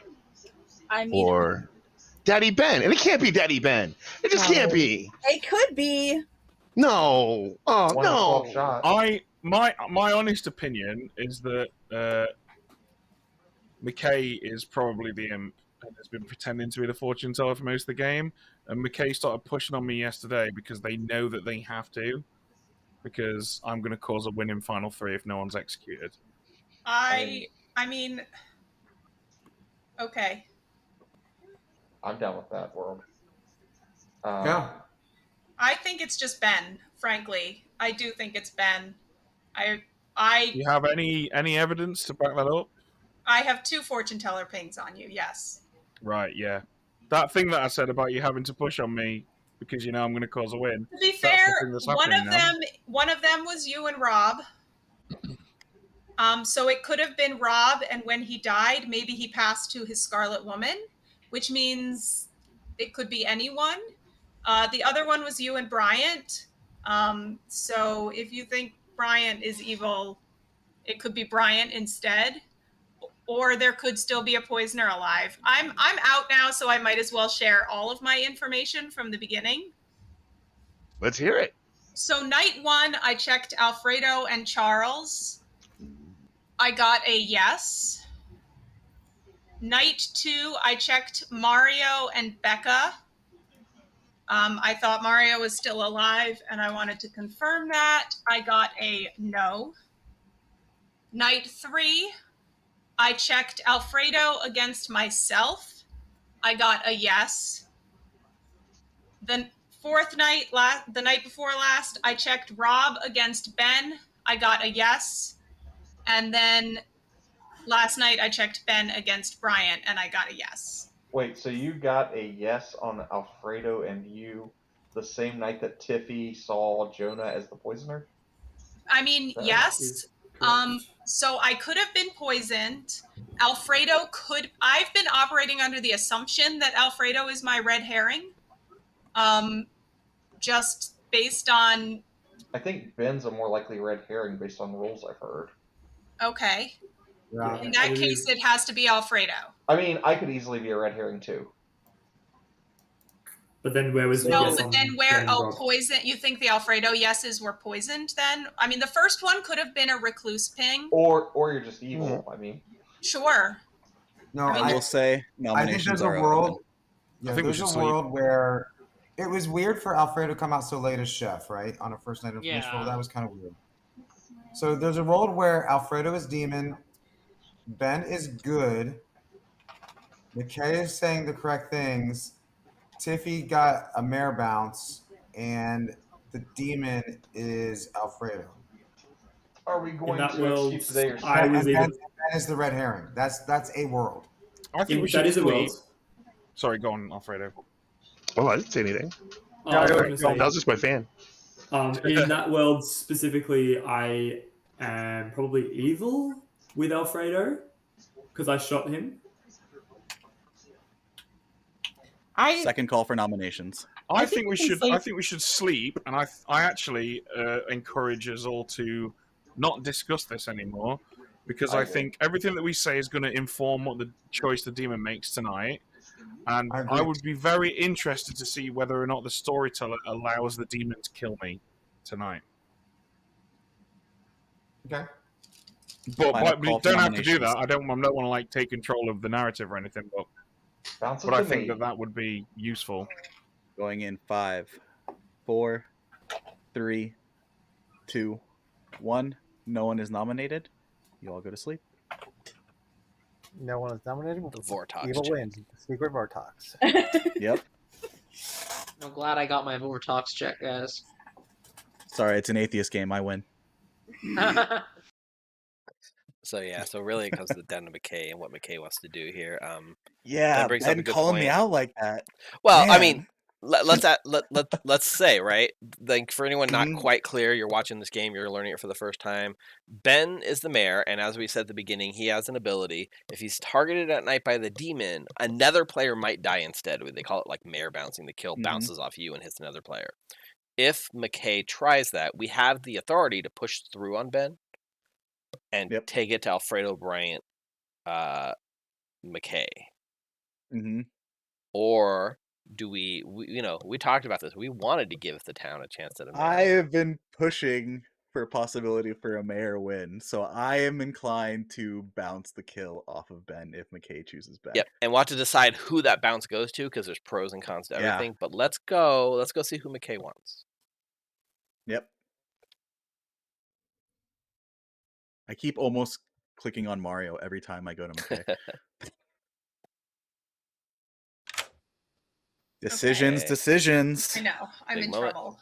I mean, or Daddy Ben, and it can't be Daddy Ben. It just can't be. it could be. No. Oh 1 in 12 shots. My honest opinion is that McKay is probably the imp and has been pretending to be the fortune teller for most of the game. And McKay started pushing on me yesterday because they know that they have to, because I'm going to cause a win in final 3 if no one's executed. I mean, okay. I'm down with that world. Go. I think it's just Ben. Frankly, I do think it's Ben. Do you have any evidence to back that up? I have 2 fortune teller pings on you. Yes. Right. Yeah. That thing that I said about you having to push on me because you know I'm going to cause a win. To be fair, one of them was you and Rob. So it could have been Rob, and when he died, maybe he passed to his Scarlet Woman, which means it could be anyone. The other one was you and Bryant. So if you think Bryant is evil, it could be Bryant instead. Or there could still be a poisoner alive. I'm out now, so I might as well share all of my information from the beginning. Let's hear it. So night 1, I checked Alfredo and Charles. I got a yes. Night 2, I checked Mario and Becca. I thought Mario was still alive, and I wanted to confirm that. I got a no. Night 3, I checked Alfredo against myself. I got a yes. The 4th night, the night before last, I checked Rob against Ben. I got a yes. And then last night, I checked Ben against Bryant, and I got a yes. Wait, so you got a yes on Alfredo and you the same night that Tiffy saw Jonah as the poisoner? I mean, yes. So I could have been poisoned. Alfredo could. I've been operating under the assumption that Alfredo is my red herring. Just based on. I think Ben's a more likely red herring based on the rules I've heard. Okay. Yeah. In that case, it has to be Alfredo. I mean, I could easily be a red herring too. But then where was the No, yes but on then where? Ben Oh, Rob? poison. You think the Alfredo yeses were poisoned? Then I mean, the first one could have been a recluse ping. Or you're just evil. I mean, Sure. No, I will say I think nominations there's a are world. open. Yeah, I think we there's should a sleep. world where it was weird for Alfredo to come out so late as chef, right? On a first night of Yeah. Finish Roll. That was kind of weird. So there's a world where Alfredo is demon, Ben is good, McKay is saying the correct things, Tiffy got a mare bounce, and the demon is Alfredo. Are we In going that to world, keep the day or I And was Ben, either. and Ben is the red herring. That's a world. I think we That should is a world. sleep. Sorry, go on, Alfredo. Well, I didn't say anything. I was go- going to say, That was just my fan. in that world specifically, I am probably evil with Alfredo because I shot him. Second call for nominations. I think we should. sleep. I think we should sleep, and I actually encourage us all to not discuss this anymore, because I think everything that we say is going to inform what the choice the demon makes tonight. And I would be very interested to see whether or not the storyteller allows the demon to kill me tonight. Okay. But you don't have to do that. I don't want to like take control of the narrative or anything. But I think that would be useful. Going in 5, 4, 3, 2, 1. No one is nominated. You all go to sleep. No one is nominated. The Vortox Evil check. wins. The secret Vortox. Yep. I'm glad I got my Vortox check, guys. Sorry, it's an atheist game. I win. So yeah, so really it comes down to McKay and what McKay wants to do here. Yeah, that brings up a Ben good calling me point. out like that. Well, I Man. mean, let's say, right, like for anyone not quite clear, you're watching this game, you're learning it for the first time. Ben is the mayor, and as we said at the beginning, he has an ability. If he's targeted at night by the demon, another player might die instead. They call it like mayor bouncing. The kill bounces off you and hits another player. If McKay tries that, we have the authority to push through on Ben and take it to Alfredo Bryant McKay. Or do we talked about this. We wanted to give the town a chance at a mayor. I have been pushing for a possibility for a mayor win, so I am inclined to bounce the kill off of Ben if McKay chooses Ben. Yep, and we'll have to decide who that bounce goes to because there's pros and cons to everything. But let's go see who McKay wants. Yep. I keep almost clicking on Mario every time I go to McKay. Decisions. I know. I'm in trouble.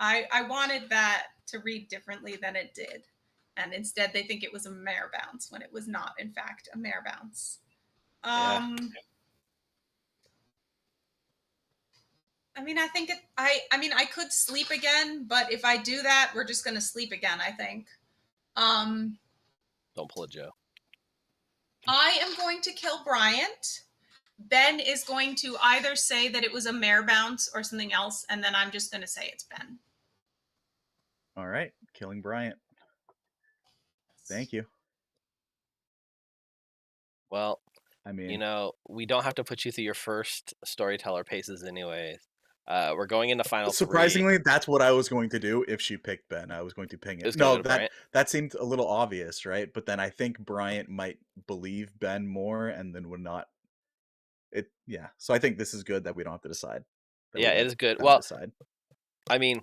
I wanted that to read differently than it did. And instead they think it was a mare bounce when it was not, in fact, a mare bounce. I mean, I think I could sleep again, but if I do that, we're just going to sleep again, I think. Don't pull a Joe. I am going to kill Bryant. Ben is going to either say that it was a mare bounce or something else, and then I'm just going to say it's Ben. All right, killing Bryant. Thank you. Well, I mean, we don't have to put you through your first storyteller paces anyways. We're going into final surprisingly, that's what I was going to do if she picked Ben. I was going to ping it. No, that seemed a little obvious, right? But then I think Bryant might believe Ben more and then would not. So I think this is good that we don't have to decide. Yeah, it is good. Well, I mean,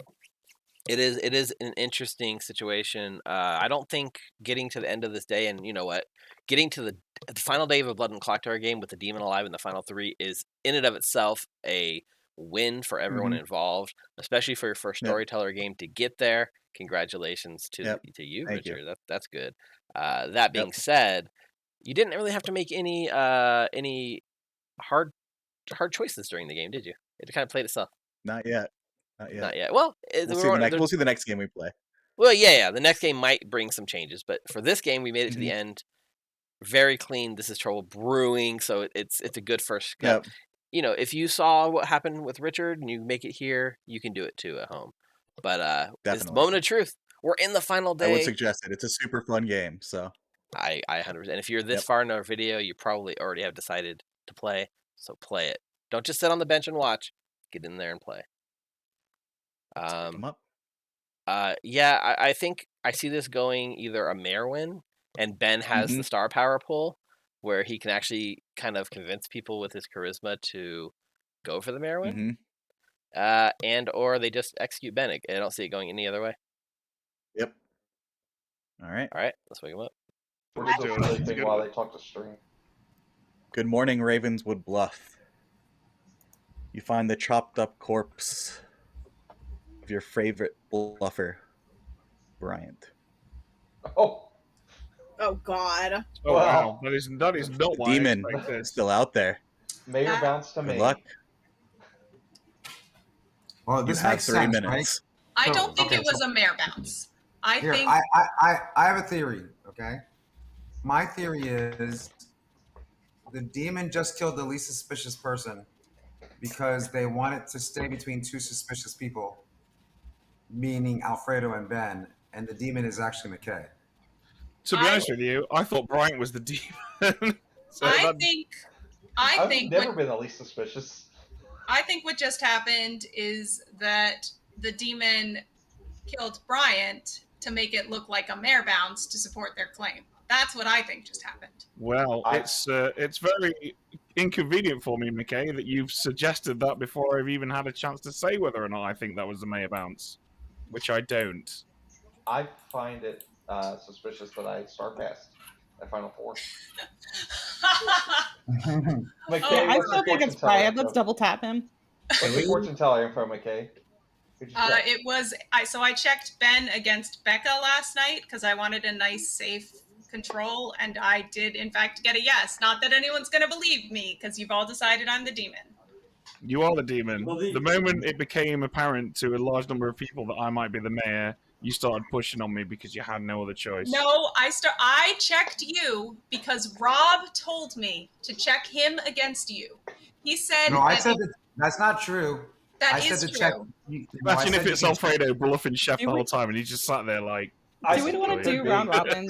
it is an interesting situation. I don't think getting to the end of this day, and you know what, getting to the final day of a Blood and Clock Tower game with the demon alive in the final 3 is in and of itself a win for everyone involved, especially for your first storyteller game to get there. Congratulations to you, Thank Richard. That's good. That being said, you didn't really have to make any hard choices during the game, did you? It kind of played itself. Not yet. Well, we'll see the next game we play. Well, yeah. The next game might bring some changes, but for this game, we made it to the end. Very clean. This is Trouble Brewing, so it's a good first step. Yep. If you saw what happened with Richard and you make it here, you can do it too at home. But it's the moment of truth. We're in the final day. I would suggest it. It's a super fun game. So I 100%. And if you're this far in our video, you probably already have decided to play. So play it. Don't just sit on the bench and watch. Get in there and play. I think I see this going either a mare win, and Ben has the star power pull, where he can actually kind of convince people with his charisma to go for the mare win, and or they just execute Ben. I don't see it going any other way. Yep. All right. All right, let's wake him up. We're Let's still do it. Let's sleeping do while it. they talk to stream. Good morning, Ravenswood Bluff. You find the chopped up corpse of your favorite bluffer, Bryant. Oh, Oh God. Oh Well, wow, that is not The what I demon expected. is still out there. Mayor That- bounced to Good me. luck. Well, You this have makes 3 sense, minutes. I So, don't think okay, it was so- a mare bounce. I Here, think I have a theory. Okay, my theory is the demon just killed the least suspicious person because they wanted to stay between two suspicious people, meaning Alfredo and Ben, and the demon is actually McKay. To be honest with you, I thought Bryant was the demon. So I that- think I've never what been the least suspicious. I think what just happened is that the demon killed Bryant to make it look like a mare bounce to support their claim. That's what I think just happened. Well, it's very inconvenient for me, McKay, that you've suggested that before I've even had a chance to say whether or not I think that was the mayor bounce, which I don't. I find it suspicious that I star passed at Final Four. McKay, I what's still your think it's fortune teller Brian. info? Let's double tap him. What's your fortune teller info, McKay? Who'd you check? It was I checked Ben against Becca last night because I wanted a nice safe control, and I did in fact get a yes. Not that anyone's gonna believe me because you've all decided I'm the demon. You are the demon. Well, the moment it became apparent to a large number of people that I might be the mayor, you started pushing on me because you had no other choice. No, I checked you because Rob told me to check him against you. He said No, I that said that's not true. That I is said to true. check. Imagine if it's Alfredo bluffing Chef the whole time and he just sat there like. Do we want to do round robin?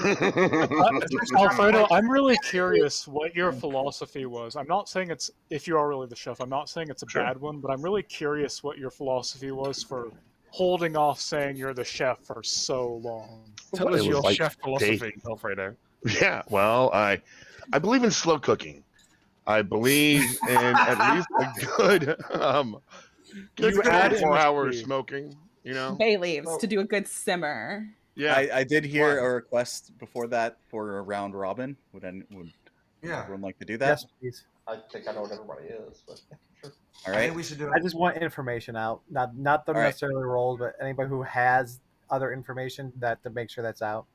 Alfredo, I'm really curious what your philosophy was. I'm not saying it's, if you are really the chef, I'm not saying it's a bad one, but I'm really curious what your philosophy was for holding off saying you're the chef for so long. Tell us It your was like chef philosophy, dating. Alfredo. Yeah, well, I believe in slow cooking. I believe in at least a good You add 4 in hours the- smoking. You know, Bay leaves to do a good simmer. yeah. I did hear a request before that for a round robin. Would Yeah. everyone like to do that? Yes, please. I think I know what everybody is, but sure. All I right. think we should do I it. just want information out, not the All right. necessarily rolled, but anybody who has other information that to make sure that's out.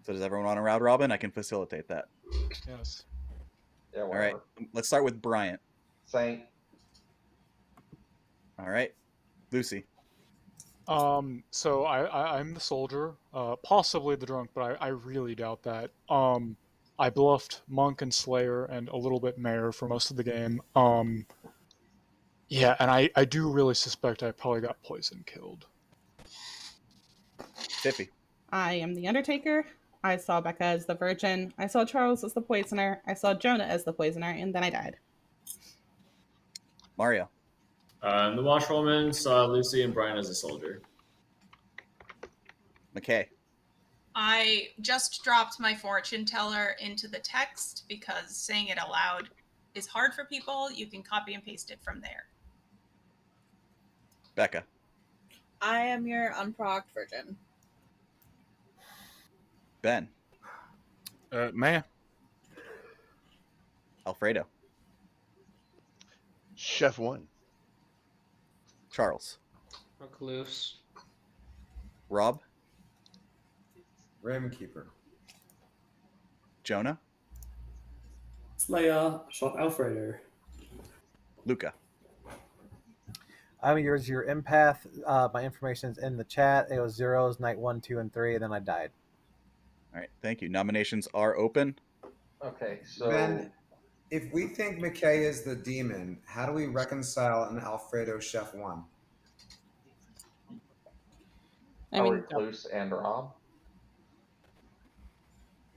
So does everyone want a round robin? I can facilitate that. Yes. Yeah, All whatever. right. Let's start with Bryant. Saint. All right. Lucy. So I'm the soldier, possibly the drunk, but I really doubt that. I bluffed Monk and Slayer and a little bit Mayor for most of the game. Yeah, and I do really suspect I probably got poison killed. Tiffy. I am the Undertaker. I saw Becca as the Virgin. I saw Charles as the Poisoner. I saw Jonah as the Poisoner, and then I died. Mario. The washwoman saw Lucy and Brian as a soldier. McKay. I just dropped my fortune teller into the text because saying it aloud is hard for people. You can copy and paste it from there. Becca. I am your unprogged virgin. Ben. Mayor. Alfredo. Chef 1. Charles. Recluse. Rob. Ravenkeeper. Jonah. Slayer shot Alfredo. Luca. I'm yours, your empath. My information's in the chat. It was zeros, night 1, 2, and 3, and then I died. All right. Thank you. Nominations are open. Okay, so Ben, if we think McKay is the demon, how do we reconcile an Alfredo Chef 1? I mean, Recluse and Rob.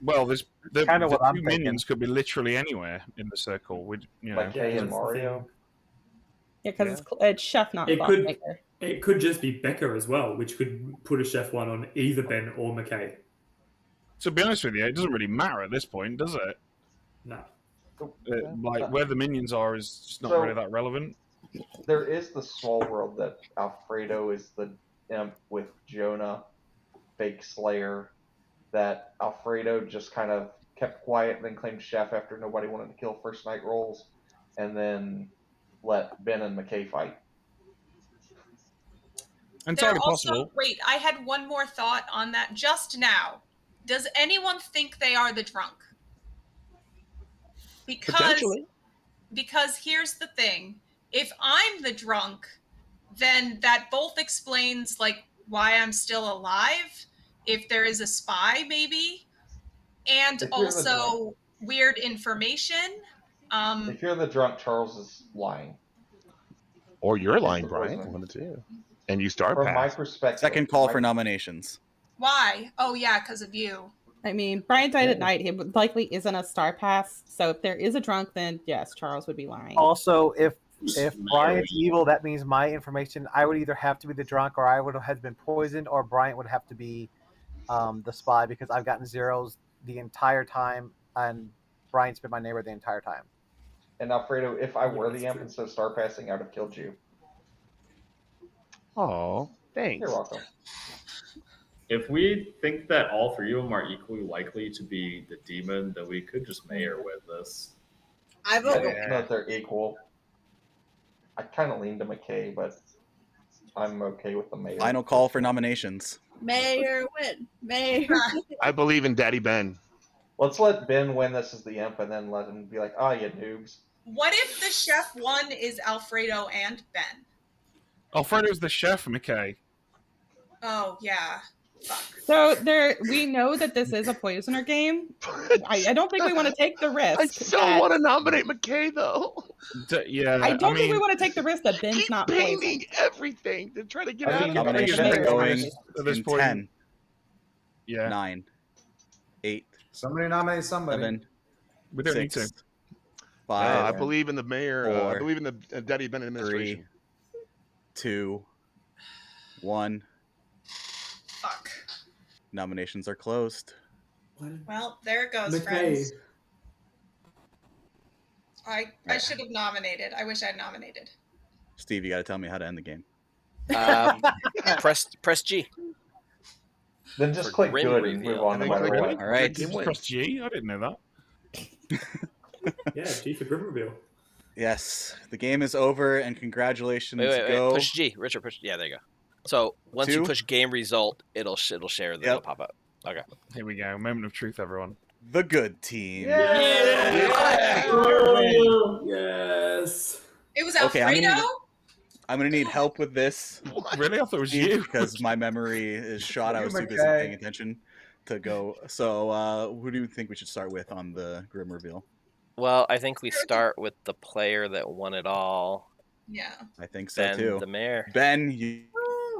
Well, there's the Kinda what I'm two thinking. minions could be literally anywhere in the circle. McKay and Mario. yeah, because it's Chef, not It Thought could- Maker. It could just be Becca as well, which could put a chef 1 on either Ben or McKay. To be honest with you, it doesn't really matter at this point, does it? No. Like where the minions are is just not So- really that relevant. There is the small world that Alfredo is the imp with Jonah fake Slayer that Alfredo just kind of kept quiet and then claimed chef after nobody wanted to kill first night rolls, and then let Ben and McKay fight. Entirely also, possible. wait, I had one more thought on that just now. Does anyone think they are the drunk? Because here's the thing. If I'm the drunk, then that both explains like why I'm still alive, if there is a spy maybe, and also weird information. If you're the drunk, Charles is lying. Or you're lying, Brian. One of the two. And you start From my past. perspective. Second call for nominations. Why? Oh yeah, because of you. I mean, Brian died at night. He likely isn't a star pass. So if there is a drunk, then yes, Charles would be lying. Also, if Brian's evil, that means my information. I would either have to be the drunk, or I would have been poisoned, or Brian would have to be the spy, because I've gotten zeros the entire time, and Brian's been my neighbor the entire time. And Alfredo, if I were the imp instead of star passing, I would have killed you. Oh, thanks. You're welcome. If we think that all three of them are equally likely to be the demon, then we could just mayor with this. I I vote. don't know if they're equal. I kind of lean to McKay, but I'm okay with the mayor. Final call for nominations. Mayor win. Mayor. I believe in Daddy Ben. Let's let Ben win this as the imp, and then let him be like, "Oh, you noobs." What if the chef one is Alfredo and Ben? Alfredo's the chef, McKay. Oh yeah. So we know that this is a poisoner game. I don't think we want to take the risk. I so want to nominate McKay, though. Yeah, I don't think we want to take the risk that Ben's not painting poisoned. everything to try to get out of Nominations are going at this in point. 10, Yeah. 9, 8, Somebody nominate somebody. 7, We don't need 6, to. 5, I believe in the mayor. I 4, believe in the Daddy Ben administration. 3, 2, 1. Fuck. Nominations are closed. Well, there it goes, friends. I should have nominated. I wish I'd nominated. Steve, you got to tell me how to end the game. Press G. Then just For click grim good and reveal. move on no matter what. All right. Did you press G? I didn't know that. Yeah, G for grim reveal. Yes, the game is over, and congratulations. Wait. Go. Push G. Richard, push. Yeah, there you go. So once you 2. push game result, it'll share. It'll pop up. Okay. Here we go. Moment of truth, everyone. The good team. Yes. It was Okay, Alfredo? I'm gonna need help with this. Really? I thought it was you. Because my memory is shot. I was too busy McKay. paying attention to go. So, who do you think we should start with on the grim reveal? Well, I think we start with the player that won it all. Yeah. I think so Ben, too. the mayor. Ben,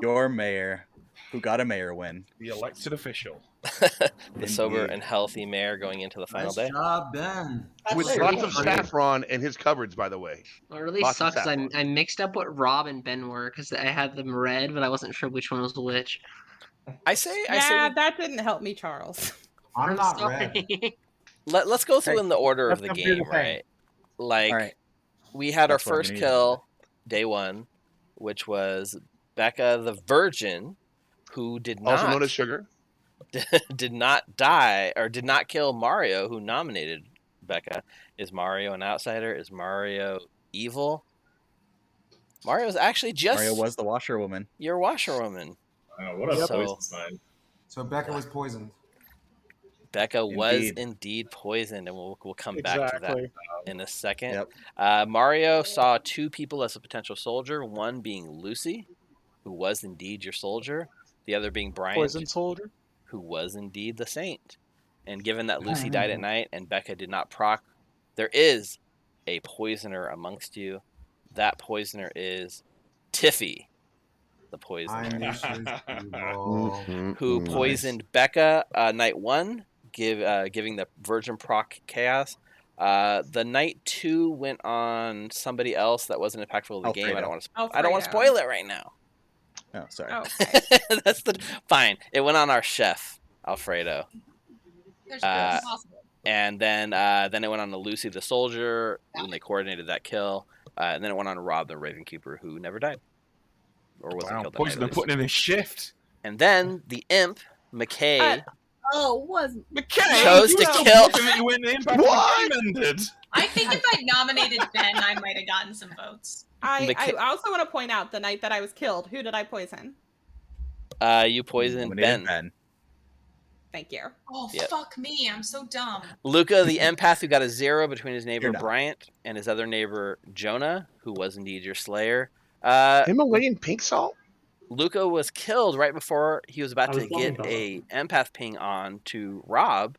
your mayor, who got a mayor win. The elected official. The sober and healthy mayor going into the final day. Nice job, Ben. With lots of saffron in his cupboards, by the way. What really Lots of sucks is saffron. I mixed up what Rob and Ben were because I had them red, but I wasn't sure which one was which. I say That didn't help me, Charles. I'm not red. sorry. let's go through in the order of the Let's do the game, thing. right? Like All right. we had our That's what I'm first gonna kill day one, which was Becca the Virgin, who did not Also known as Sugar. did not die or did not kill Mario, who nominated Becca. Is Mario an outsider? Is Mario evil? Mario's actually just Mario was the washerwoman. your washerwoman. What a So- poison sign. So Becca was poisoned. Becca was Indeed. indeed poisoned, and we'll come back to that Exactly. in a second. Yep. Mario saw two people as a potential soldier, one being Lucy, who was indeed your soldier, the other being Bryant, Poison soldier. who was indeed the saint. And given that Lucy died at night and Becca did not proc, there is a poisoner amongst you. That poisoner is Tiffy, the I poisoner, knew she was evil. who poisoned Becca night one, giving the Virgin proc chaos. The night 2 went on somebody else that wasn't impactful of the game. I don't want to spoil it right now. Oh, sorry. Okay. That's the fine. It went on our chef Alfredo, There's possible. and then it went on to Lucy the soldier when they coordinated that kill, and then it went on to Rob the Ravenkeeper, who never died or wasn't Wow, killed. That poison night, and at least. putting in a shift. And then the imp McKay was McKay chose to kill. You win the impact What? the game ended. I think if I'd nominated Ben, I might have gotten some votes. I also want to point out the night that I was killed. Who did I poison? You poisoned Ben. Thank you. Oh, Yep. fuck me. I'm so dumb. Luca, the empath, who got a 0 between his neighbor Bryant and his other neighbor Jonah, who was indeed your slayer. Himalayan pink salt? Luca was killed right before he was about to get a empath ping on to Rob.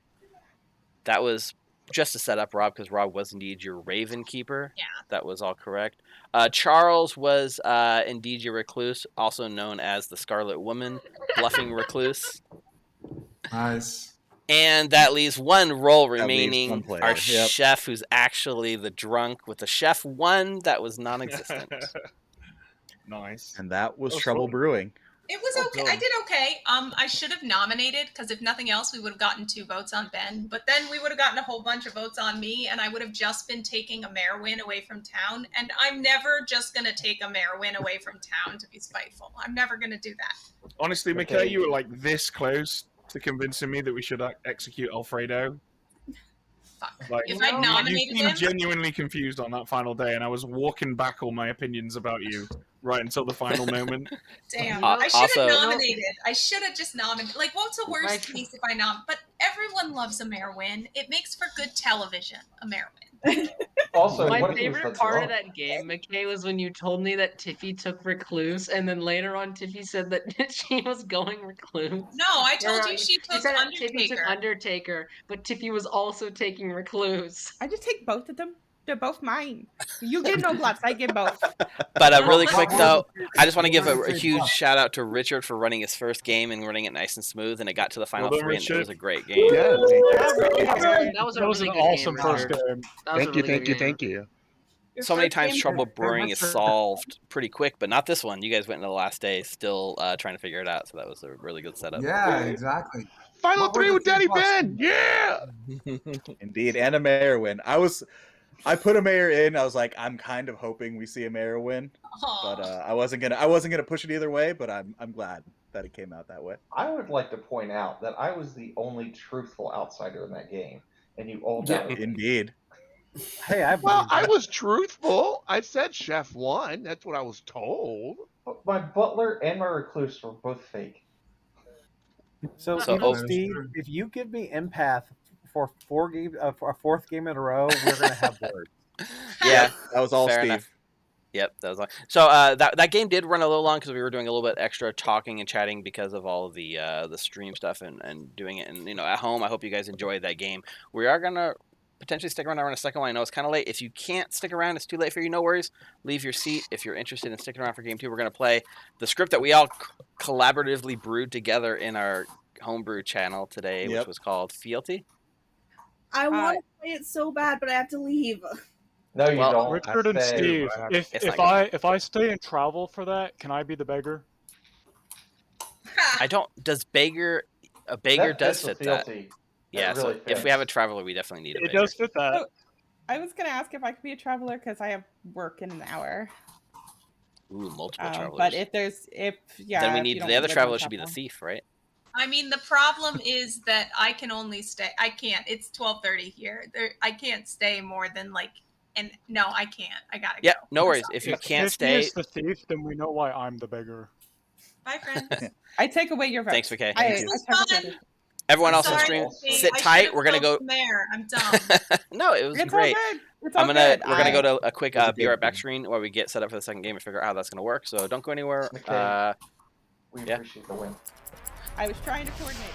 That was just to set up Rob, because Rob was indeed your Raven Keeper. Yeah. That was all correct. Charles was indeed your Recluse, also known as the Scarlet Woman, Bluffing Recluse. Nice. And that leaves one role leaves remaining. one player, Our yep. chef, who's actually the drunk, with the chef 1 that was non-existent. Nice. And that was That's Trouble cool. Brewing. It was okay. I did okay. I should have nominated, because if nothing else, we would have gotten 2 votes on Ben. But then we would have gotten a whole bunch of votes on me, and I would have just been taking a mayor win away from town. And I'm never just going to take a mayor win away from town to be spiteful. I'm never going to do that. Honestly, McKay, you were like this close to convincing me that we should execute Alfredo. Fuck. Like, If I'd nominated you seemed him, genuinely confused on that final day, and I was walking back all my opinions about you right until the final moment. damn. Uh, I should also- have nominated. I should have just nominated. Like, what's the worst case if I But everyone loves a mayor win. It makes for good television, a mayor win. Also, My what if he was favorite the part drunk? of that game, McKay, was when you told me that Tiffy took Recluse, and then later on Tiffy said that she was going Recluse. No, I told you she took said that Tiffy took Undertaker. Undertaker, but Tiffy was also taking Recluse. I just take both of them. They're both mine. You get no bluffs. I get both. But really quick, though, I just want to give a huge shout out to Richard for running his first game and running it nice and smooth, and it got to the final Well done, 3, and it Richard. was a great game. Yeah. That was a That was really an good awesome game, first Richard. game. That was a Thank you, really thank good you, game. thank you. So many First times game Trouble for Brewing is Richard. solved pretty quick, but not this one. You guys went into the last day still trying to figure it out, so that was a really good setup. Yeah, exactly. Final What were 3 the with Daddy three plus? Ben! Yeah! Indeed, and a mayor win. I put a mayor in. I was like, I'm kind of hoping we see a mayor win, but I wasn't gonna push it either way. But I'm glad that it came out that way. I would like to point out that I was the only truthful outsider in that game, and you all Yeah, doubted me. indeed. Hey, I Well, believe I that. was truthful. I said Chef won. That's what I was told. But my butler and my recluse were both fake. So, So, you know, oh- Steve, if you give me empath for for a 4th game in a row, we're gonna have words. Yeah, That was all fair Steve. enough. Yep, that was long. So that game did run a little long because we were doing a little bit extra talking and chatting because of all of the stream stuff and doing it. And at home, I hope you guys enjoyed that game. We are gonna potentially stick around a second one. I know it's kind of late. If you can't stick around, it's too late for you. No worries. Leave your seat. If you're interested in sticking around for game 2, we're gonna play the script that we all collaboratively brewed together in our homebrew channel today, which Yep. was called Fealty. I want to play it so bad, but I have to leave. No, you Well, don't. Richard and Stay. Steve, It's if not I stay and travel for that, can I be the beggar? I don't. Does Beggar? A Beggar That does fits fit with that. Fealty. Yeah. That So really if we have a fits. traveler, we definitely need a It Beggar. does fit that. I was gonna ask if I could be a traveler because I have work in an hour. Ooh, multiple travelers. But if then we if you need don't the other live on traveler should be the travel. thief, right? I mean, the problem is that I can only stay. I can't. It's 12:30 here. I can't stay more than and no, I can't. I gotta Yeah, go. no worries. If you can't If stay, he is the thief, then we know why I'm the beggar. Bye, friends. I take away your vote. Thanks, McKay. I This was fun. Everyone I'm else on sorry, stream, Steve. sit I tight. should've We're gonna killed go. the mayor. I'm dumb. No, it was It's great. all good. It's all I'm gonna. good. We're gonna go to a quick be right back screen while we get set up for the second game and figure out how that's gonna work. So don't go anywhere. McKay, we yeah. appreciate the win. I was trying to coordinate.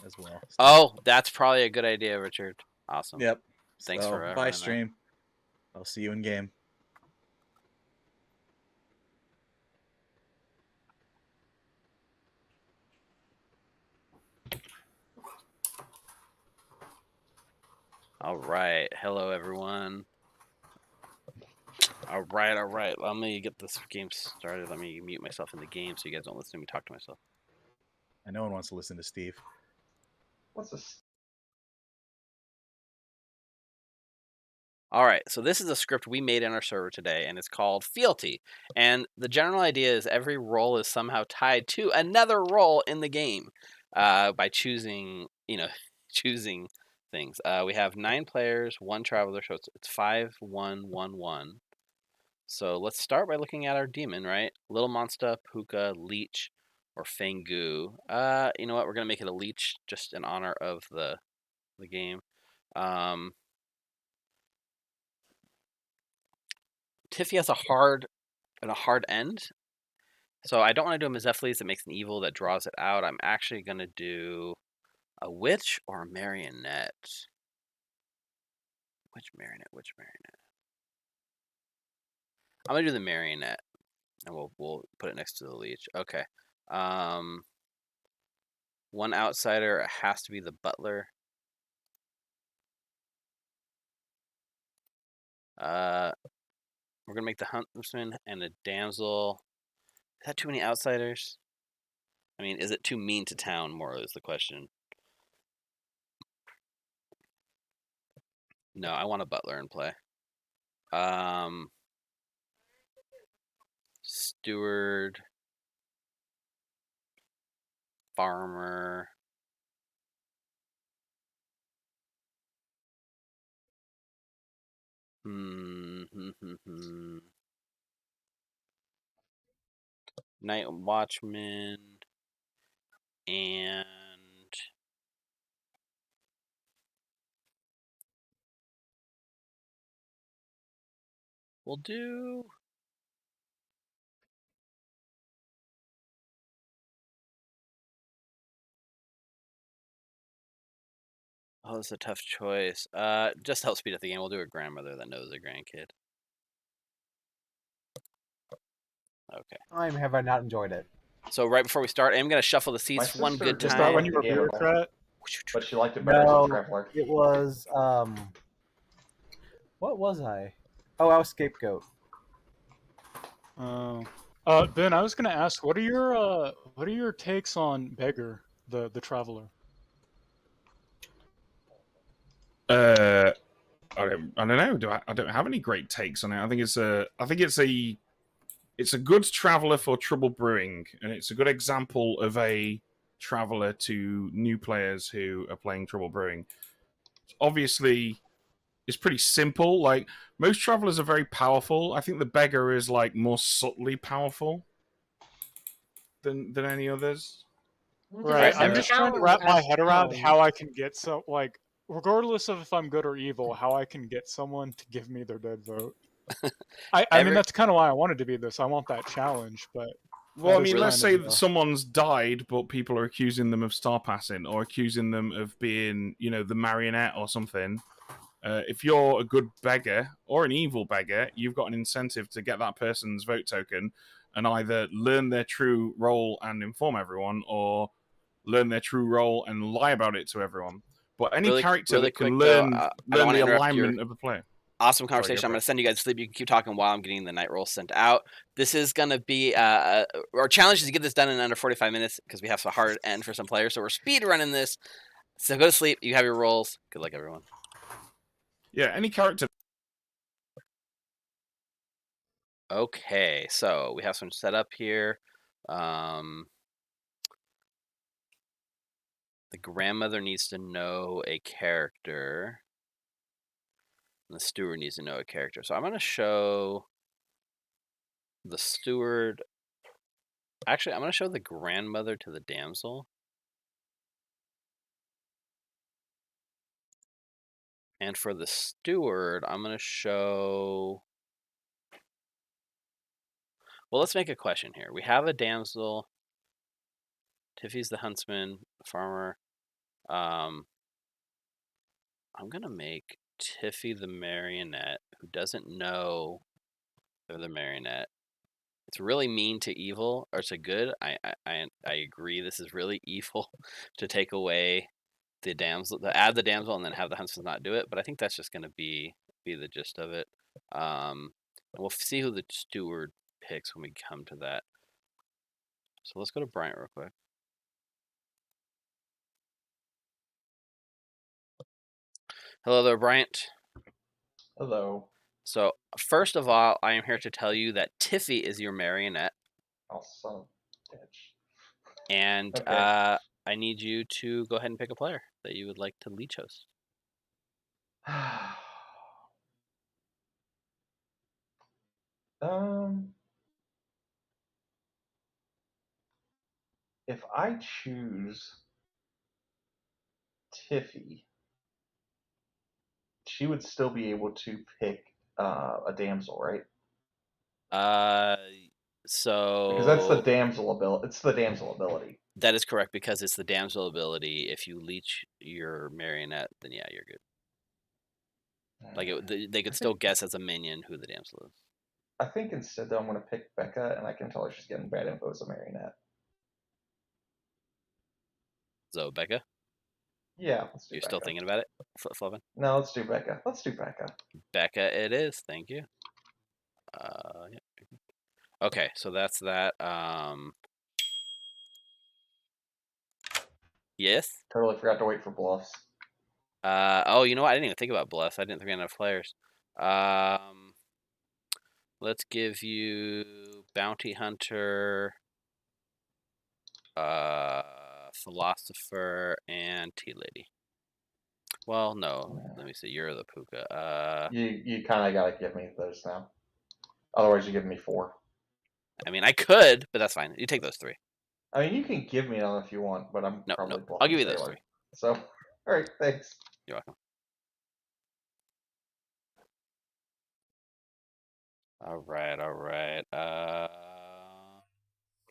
as well. Oh, that's probably a good idea, Richard. Awesome. Yep. Thanks so, for bye, running that. stream. I'll see you in game. All right. Hello, everyone. All right. Let me get this game started. Let me mute myself in the game so you guys don't listen to me talk to myself. And no one wants to listen to Steve. What's this? All right, so this is a script we made in our server today, and it's called Fealty. And the general idea is every role is somehow tied to another role in the game by choosing, choosing things. We have 9 players, 1 traveler, so it's 5, 1, 1, 1. So let's start by looking at our demon, right? Little Monster, Puka, Leech, or Fangu. You know what? We're gonna make it a Leech just in honor of the game. Tiffy has a hard end. So I don't want to do a Mizephiles that makes an evil that draws it out. I'm actually going to do a witch or a marionette. Which marionette? I'm going to do the marionette. And we'll put it next to the leech. Okay. One outsider, it has to be the butler. We're going to make the huntsman and a damsel. Is that too many outsiders? I mean, is it too mean to town, more is the question. No, I want a butler in play. Steward. Farmer. Night Watchman. And we'll do oh, this is a tough choice. Just help speed up the game. We'll do a grandmother that knows a grandkid. Okay. Have I not enjoyed it? So right before we start, I'm gonna shuffle the seats one good time. Is that when you were a bureaucrat? But she liked it better as a traveler. It was what was I? Oh, I was scapegoat. Oh. Ben, I was gonna ask, what are your takes on Beggar, the traveler? I don't know. I don't have any great takes on it. I think it's a good traveler for Trouble Brewing, and it's a good example of a traveler to new players who are playing Trouble Brewing. Obviously, it's pretty simple. Like, most travelers are very powerful. I think the beggar is like more subtly powerful than any others. Right. I'm just trying to wrap my head around how I can get regardless of if I'm good or evil, how I can get someone to give me their dead vote. I mean, that's kind of why I wanted to be this. I want that challenge, but well, I mean, let's say that someone's died, but people are accusing them of star passing or accusing them of being, the marionette or something. If you're a good beggar or an evil beggar, you've got an incentive to get that person's vote token and either learn their true role and inform everyone, or learn their true role and lie about it to everyone. But any character that can learn the alignment of the player. Awesome conversation. Sorry, I'm going to send you guys to sleep. You can keep talking while I'm getting the night roll sent out. This is going to be our challenge is to get this done in under 45 minutes because we have a hard end for some players. So we're speed running this. So go to sleep. You have your rolls. Good luck, everyone. Yeah, any character. Okay, so we have some set up here. The grandmother needs to know a character. And the steward needs to know a character. So I'm going to show the steward. Actually, I'm going to show the grandmother to the damsel. And for the steward, I'm going to show... Well, let's make a question here. We have a damsel. Tiffy's the huntsman, the farmer. I'm gonna make Tiffy the marionette, who doesn't know they're the marionette. It's really mean to evil or to good. I agree. This is really evil to take away the damsel, to add the damsel, and then have the huntsman not do it. But I think that's just gonna be the gist of it. And we'll see who the steward picks when we come to that. So let's go to Bryant real quick. Hello there, Bryant. Hello. So first of all, I am here to tell you that Tiffy is your marionette. Oh, son of a bitch. And Okay. I need you to go ahead and pick a player that you would like to leech host. If I choose Tiffy, she would still be able to pick a damsel, right? So because that's the damsel ability. It's the damsel ability. That is correct, because it's the damsel ability. If you leech your marionette, then yeah, you're good. Like they could still guess as a minion who the damsel is. I think instead though I'm going to pick Becca, and I can tell her she's getting bad info as a marionette. So Becca, Yeah, let's do you're Becca. still thinking about it, Flovin? No, let's do Becca. Let's do Becca. Becca, it is. Thank you. Yeah. Okay, so that's that. Yes. Totally forgot to wait for bluffs. Oh, you know what? I didn't even think about bluffs. I didn't think we had enough players. Let's give you bounty hunter, philosopher, and tea lady. Well, no. Let me see. You're the puka. You kind of gotta give me those now. Otherwise, you're giving me 4. I mean, I could, but that's fine. You take those 3. I mean, you can give me another if you want, but I'm probably bluffing I'll give you those Taylor. 3. So, all right, thanks. You're welcome. All right.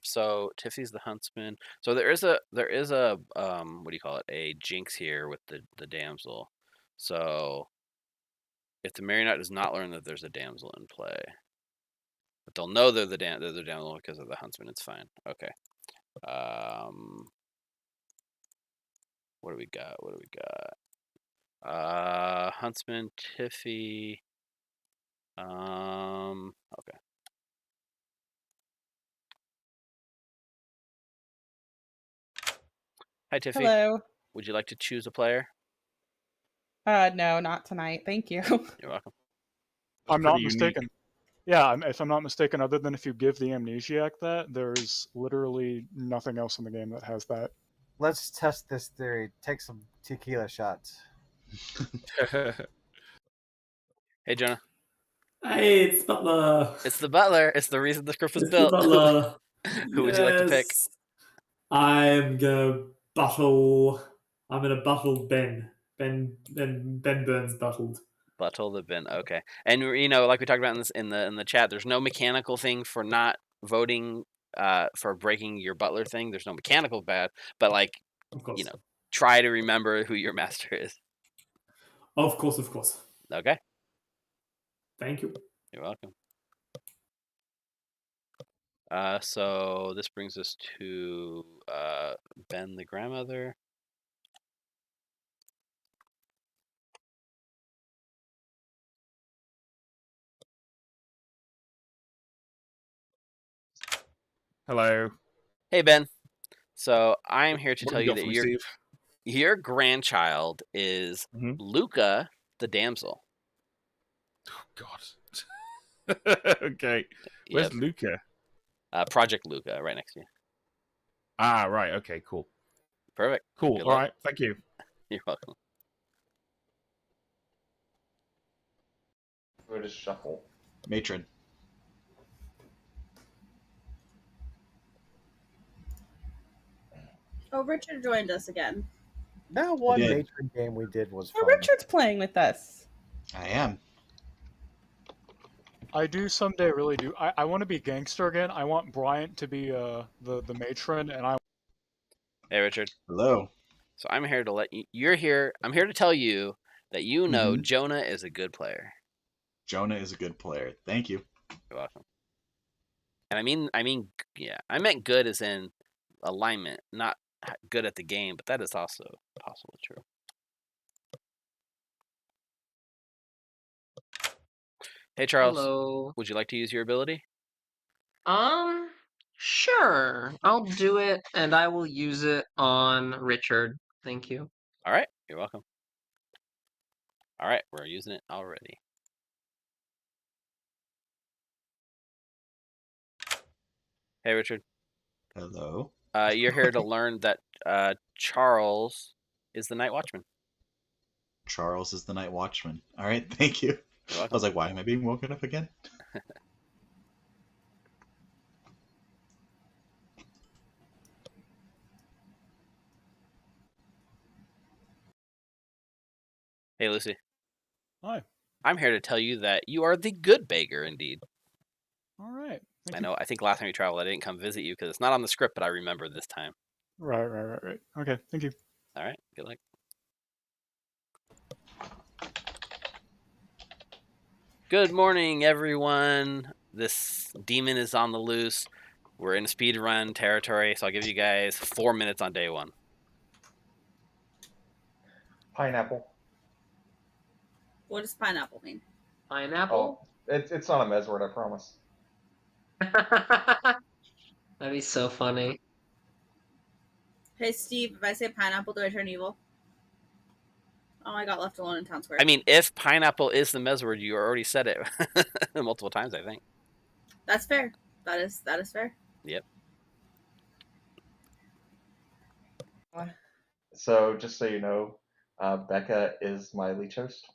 So Tiffy's the huntsman. So there is a what do you call it? A jinx here with the damsel. So if the marionette does not learn that there's a damsel in play, but they'll know they're the damsel because of the huntsman. It's fine. Okay. What do we got? Huntsman, Tiffy. Okay. Hi, Tiffy. Hello. Would you like to choose a player? No, not tonight. Thank you. You're welcome. I'm not mistaken. Yeah, if I'm not mistaken, other than if you give the amnesiac that, there's literally nothing else in the game that has that. Let's test this theory. Take some tequila shots. Hey, Jonah. Hey, it's Butler. It's the butler. It's the reason the script was It's built. the Butler. Who would you like to pick? Yes. I'm gonna buttle. I'm gonna buttle Ben. Ben Burns buttled. Buttle the bin. Okay, and you know, like we talked about in the chat, there's no mechanical thing for not voting for breaking your butler thing. There's no mechanical bad, but like, you know, try to remember who your master is. Of course. Okay. Thank you. You're welcome. So this brings us to Ben the grandmother. Hello. Hey, Ben. So I'm here to What tell have you you got that for me, Steve? your grandchild is Luca the damsel. God. Okay. Where's Luca? Project Luca, right next to you. Ah, right. Okay, cool. Perfect. Cool. Good All luck. right. Thank you. You're welcome. We'll just shuffle. Matron. Oh, Richard joined us again. That one matron game we did was fun. Oh, Richard's playing with us. I am. I do someday really do. I want to be gangster again. I want Bryant to be the matron, and I. Hey, Richard. Hello. So I'm here to let you. You're here. I'm here to tell you that you know Mhm. Jonah is a good player. Jonah is a good player. Thank you. You're welcome. And yeah, I meant good as in alignment, not good at the game, but that is also possibly true. Hey, Charles. Hello. Would you like to use your ability? Sure. I'll do it, and I will use it on Richard. Thank you. All right. You're welcome. All right. We're using it already. Hey, Richard. Hello. You're here to learn that Charles is the Night Watchman. Charles is the Night Watchman. All right, thank you. You're I welcome. was like, why am I being woken up again? Hey, Lucy. Hi. I'm here to tell you that you are the good beggar, indeed. All right. I know. I think last time you traveled, I didn't come visit you because it's not on the script, but I remember this time. Right. Okay, thank you. All right. Good luck. Good morning, everyone. This demon is on the loose. We're in speed run territory, so I'll give you guys 4 minutes on day one. Pineapple. What does pineapple mean? Pineapple? Oh, it's not a mez word, I promise. That'd be so funny. Hey, Steve, if I say pineapple, do I turn evil? Oh, I got left alone in town square. I mean, if pineapple is the mez word, you already said it multiple times, I think. That's fair. That is fair. Yep. So just so you know, Becca is my leech host.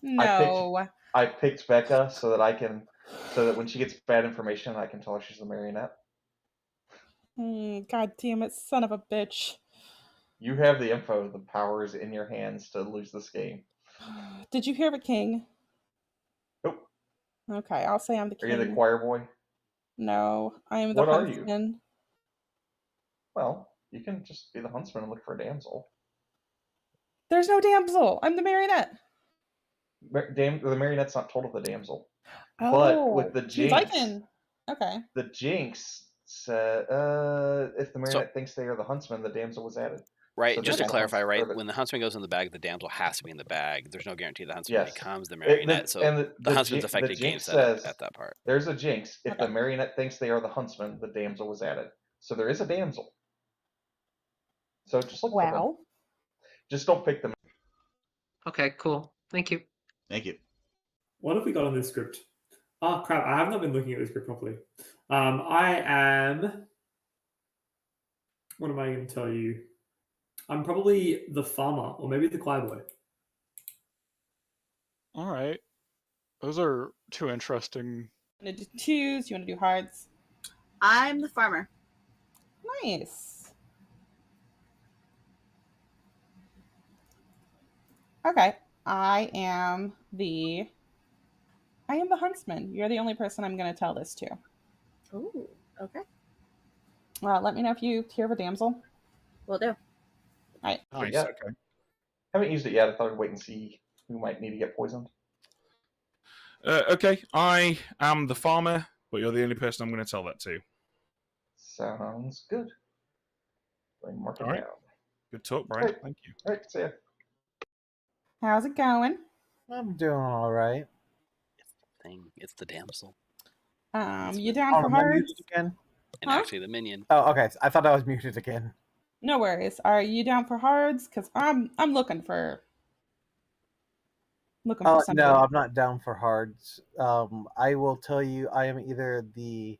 No. I picked Becca so that when she gets bad information, I can tell her she's the marionette. God damn it, son of a bitch. You have the info. The power is in your hands to lose this game. Did you hear of a king? Nope. Okay, I'll say I'm the Are king. you the choir boy? No, I am the What are you? huntsman. Well, you can just be the huntsman and look for a damsel. There's no damsel. I'm the marionette. The marionette's not told of the damsel. Oh, But with the means I jinx, can. Okay. the jinx said if the marionette thinks they are the huntsman, the damsel was added. Right, So just to then clarify, right, when the huntsman goes in the bag, the damsel has to be in the bag. There's no guarantee the huntsman Yes. becomes the marionette, so the huntsman's affected jinx games says at that part. there's a jinx. If Okay. the marionette thinks they are the huntsman, the damsel was added. So there is a damsel. So just look for them. Just don't pick them. Okay, cool. Thank you. Thank you. What have we got on this script? Oh crap! I have not been looking at this script properly. I am. What am I going to tell you? I'm probably the farmer, or maybe the choir boy. All right. Those are two interesting. You want to do twos? You want to do hards? I'm the farmer. Nice. Okay, I am the huntsman. You're the only person I'm going to tell this to. Ooh, okay. Let me know if you hear of a damsel. Will do. All right. Nice. Yeah. Okay. Haven't used it yet. I thought I'd wait and see who might need to get poisoned. Okay, I am the farmer, but you're the only person I'm going to tell that to. Sounds good. Let me mark it All right. down. Good talk, Brian. Right. Thank you. All right, see ya. How's it going? I'm doing all right. It's the damsel. You down for am I hards? muted again? And actually the minion. Oh, okay. I thought I was muted again. No worries. Are you down for hards? Because I'm looking for something. No, I'm not down for hards. I will tell you, I am either the.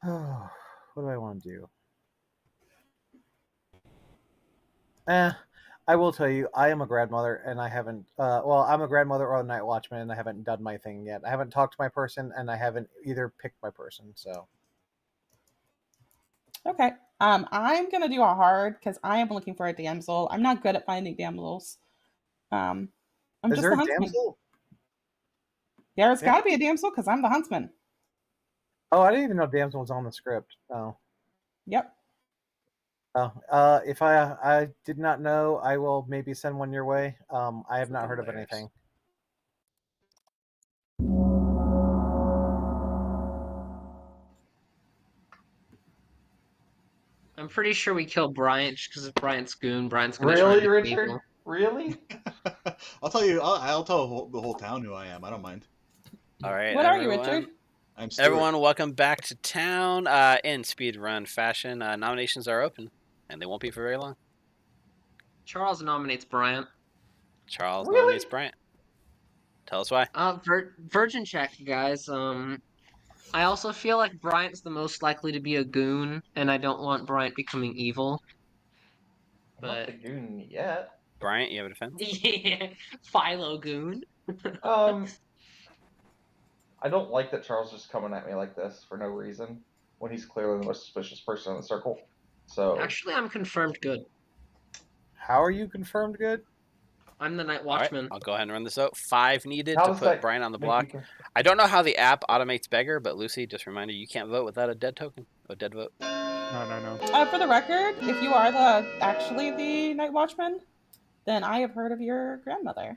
Oh, what do I want to do? I will tell you, I am a grandmother, and I haven't. I'm a grandmother or a night watchman, and I haven't done my thing yet. I haven't talked to my person, and I haven't either picked my person. So. Okay. I'm gonna do a hard because I am looking for a damsel. I'm not good at finding damsels. I'm Is just there the a huntsman. damsel? There's got to be a damsel because I'm the huntsman. Oh, I didn't even know damsel was on the script. Oh. Yep. If I did not know, I will maybe send one your way. I have not heard of anything. I'm pretty sure we kill Bryant just because of Bryant's goon. Bryant's gonna Really, try to be Richard? evil. Really? I'll tell you. I'll tell the whole town who I am. I don't mind. All right, What are you, everyone. Richard? I'm Stuart. Everyone, welcome back to town. In speed run fashion, nominations are open, and they won't be for very long. Charles nominates Bryant. Charles Really? nominates Bryant. Tell us why. Virgin check, guys. I also feel like Bryant's the most likely to be a goon, and I don't want Bryant becoming evil. I'm not the goon yet. Bryant, you have a defense? Yeah, Philo goon. I don't like that Charles is coming at me like this for no reason when he's clearly the most suspicious person in the circle. So Actually, I'm confirmed good. How are you confirmed good? I'm the night All right, watchman. I'll go ahead and run this out. 5 needed How to does put that Bryant on the make block. you I don't know how the app automates beggar, but Lucy, just a reminder, you can't vote without a dead token. A dead vote. No. For the record, if you are actually the night watchman, then I have heard of your grandmother.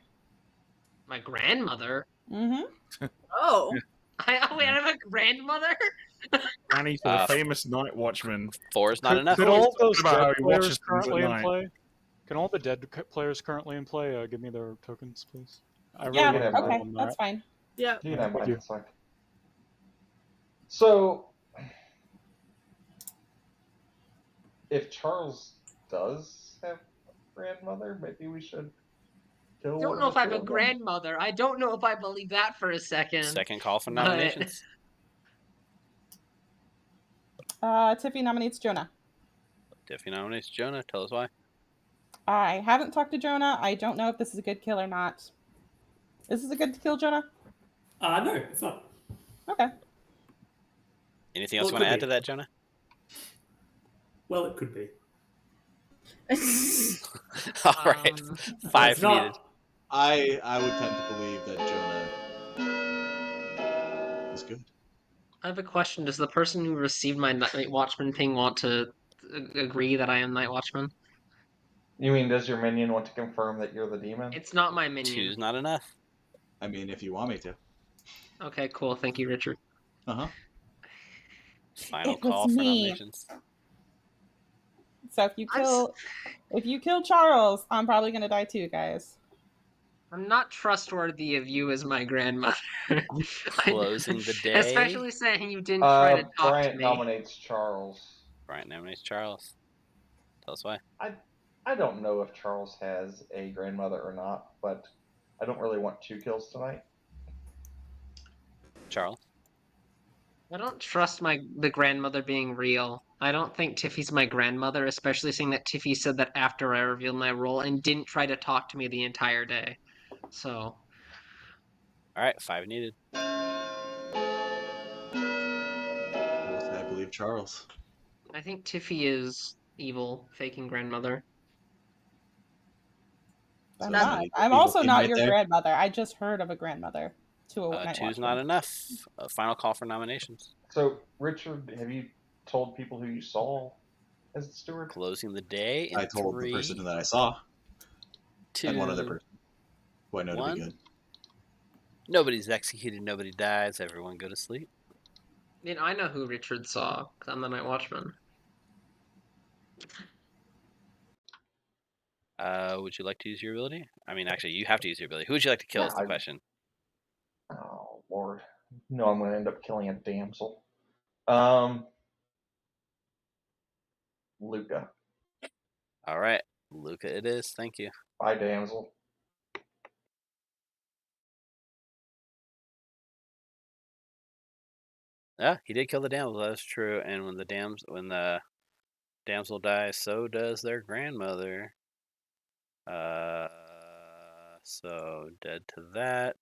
My grandmother? Mm-hmm. Oh. I have a grandmother? Granny to the famous night watchman. 4 is not enough. Could all those About how dead he players watches things at currently in night. play? Can all the dead players currently in play give me their tokens, please? I really Yeah, wanna vote okay, on that's that. fine. Yeah. You can have Thank mine. you. It's fine. So, if Charles does have a grandmother, maybe we should kill I one don't know of if the I have two a of them. grandmother. I don't know if I believe that for a second. Second call for but- nominations. Tiffy nominates Jonah. Tiffy nominates Jonah. Tell us why. I haven't talked to Jonah. I don't know if this is a good kill or not. Is this a good kill, Jonah? No, it's not. Okay. Anything else Well, you want it to add could to that, Jonah? Well, it could be. All right. 5 it's not. needed. I would tend to believe that Jonah is good. I have a question. Does the person who received my night watchman ping want to agree that I am night watchman? You mean, does your minion want to confirm that you're the demon? It's not my minion. 2's not enough. I mean, if you want me to. Okay, cool. Thank you, Richard. Uh-huh. Final It was call for me. nominations. So if you kill Charles, I'm probably gonna die too, guys. I'm not trustworthy of you as my grandmother. Closing the day. Especially saying you didn't try to talk Bryant to me. nominates Charles. Bryant nominates Charles. Tell us why. I don't know if Charles has a grandmother or not, but I don't really want 2 kills tonight. Charles. I don't trust the grandmother being real. I don't think Tiffy's my grandmother, especially seeing that Tiffy said that after I revealed my role and didn't try to talk to me the entire day. So. All right, 5 needed. I believe Charles. I think Tiffy is evil, faking grandmother. I'm not. I'm also not your grandmother. I just heard of a grandmother. 2's not enough. Final call for nominations. So, Richard, have you told people who you saw as the steward? Closing the day in I told 3, the person that I saw. 2, and one other person who I know 1. to be good. Nobody's executed. Nobody dies. Everyone go to sleep. I mean, I know who Richard saw, because I'm the night watchman. Would you like to use your ability? I mean, actually, you have to use your ability. Who would you like to kill is the question. Oh, Lord. No, I'm going to end up killing a damsel. Luca. All right. Luca it is. Thank you. Bye, damsel. Yeah, he did kill the damsel. That's true. And when the damsel dies, so does their grandmother. So dead to that.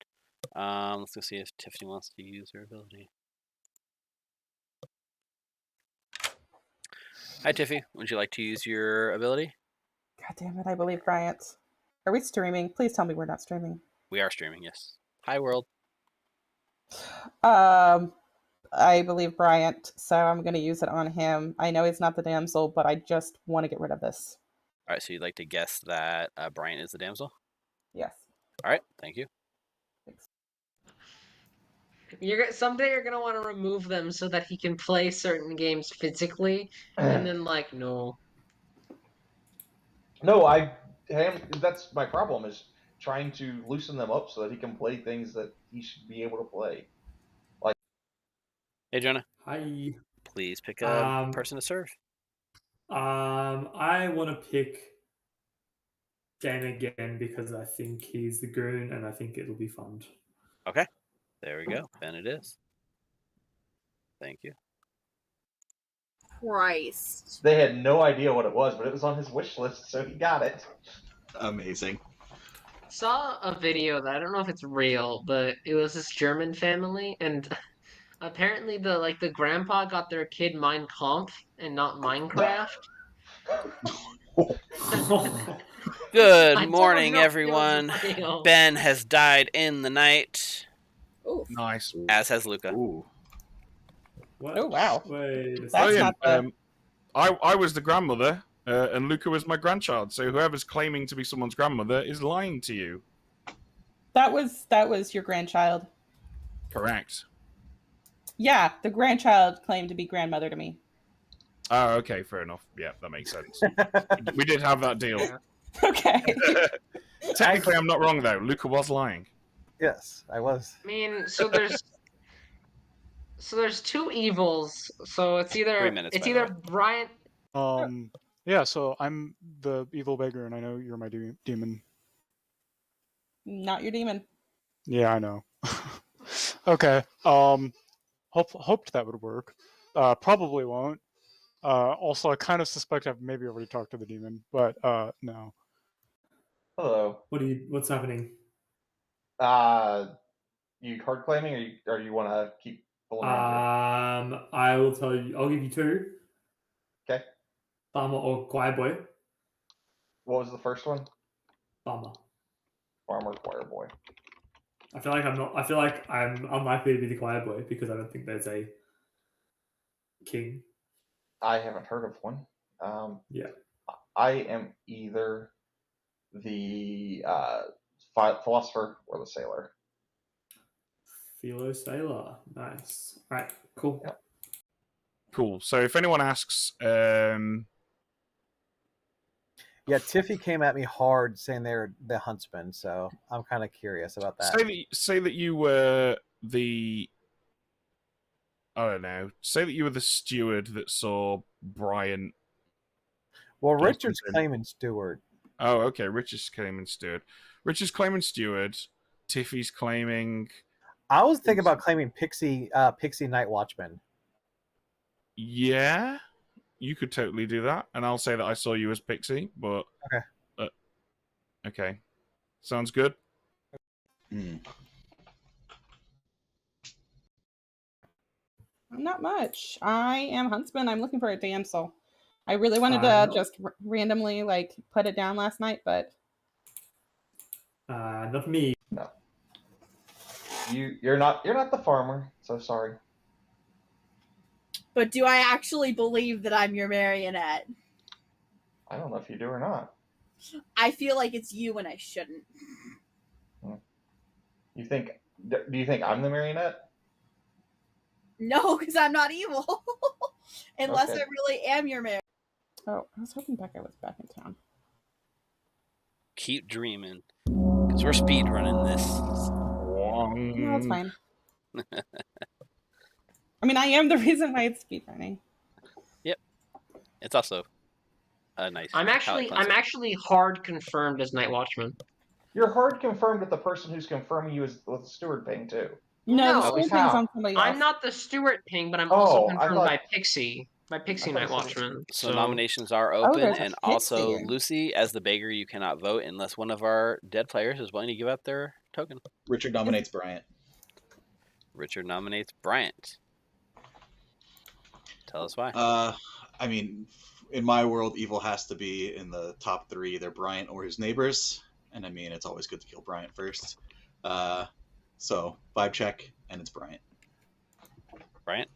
Let's go see if Tiffany wants to use her ability. Hi, Tiffy. Would you like to use your ability? God damn it! I believe Bryant. Are we streaming? Please tell me we're not streaming. We are streaming. Yes. Hi, world. I believe Bryant, so I'm going to use it on him. I know he's not the damsel, but I just want to get rid of this. All right, so you'd like to guess that Bryant is the damsel? Yes. All right, thank you. Someday you're gonna want to remove them so that he can play certain games physically, and then like no. No, that's my problem is trying to loosen them up so that he can play things that he should be able to play. Like, hey Jonah. Hi. Please pick a person to serve. I want to pick Dan again because I think he's the goon and I think it'll be fun. Okay, there we go. Ben it is. Thank you. Christ. They had no idea what it was, but it was on his wish list, so he got it. Amazing. Saw a video that I don't know if it's real, but it was this German family, and apparently the grandpa got their kid Mein Kampf and not Minecraft. Good morning, everyone. Ben has died in the night. Ooh. Nice. As has Luca. Ooh. What? Oh wow. Wait, That's Brilliant. not the... I was the grandmother, and Luca was my grandchild. So whoever's claiming to be someone's grandmother is lying to you. That was your grandchild. Correct. Yeah, the grandchild claimed to be grandmother to me. Oh, okay, fair enough. Yeah, that makes sense. We did have that deal. Okay. Technically, I'm not wrong though. Luca was lying. Yes, I was. I mean, so there's two evils. So it's 3 either minutes, it's by the either Bryant. Yeah, so I'm the evil beggar, and I know you're my demon. Not your demon. Yeah, I know. Okay. Hoped that would work. Probably won't. Also, I kind of suspect I've maybe already talked to the demon, but no. Hello. What's happening? You hard claiming, or you want to keep pulling I will tell you. I'll give you two. Okay. Farmer or choir boy. What was the first one? Farmer. Farmer, choir boy. I feel like I'm unlikely to be the choir boy because I don't think there's a king. I haven't heard of one. Yeah. I am either the philosopher or the sailor. Philo sailor. Nice. All right. Cool. Yeah. Cool. So if anyone asks, Yeah, Tiffy came at me hard saying they're the huntsman, so I'm kind of curious about that. say that you were the, I don't know. Say that you were the steward that saw Brian. Well, Richard's claiming steward. Oh, okay. Richard's claiming steward. Richard's claiming steward. Tiffy's claiming. I was thinking about claiming Pixie Night Watchman. Yeah, you could totally do that, and I'll say that I saw you as Pixie. But okay, okay, sounds good. Not much. I am huntsman. I'm looking for a damsel. I really wanted to just randomly like put it down last night, but not me. No. You're not the farmer, so sorry. But do I actually believe that I'm your marionette? I don't know if you do or not. I feel like it's you and I shouldn't. Do you think I'm the marionette? No, because I'm not evil. Unless Okay. I really am your marionette. oh, I was hoping Becca was back in town. Keep dreaming, because we're speed running this. No, it's fine. I mean, I am the reason why it's speed running. Yep. It's also a nice. I'm actually hard confirmed as Night Watchman. You're hard confirmed with the person who's confirming you as with the steward ping too. No, the steward ping's on somebody else. I'm not the Stewart ping, but I'm also I confirmed thought- by Pixie. By Pixie Night Watchman. So nominations are open, there's a and also Pixie. Lucy, as the beggar, you cannot vote unless one of our dead players is willing to give up their token. Richard nominates Bryant. Richard nominates Bryant. Tell us why. I mean, in my world, evil has to be in the top three, either Bryant or his neighbors. And I mean, it's always good to kill Bryant first. So vibe check, and it's Bryant. Bryant?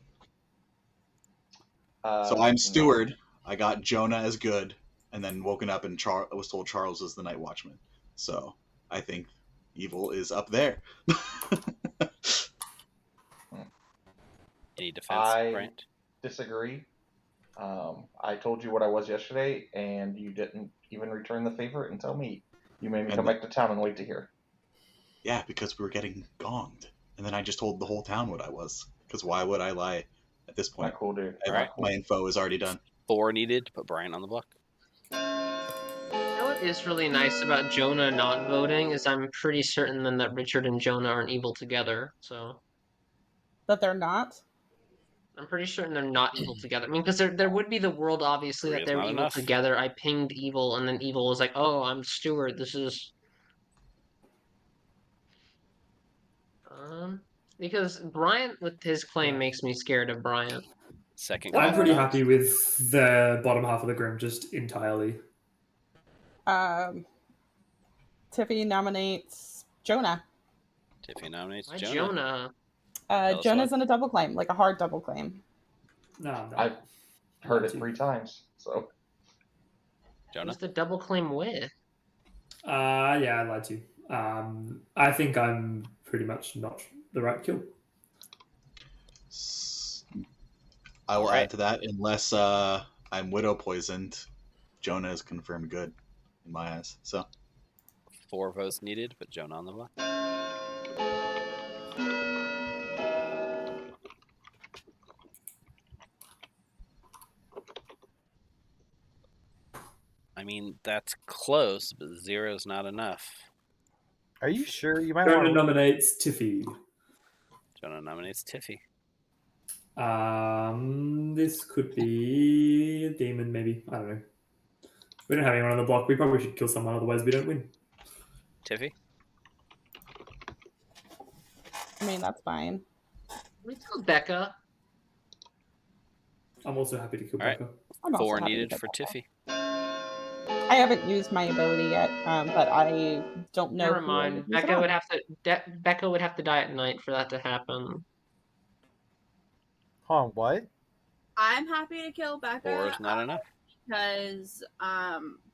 So I'm No. steward. I got Jonah as good, and then woken up and was told Charles was the night watchman. So I think evil is up there. Any defense, I Bryant? disagree. I told you what I was yesterday, and you didn't even return the favor and tell me. You made me And come back to town and wait to hear. Yeah, because we were getting gonged, and then I just told the whole town what I was. Because why would I lie at this point? Not cool, dude. All right. My info is already done. 4 needed to put Bryant on the block. You know what is really nice about Jonah not voting is I'm pretty certain then that Richard and Jonah aren't evil together. So That they're not. I'm pretty certain they're not evil together. I mean, because there would be the world obviously 3 that is they were not evil enough. together. I pinged evil, and then evil was like, "Oh, I'm steward. This is." Because Bryant with his claim makes me scared of Bryant. Second I'm call pretty for happy with the bottom half of the grim just entirely. Tiffy nominates Jonah. Tiffy nominates Why Jonah. Jonah? Jonah's in a double claim, like a hard double claim. No, I've heard it 3 times, so. Jonah? Who's the double claim with? Yeah, I lied to you. I think I'm pretty much not the right kill. I will Alright. add to that, unless I'm widow poisoned, Jonah is confirmed good in my eyes. So 4 votes needed to put Jonah on the block. I mean, that's close, but 0 is not enough. Are you sure? You might Jonah want to. nominates Tiffy. Jonah nominates Tiffy. This could be a demon, maybe. I don't know. We don't have anyone on the block. We probably should kill someone, otherwise we don't win. Tiffy? I mean, that's fine. We killed Becca. I'm also happy to kill All right. Becca. I'm also 4 happy to needed kill for Becca. Tiffy. I haven't used my ability yet, but I don't know. Never who mind. I would use it Becca on. would have to. Becca would have to die at night for that to happen. Hold on, what? I'm happy to kill Becca. 4 is not enough. Because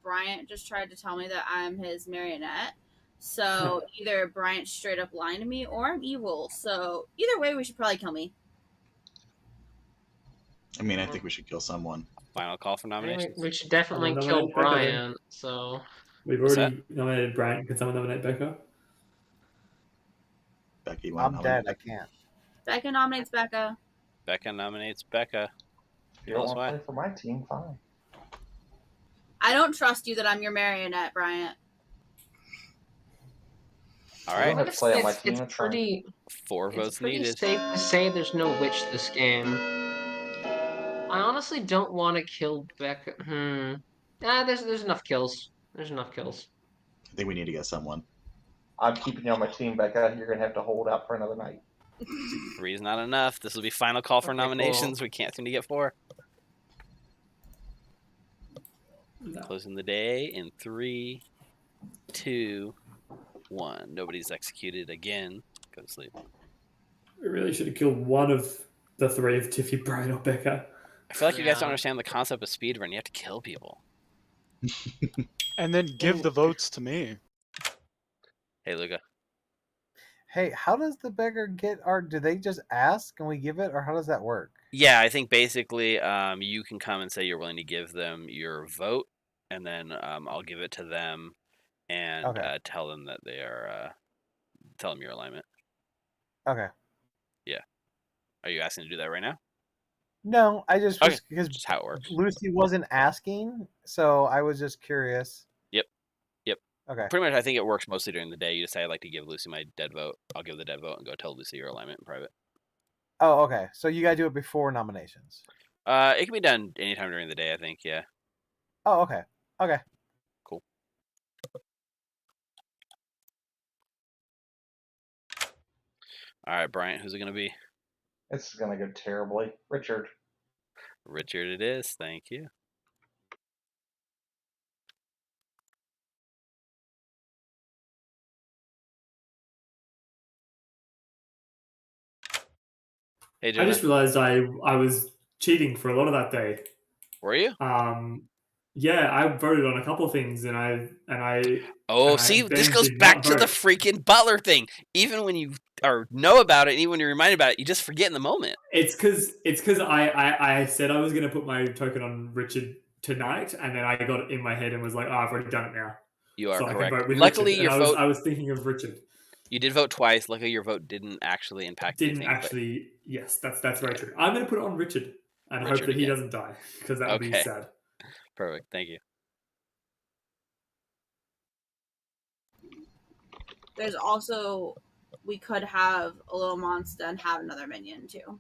Bryant just tried to tell me that I'm his marionette. So either Bryant's straight up lying to me or I'm evil. So either way, we should probably kill me. I mean, I think we should kill someone. Final call for nominations. We should definitely Someone kill nominate Becca, then. Bryant. So We've What's already nominated Bryant. Can someone nominate Becca? Becky, you want I'm to dead. nominate? I can't. Becca nominates Becca. Becca nominates Becca. If you don't Tell us want to why. play for my team, fine. I don't trust you that I'm your marionette, Bryant. All You don't right. have to play on my team. it's It's fine. pretty. 4 It's votes pretty needed. safe to say there's no witch this game. I honestly don't want to kill Becca. There's enough kills. There's enough kills. I think we need to get someone. I'm keeping you on my team, Becca. You're going to have to hold out for another night. 3 is not enough. This will be final call for Okay, nominations. cool. We can't seem to get 4. No. Closing the day in 3, 2, 1. Nobody's executed again. Go to sleep. We really should have killed one of the 3 of Tiffy, Bryant, or Becca. I feel like you guys don't Yeah. understand the concept of speedrun. You have to kill people. And then give the votes to me. Hey, Luca. Hey, how does the beggar get our? Do they just ask and we give it, or how does that work? Yeah, I think basically you can come and say you're willing to give them your vote, and then I'll give it to them and Okay. tell them that they are tell them your alignment. Okay. Yeah. Are you asking to do that right now? No, I just Okay. was because Just how it works. Lucy wasn't asking, so I was just curious. Yep. Okay. Pretty much, I think it works mostly during the day. You just say, I'd like to give Lucy my dead vote. I'll give the dead vote and go tell Lucy your alignment in private. Oh, okay. So you gotta do it before nominations. It can be done anytime during the day, I think. Yeah. Oh, okay. Okay. Cool. All right, Bryant, who's it going to be? This is going to go terribly. Richard. Richard it is. Thank you. Hey, I Jonah. just realized I was cheating for a lot of that day. Were you? Yeah, I voted on a couple of things, and I Oh, and see, this Ben goes did back not to the vote. freaking Butler thing. Even when you know about it, and even when you're reminded about it, you just forget in the moment. It's because I said I was going to put my token on Richard tonight, and then I got it in my head and was like, oh, I've already done it now. You are so correct. I can vote with Luckily, Richard. your And vote. I was thinking of Richard. You did vote twice. Luckily, your vote didn't actually impact anything. Yes, that's very true. I'm going to put it on Richard and hope that he doesn't die, because that would be sad. Perfect. Thank you. There's also, we could have a little monster and have another minion too.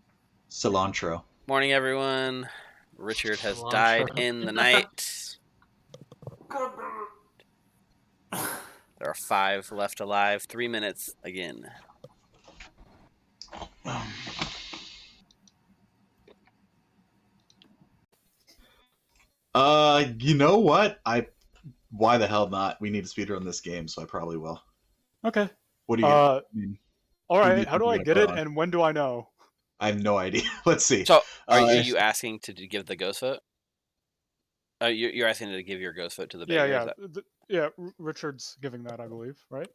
Cilantro. Morning, everyone. Richard has died in the night. There are 5 left alive. 3 minutes again. You know what? Why the hell not? We need to speedrun this game, so I probably will. Okay. What do you? All right. How do I get it, and when do I know? I have no idea. Let's see. So, are you asking to give the ghost vote? You're asking to give your ghost vote to the beggar? Yeah. Richard's giving that, I believe, right?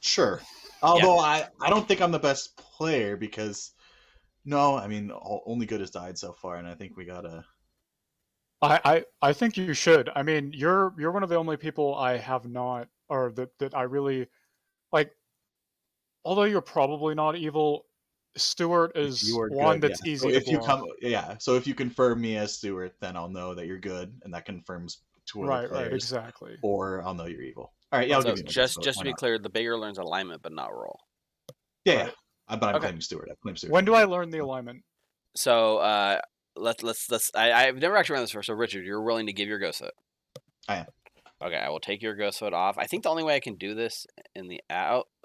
Sure. Although I don't think I'm the best player because only good has died so far, and I think we gotta. I think you should. I mean, you're one of the only people I have not, or that I really like. Although you're probably not evil, Stuart is one that's easy to block. So if you confirm me as Stuart, then I'll know that you're good, and that confirms 2 other players. Right, exactly. Or I'll know you're evil. All right, I'll give you just to be clear, the beggar learns alignment, but not roll. Yeah, but I'm claiming Stuart. I claim Stuart. When do I learn the alignment? So let's. I've never actually run this before. So Richard, you're willing to give your ghost vote? I am. Okay, I will take your ghost vote off. I think the only way I can do this in the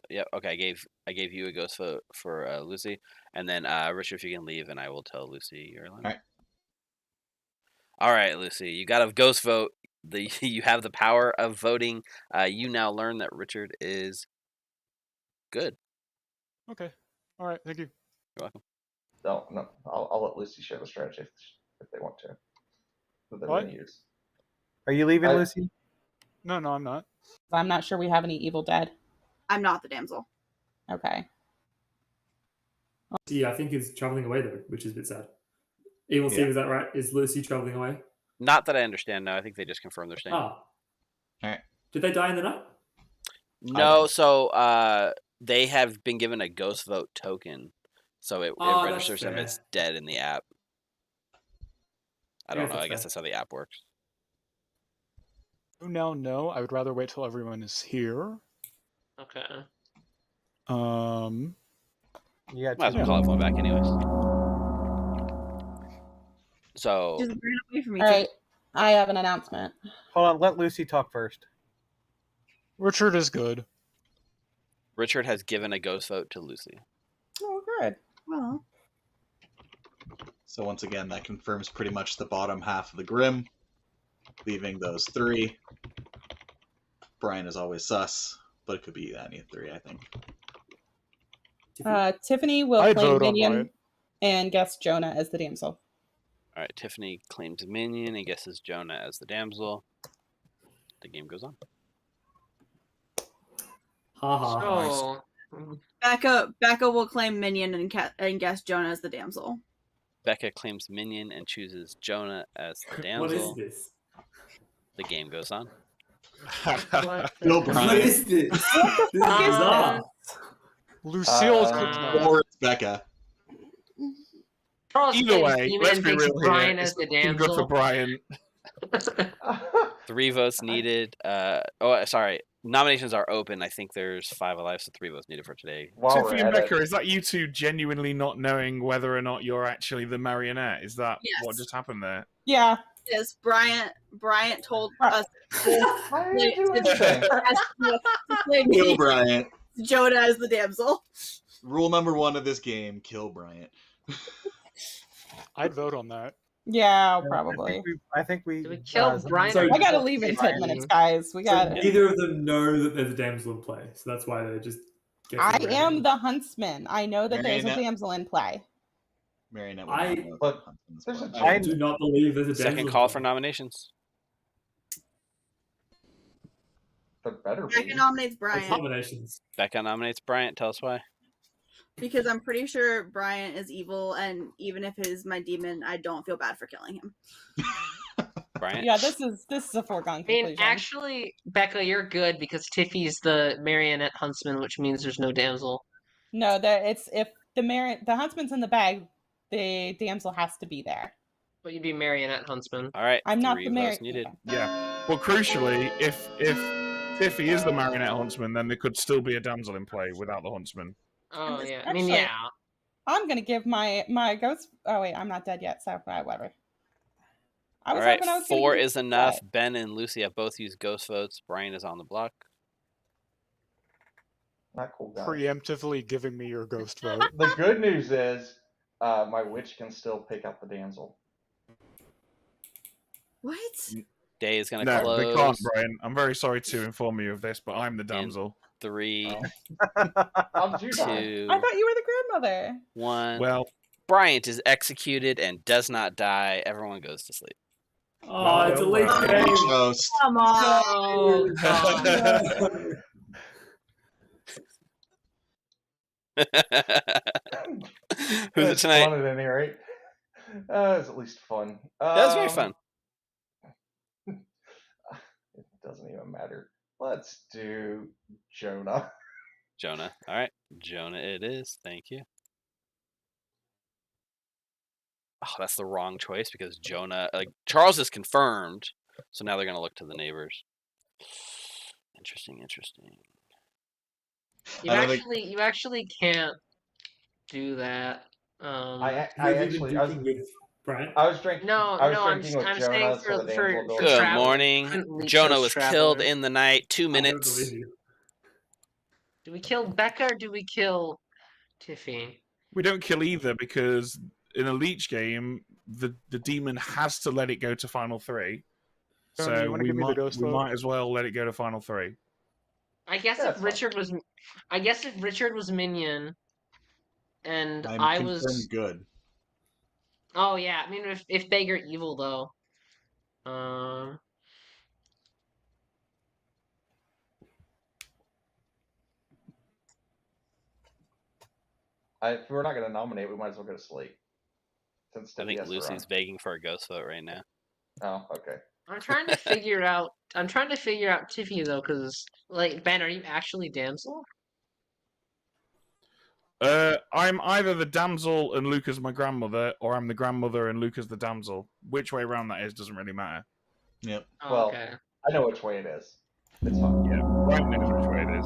yeah. Okay, I gave you a ghost vote for Lucy, and then Richard, if you can leave, and I will tell Lucy your alignment. All right, Lucy, you got a ghost vote. You have the power of voting. You now learn that Richard is good. Okay. All right. Thank you. You're welcome. No. I'll let Lucy share the strategy if they want to. What? Are you leaving, Lucy? No, I'm not. I'm not sure we have any evil dead. I'm not the damsel. Okay. Lucy, I think, is traveling away though, which is a bit sad. Evil Steve, is that right? Is Lucy traveling away? Not that I understand. No, I think they just confirmed they're staying. Oh. All right. Did they die in the night? No, so they have been given a ghost vote token, so it registers them as dead in the app. I don't know. I guess that's how the app works. You now know. I would rather wait till everyone is here. Okay. Yeah. Might as well call everyone back, anyways. So. Just bring it away from me. All right. I have an announcement. Hold on. Let Lucy talk first. Richard is good. Richard has given a ghost vote to Lucy. Oh, good. Well. So once again, that confirms pretty much the bottom half of the Grim, leaving those 3. Brian is always sus, but it could be any of 3, I think. Tiffany will claim minion and guess Jonah as the damsel. All right, Tiffany claims minion and guesses Jonah as the damsel. The game goes on. So, Becca will claim minion and guess Jonah as the damsel. Becca claims minion and chooses Jonah as the damsel. What is this? The game goes on. Bill Brian. What is this? This is bizarre. Lucille's or it's Becca. Charles Either way, let's be real Brian here. as the It's good damsel. for Brian. 3 votes needed. Sorry. Nominations are open. I think there's 5 alive, so 3 votes needed for today. Tiffany and Becca, is that you two genuinely not knowing whether or not you're actually the marionette? Is that what just happened there? Yeah. Yes, Bryant told us Kill Bryant. Jonah as the damsel. Rule number 1 of this game: kill Bryant. I'd vote on that. Yeah, probably. I think we kill Brian. I gotta leave in 10 minutes, guys. We got it. Neither of them know that there's a damsel in play, so that's why they're just. I am the huntsman. I know that there's a Marionette. damsel in play. Marionette. But there's a I do not believe there's a Second damsel call involved. for nominations. There better Becca be. nominates It's Bryant nominations. Becca nominates Bryant. Tell us why. because I'm pretty sure Bryant is evil, and even if he's my demon, I don't feel bad for killing him. Bryant. Yeah, this is a foregone I mean, conclusion. actually, Becca, you're good because Tiffy's the marionette huntsman, which means there's no damsel. No, it's if the huntsman's in the bag, the damsel has to be there. But you'd be marionette huntsman. All right. I'm not 3 the votes marionette. needed. Yeah. Well, crucially, if Tiffy is the marionette huntsman, then there could still be a damsel in play without the huntsman. Oh And yeah, I actually, mean yeah. I'm gonna give my ghost. Oh wait, I'm not dead yet, so whatever. I was All right. hoping I was gonna 4 get is enough. that. Ben and Lucy have both used ghost votes. Brian is on the block. Not cool, guys. Preemptively giving me your ghost vote. The good news is, my witch can still pick up the damsel. What? Day is gonna No, close. they can't, Brian. I'm very sorry to inform you of this, but I'm the damsel. 3, How did you die? 2, I thought you were the grandmother. 1. Well, Bryant is executed and does not die. Everyone goes to sleep. Oh, it's a late game. Toast. Come on. Oh god. Who's it It's tonight? fun at any rate. It's at least fun. That was very fun. It doesn't even matter. Let's do Jonah. Jonah. All right. Jonah it is. Thank you. Oh, that's the wrong choice because Jonah, Charles is confirmed. So now they're going to look to the neighbors. Interesting. You actually can't do that. I Have you been actually, drinking with Brian? I was drinking. No, I was no, drinking with I'm Jonah, saying so the for damsel goes. Good travel. morning. Couldn't leech Jonah those was killed travelers. in the night. 2 I don't minutes. believe you. Do we kill Becca or do we kill Tiffy? we don't kill either because in a leech game, the demon has to let it go to final 3. Jonah, So you wanna we give me the might ghost we vote? might as well let it go to final 3. I guess Yeah, if Richard was, I guess if Richard was minion, and I'm I confirmed was. good. Oh yeah, I mean if they are evil though. If we're not going to nominate, we might as well go to sleep. Since I Tiffy think has to Lucy's run. begging for a ghost vote right now. Oh, okay. I'm trying to figure out. I'm trying to figure out Tiffy though, because like Ben, are you actually damsel? I'm either the damsel and Luke is my grandmother, or I'm the grandmother and Luke is the damsel. Which way around that is doesn't really matter. Yep. Oh, Well, okay. I know which way it is. It's fine. Yeah, Brian knows which way it is.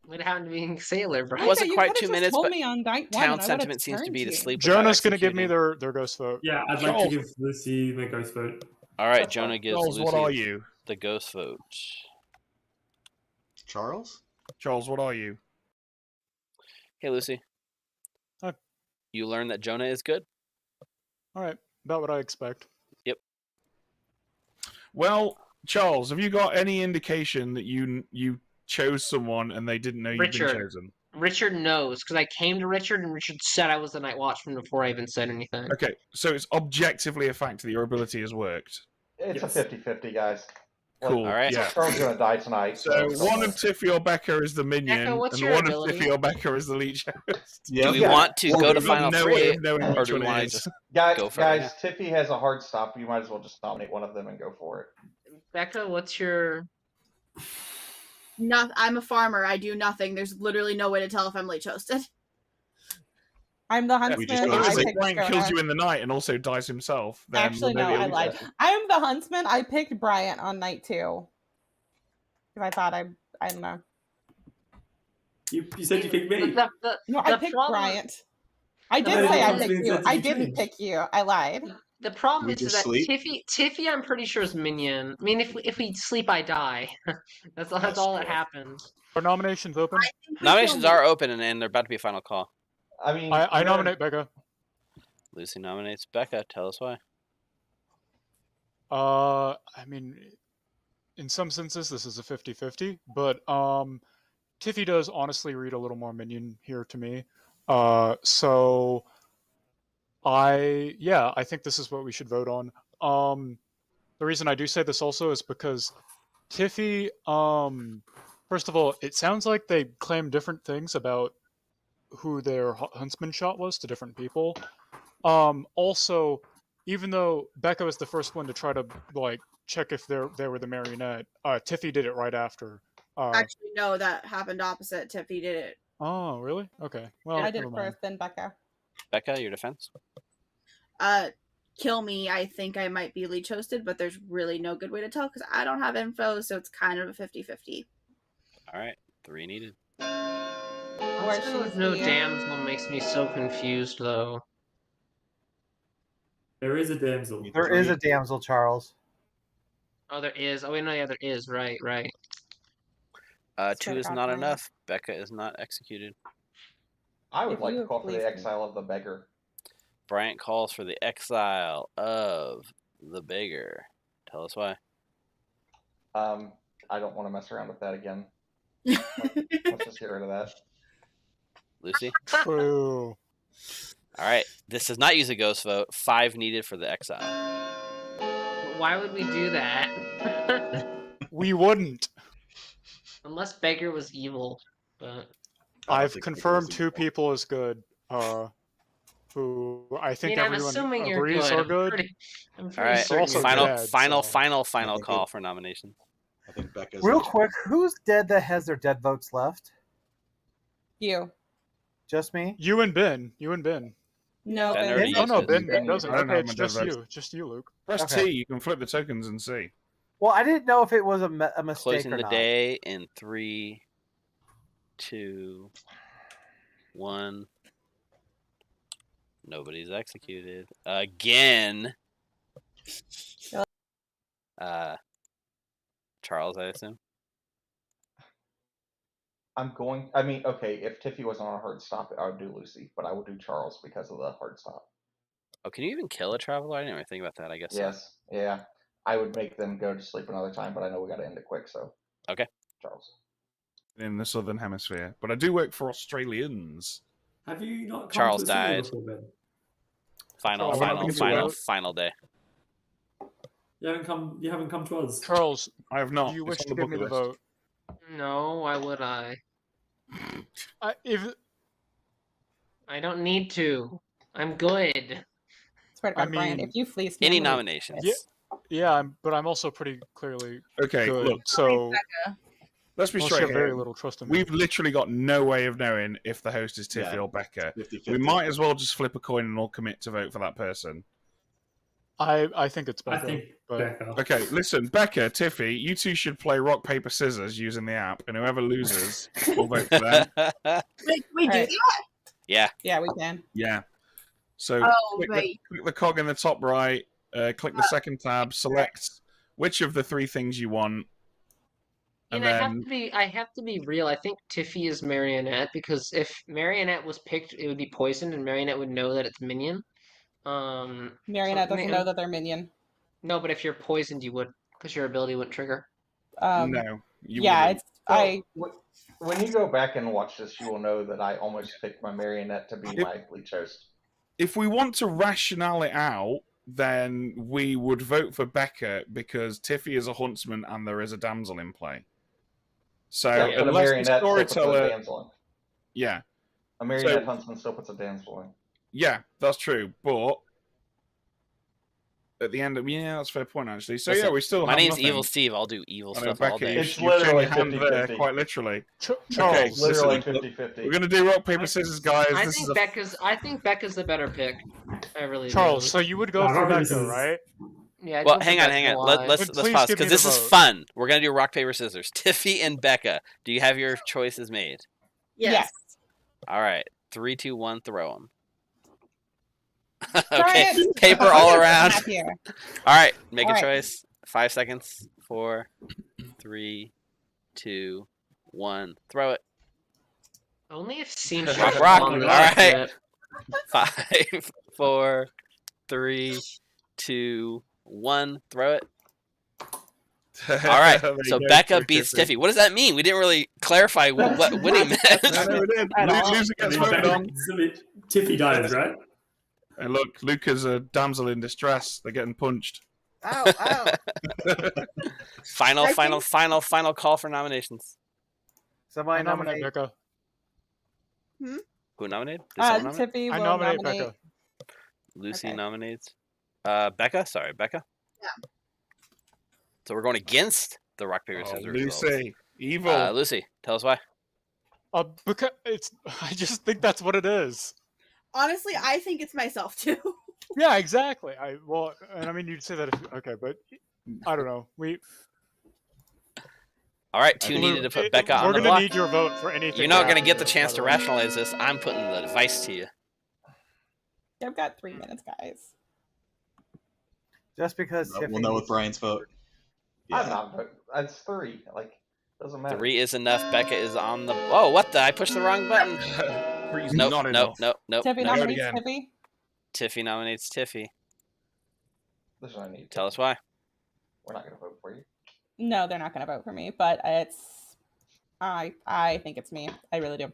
What happened to being sailor, bro? It wasn't you quite could've 2 just minutes, told but me on night one, town and I would've sentiment seems to turned be to you. sleep. Jonah's gonna give me executing. their ghost vote. Yeah, I'd like to give Lucy the ghost vote. All right, That's Jonah fine. gives Charles, Lucy what are you? the ghost vote. Charles? Charles, what are you? Hey, Lucy. Hi. You learned that Jonah is good? All right, about what I expect. Yep. Well, Charles, have you got any indication that you chose someone and they didn't know you'd been Richard. chosen? Richard knows because I came to Richard and Richard said I was the night watchman before I even said anything. Okay, so it's objectively a fact that your ability has worked. It's Yes. a 50-50, guys. Cool. All right. Yeah. Charles going to die tonight. So don't one worry. of Tiffy or Becca is the minion, Becca, what's and your one ability? of Tiffy or Becca is the leech host. Yeah. Do we want to go to We've got final no way 3, of knowing or which do we one want it to is. just Guys, go for it? guys, Tiffy has a hard stop. You might as well just nominate one of them and go for it. Becca, what's your? No, I'm a farmer. I do nothing. There's literally no way to tell if I'm leech hosted. I'm the we huntsman. just I go to If sleep. picked Brian kills Jonah. you in the night and also dies himself, then Actually, we'll no, maybe I at lied. least- I am the huntsman. I picked Bryant on night 2 because I thought I don't know. You said you picked me. No, I the picked problem- Bryant. I the did say I problem picked is you. that I you didn't changed. pick you. I lied. The problem We is just that sleep? Tiffy, I'm pretty sure is minion. I mean, if we sleep, I die. That's all that true. happens. Are nominations open? Nominations are open, and they're about to be a final call. I mean, I we're- nominate Becca. Lucy nominates Becca. Tell us why. I mean, in some senses, this is a 50-50, but Tiffy does honestly read a little more minion here to me. So I think this is what we should vote on. The reason I do say this also is because Tiffy, first of all, it sounds like they claim different things about who their huntsman shot was to different people. Also, even though Becca was the first one to try to like check if they were the marionette, Tiffy did it right after. Actually, no, that happened opposite. Tiffy did it. Oh, really? Okay. Well, I did never mind. first, then Becca. Becca, your defense. Kill me. I think I might be leech hosted, but there's really no good way to tell because I don't have info, so it's kind of a 50-50. All right, 3 needed. Huntsman with no damsel makes me so confused, though. There is a damsel. There is a damsel, Charles. Oh, there is. Oh, wait, no, yeah, there is. Right. 2 is not enough. Becca is not executed. I would like to call for the exile of the beggar. Bryant calls for the exile of the beggar. Tell us why. I don't want to mess around with that again. Let's just get rid of that. Lucy? True. All right. This does not use a ghost vote. 5 needed for the exile. Why would we do that? We wouldn't. Unless Beggar was evil, but... I've confirmed 2 people as good. Who I think I'm everyone assuming you're agrees good. are good. I'm All pretty right. certain you're Final call for nomination. I think Becca's Real quick, who's dead that has their dead votes left? You. Just me? You and Ben. No, Ben Ben already Oh no, used his. Ben doesn't. I don't Okay, have it's my dead just votes. you. Just you, Luke. Press Okay. T. You can flip the tokens and see. Well, I didn't know if it was a mistake Closing or the not. day in 3, 2, 1. Nobody's executed again. Charles, I assume. Okay, if Tiffy wasn't on a hard stop, I would do Lucy, but I would do Charles because of the hard stop. Oh, can you even kill a traveler? I didn't even think about that. I guess. Yes, yeah. I would make them go to sleep another time, but I know we got to end it quick, so. Okay. Charles. In the southern hemisphere, but I do work for Australians. Have you not come Charles to Australia died. before, Ben? Final day. You haven't come to us. Charles, I have not. do you It's wish on to the give me the bucket list. vote? No, why would I? If I don't need to. I'm good. Swear to God, Brian, if you fleece me, Any I'm gonna- nominations? Yeah, but I'm also pretty clearly Okay, good. look. So let's be unless straight you have here. very little trust in me. We've literally got no way of knowing if the host is Tiffy or Becca. 50-50. We might as well just flip a coin and all commit to vote for that person. I think it's Becca. I think but... Becca. Okay, listen, Becca, Tiffy, you two should play rock paper scissors using the app, and whoever loses will vote for them. We do Alright. that? Yeah. Yeah, we can. Yeah. So Oh, click right. the cog in the top right, click the second tab, select which of the 3 things you want, and And then I have to be real. I think Tiffy is Marionette because if Marionette was picked, it would be poisoned, and Marionette would know that it's minion. Marionette doesn't know that they're minion. No, but if you're poisoned, you would, because your ability wouldn't trigger. no. Yeah, wouldn't. When you go back and watch this, you will know that I almost picked my Marionette to be my leech host. If we want to rationale it out, then we would vote for Becca because Tiffy is a huntsman and there is a damsel in play. So Yeah, but a unless the Marionette still puts a storyteller, damsel in. yeah, A Marionette huntsman still puts a damsel in. yeah, that's true. But at the end of that's a fair point actually. So Listen, yeah, we still. My have name's nothing. Evil Steve. I'll do evil I know, stuff all Becca, day. It's you've shown literally your hand there, 50-50. quite literally. Charles, Okay, It's literally listen, 50-50. we're gonna do rock paper scissors, guys. I This think is a Becca's the better pick. I really Charles, do. so you would go No, for rock, paper, Becca, scissors. right? Yeah, I'd Well, go for hang on. Becca Let's But let's please pause give me because this the is vote. fun. We're gonna do rock paper scissors. Tiffy and Becca. Do you have your choices made? Yes. All right. 3, 2, 1. Throw them. Try Okay. it. Paper all I'm around. not here. All right. Make All a right. choice. 5 seconds. 4, 3, 2, 1. Throw it. Only if Scene Rock, Shot rock. won All this right. shit. 5, 4, 3, 2, 1. Throw it. All right, There you so go, Becca go beats Tiffy. Tiffy. What does that mean? We didn't really clarify what winning meant. I know we did. At all. Loser gets And then voted on. Tiffy dies, right? And look, Luca's a damsel in distress. They're getting punched. Ow, ow. Final call for nominations. Somebody I nominate nominate. Becca. Who nominated? Did someone nominate? Tiffy I will nominate nominate. Becca. Lucy Okay. nominates. Becca? Sorry, Becca? Yeah. So we're going against the rock, paper, scissors results. Lucy, evil. Lucy, tell us why. Because I just think that's what it is. Honestly, I think it's myself too. Yeah, exactly. And I mean, you'd say that okay, but I don't know. All right, two needed to put Becca on We're the gonna block. need your vote for anything. You're not going to after get the this, chance by to the way. rationalize this. I'm putting the advice to you. I've got 3 minutes, guys. Just because We'll Tiffany. know with Brian's vote. I'm not voting. It's 3. Like, doesn't matter. 3 is enough. Becca is on the. Oh, what the? I pushed the wrong button. Three's Nope, not nope, enough. nope, nope. Tiffy nope. nominates again. Tiffy. Tiffy nominates Tiffy. There's no need. Tell us why. We're not going to vote for you. No, they're not going to vote for me, but I think it's me. I really do.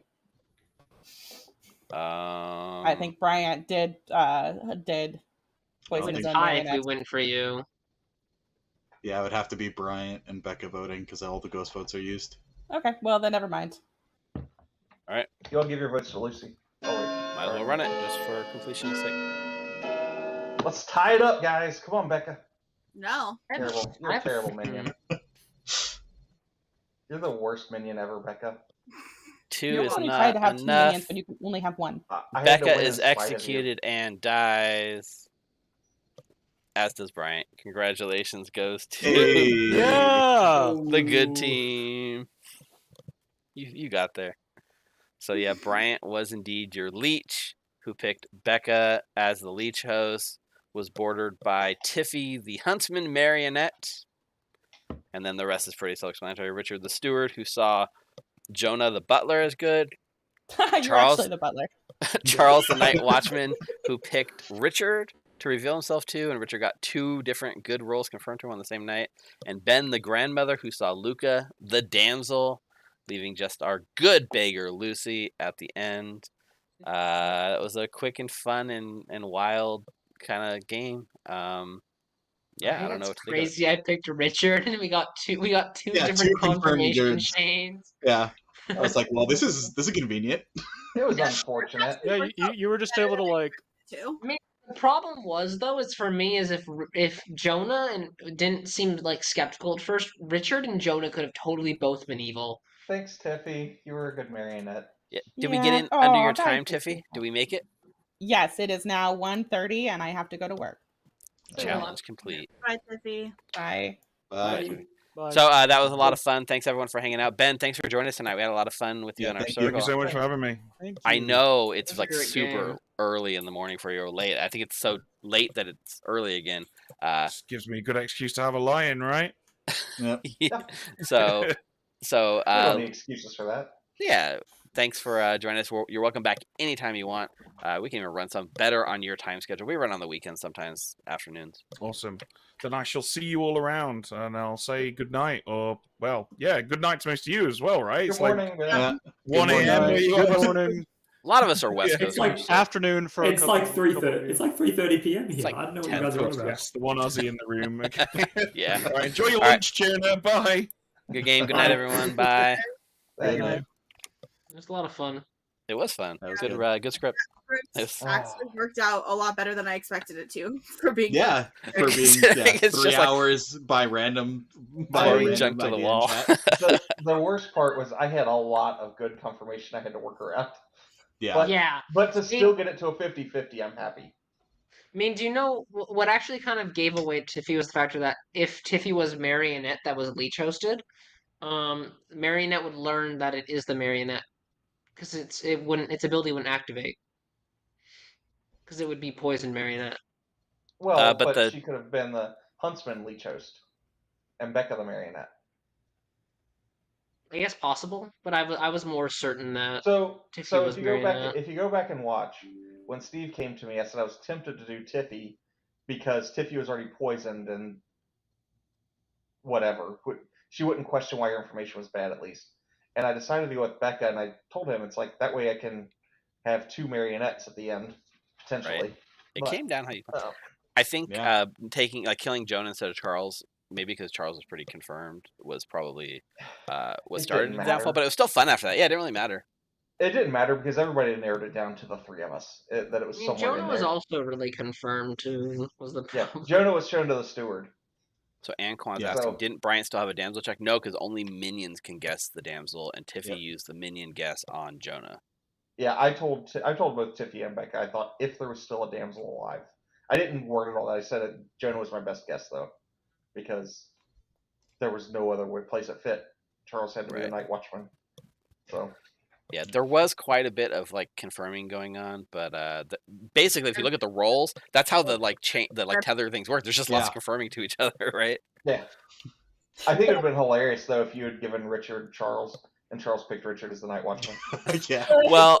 I think Bryant did poison his own Hi, if we marionette. win for you. Yeah, it would have to be Bryant and Becca voting because all the ghost votes are used. Okay, well then never mind. All right. You all give your votes to Lucy. Oh, wait. Might as well run it just for completion's sake. Let's tie it up, guys. Come on, Becca. No. Terrible. You're a terrible minion. You're the worst minion ever, Becca. 2 You is only tried not to have 2 enough. minions, but you can only have 1. I had to Becca win is in spite of you. executed and dies. As does Bryant. Congratulations goes to Hey. Yeah. the good team. You got there. So yeah, Bryant was indeed your leech, who picked Becca as the leech host, was bordered by Tiffy the huntsman marionette, and then the rest is pretty self-explanatory. Richard the steward, who saw Jonah the butler as good. You're Charles- actually the butler. Charles the night watchman, who picked Richard to reveal himself to, and Richard got 2 different good roles confirmed to him on the same night. And Ben the grandmother, who saw Luca the damsel, leaving just our good beggar Lucy at the end. It was a quick and fun and wild kind of game. Yeah, I don't know what to think of it. Crazy. I picked Richard, and we got two Yeah, different 2 confirmed confirmation dudes. chains. Yeah, I was like, well, this is convenient. It was unfortunate. Yeah, you were just able to like. Too. The problem was though, is for me is if Jonah and didn't seem like skeptical at first, Richard and Jonah could have totally both been evil. Thanks, Tiffy. You were a good marionette. Yeah. Did we get in under your time, Tiffy? Do we make it? Yes, it is now 1:30 and I have to go to work. Challenge complete. Bye, Tiffy. Bye. Bye. Bye. So that was a lot of fun. Thanks everyone for hanging out. Ben, thanks for joining us tonight. We had a lot of fun with you in our thank you. circle. Thank you so much for having me. Thank you. I know it's That was a like great super game. early in the morning for you or late. I think it's so late that it's early again. This gives me a good excuse to have a lion, right? Yep. so We don't need excuses for that. yeah, thanks for joining us. You're welcome back anytime you want. We can even run some better on your time schedule. We run on the weekends sometimes, afternoons. Awesome. Then I shall see you all around, and I'll say good night, or well, yeah, good night to most of you as well, right? Good It's morning, man. 1 Good a.m. where you Good are. morning. A lot of us are West Yeah. Coast. It's like so- Afternoon for. It's like 3:30. It's like 3:30 p.m. here. It's like I don't know what 10 you guys are on about. Yes, the one Aussie in the room. Okay. Yeah. All right, enjoy your All right. lunch, Jonah. Bye. Good game. Good night, everyone. Bye. Thank you. night. It was a lot of fun. It was fun. That was Good, good. good script. It's Yes. actually worked out a lot better than I expected it to for being. Yeah, for being It's 3 just like- hours by random. Pouring junk to the idea in wall. chat. The worst part was I had a lot of good confirmation I had to work around. Yeah. But, Yeah. but to still get it to a 50-50, I'm happy. I mean, do you know what actually kind of gave away Tiffy was the factor that if Tiffy was marionette that was leech hosted, marionette would learn that it is the marionette because its ability wouldn't activate because it would be poison marionette. Well, but but the- she could have been the huntsman leech host and Becca the marionette. I guess possible, but I was more certain that So, Tiffy so was if you go back, marionette. if you go back and watch, when Steve came to me, I said I was tempted to do Tiffy because Tiffy was already poisoned, and whatever. She wouldn't question why your information was bad, at least. And I decided to go with Becca, and I told him it's like that way I can have 2 marionettes at the end, potentially. Right. It came down how you. Uh, I think Yeah. killing Jonah instead of Charles, maybe because Charles was pretty confirmed, was probably what It started didn't the downfall. matter. But it was still fun after that. Yeah, it didn't really matter. It didn't matter because everybody narrowed it down to the 3 of us. That it was I mean, somewhere Jonah in was there. also really confirmed too. Was the Yeah, problem? Jonah was shown to the steward. So Anquan's Yeah. asking, So- didn't Bryant still have a damsel check? No, because only minions can guess the damsel, and Tiffy Yep. used the minion guess on Jonah. Yeah, I told both Tiffy and Becca. I thought if there was still a damsel alive, I didn't word it all that. I said Jonah was my best guess though, because there was no other place it fit. Charles had to be the Right. night watchman. So Yeah, there was quite a bit of like confirming going on, but basically, if you look at the rolls, that's how the tether things work. There's just lots of Yeah. confirming to each other, right? yeah, I think it would have been hilarious though if you had given Richard Charles and Charles picked Richard as the night watchman. Yeah. Well,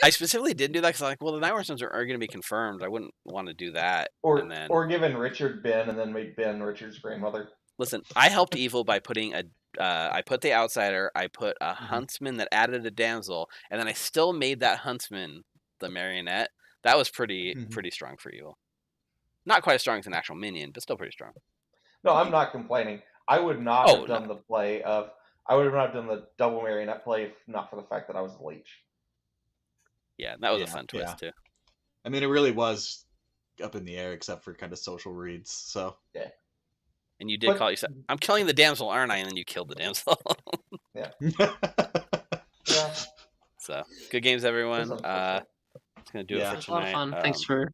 I specifically didn't do that because I'm like, well, the night watchmans are going to be confirmed. I wouldn't want to do that. And then, Or given Richard Ben and then made Ben Richard's grandmother. listen, I helped evil by putting I put the outsider, I put a huntsman that added a damsel, and then I still made that huntsman the marionette. That was pretty strong for evil. Not quite as strong as an actual minion, but still pretty strong. No, I'm not complaining. I would not Oh, have done the play of. I would have not done the double marionette play if not for the fact that I was the leech. Yeah, that was a fun twist too. I mean, it really was up in the air except for kind of social reads. So yeah. And you did call it. You said, "I'm killing the damsel, aren't I?" And then you killed the damsel. Yeah. Yeah. So good games, everyone. It's gonna do it for It was a lot of tonight. fun.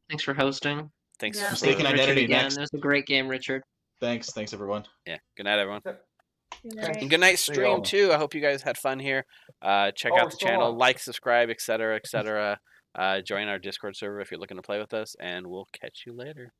Thanks for hosting. Thanks Yeah. for Mistaken Richard identity again. next. It was a great game, Richard. Thanks everyone. Yeah. Good night, everyone. Right. And good night, See stream y'all. too. I hope you guys had fun here. Check Oh, out we're the still channel, on. like, subscribe, etc., etc. Join our Discord server if you're looking to play with us, and we'll catch you later.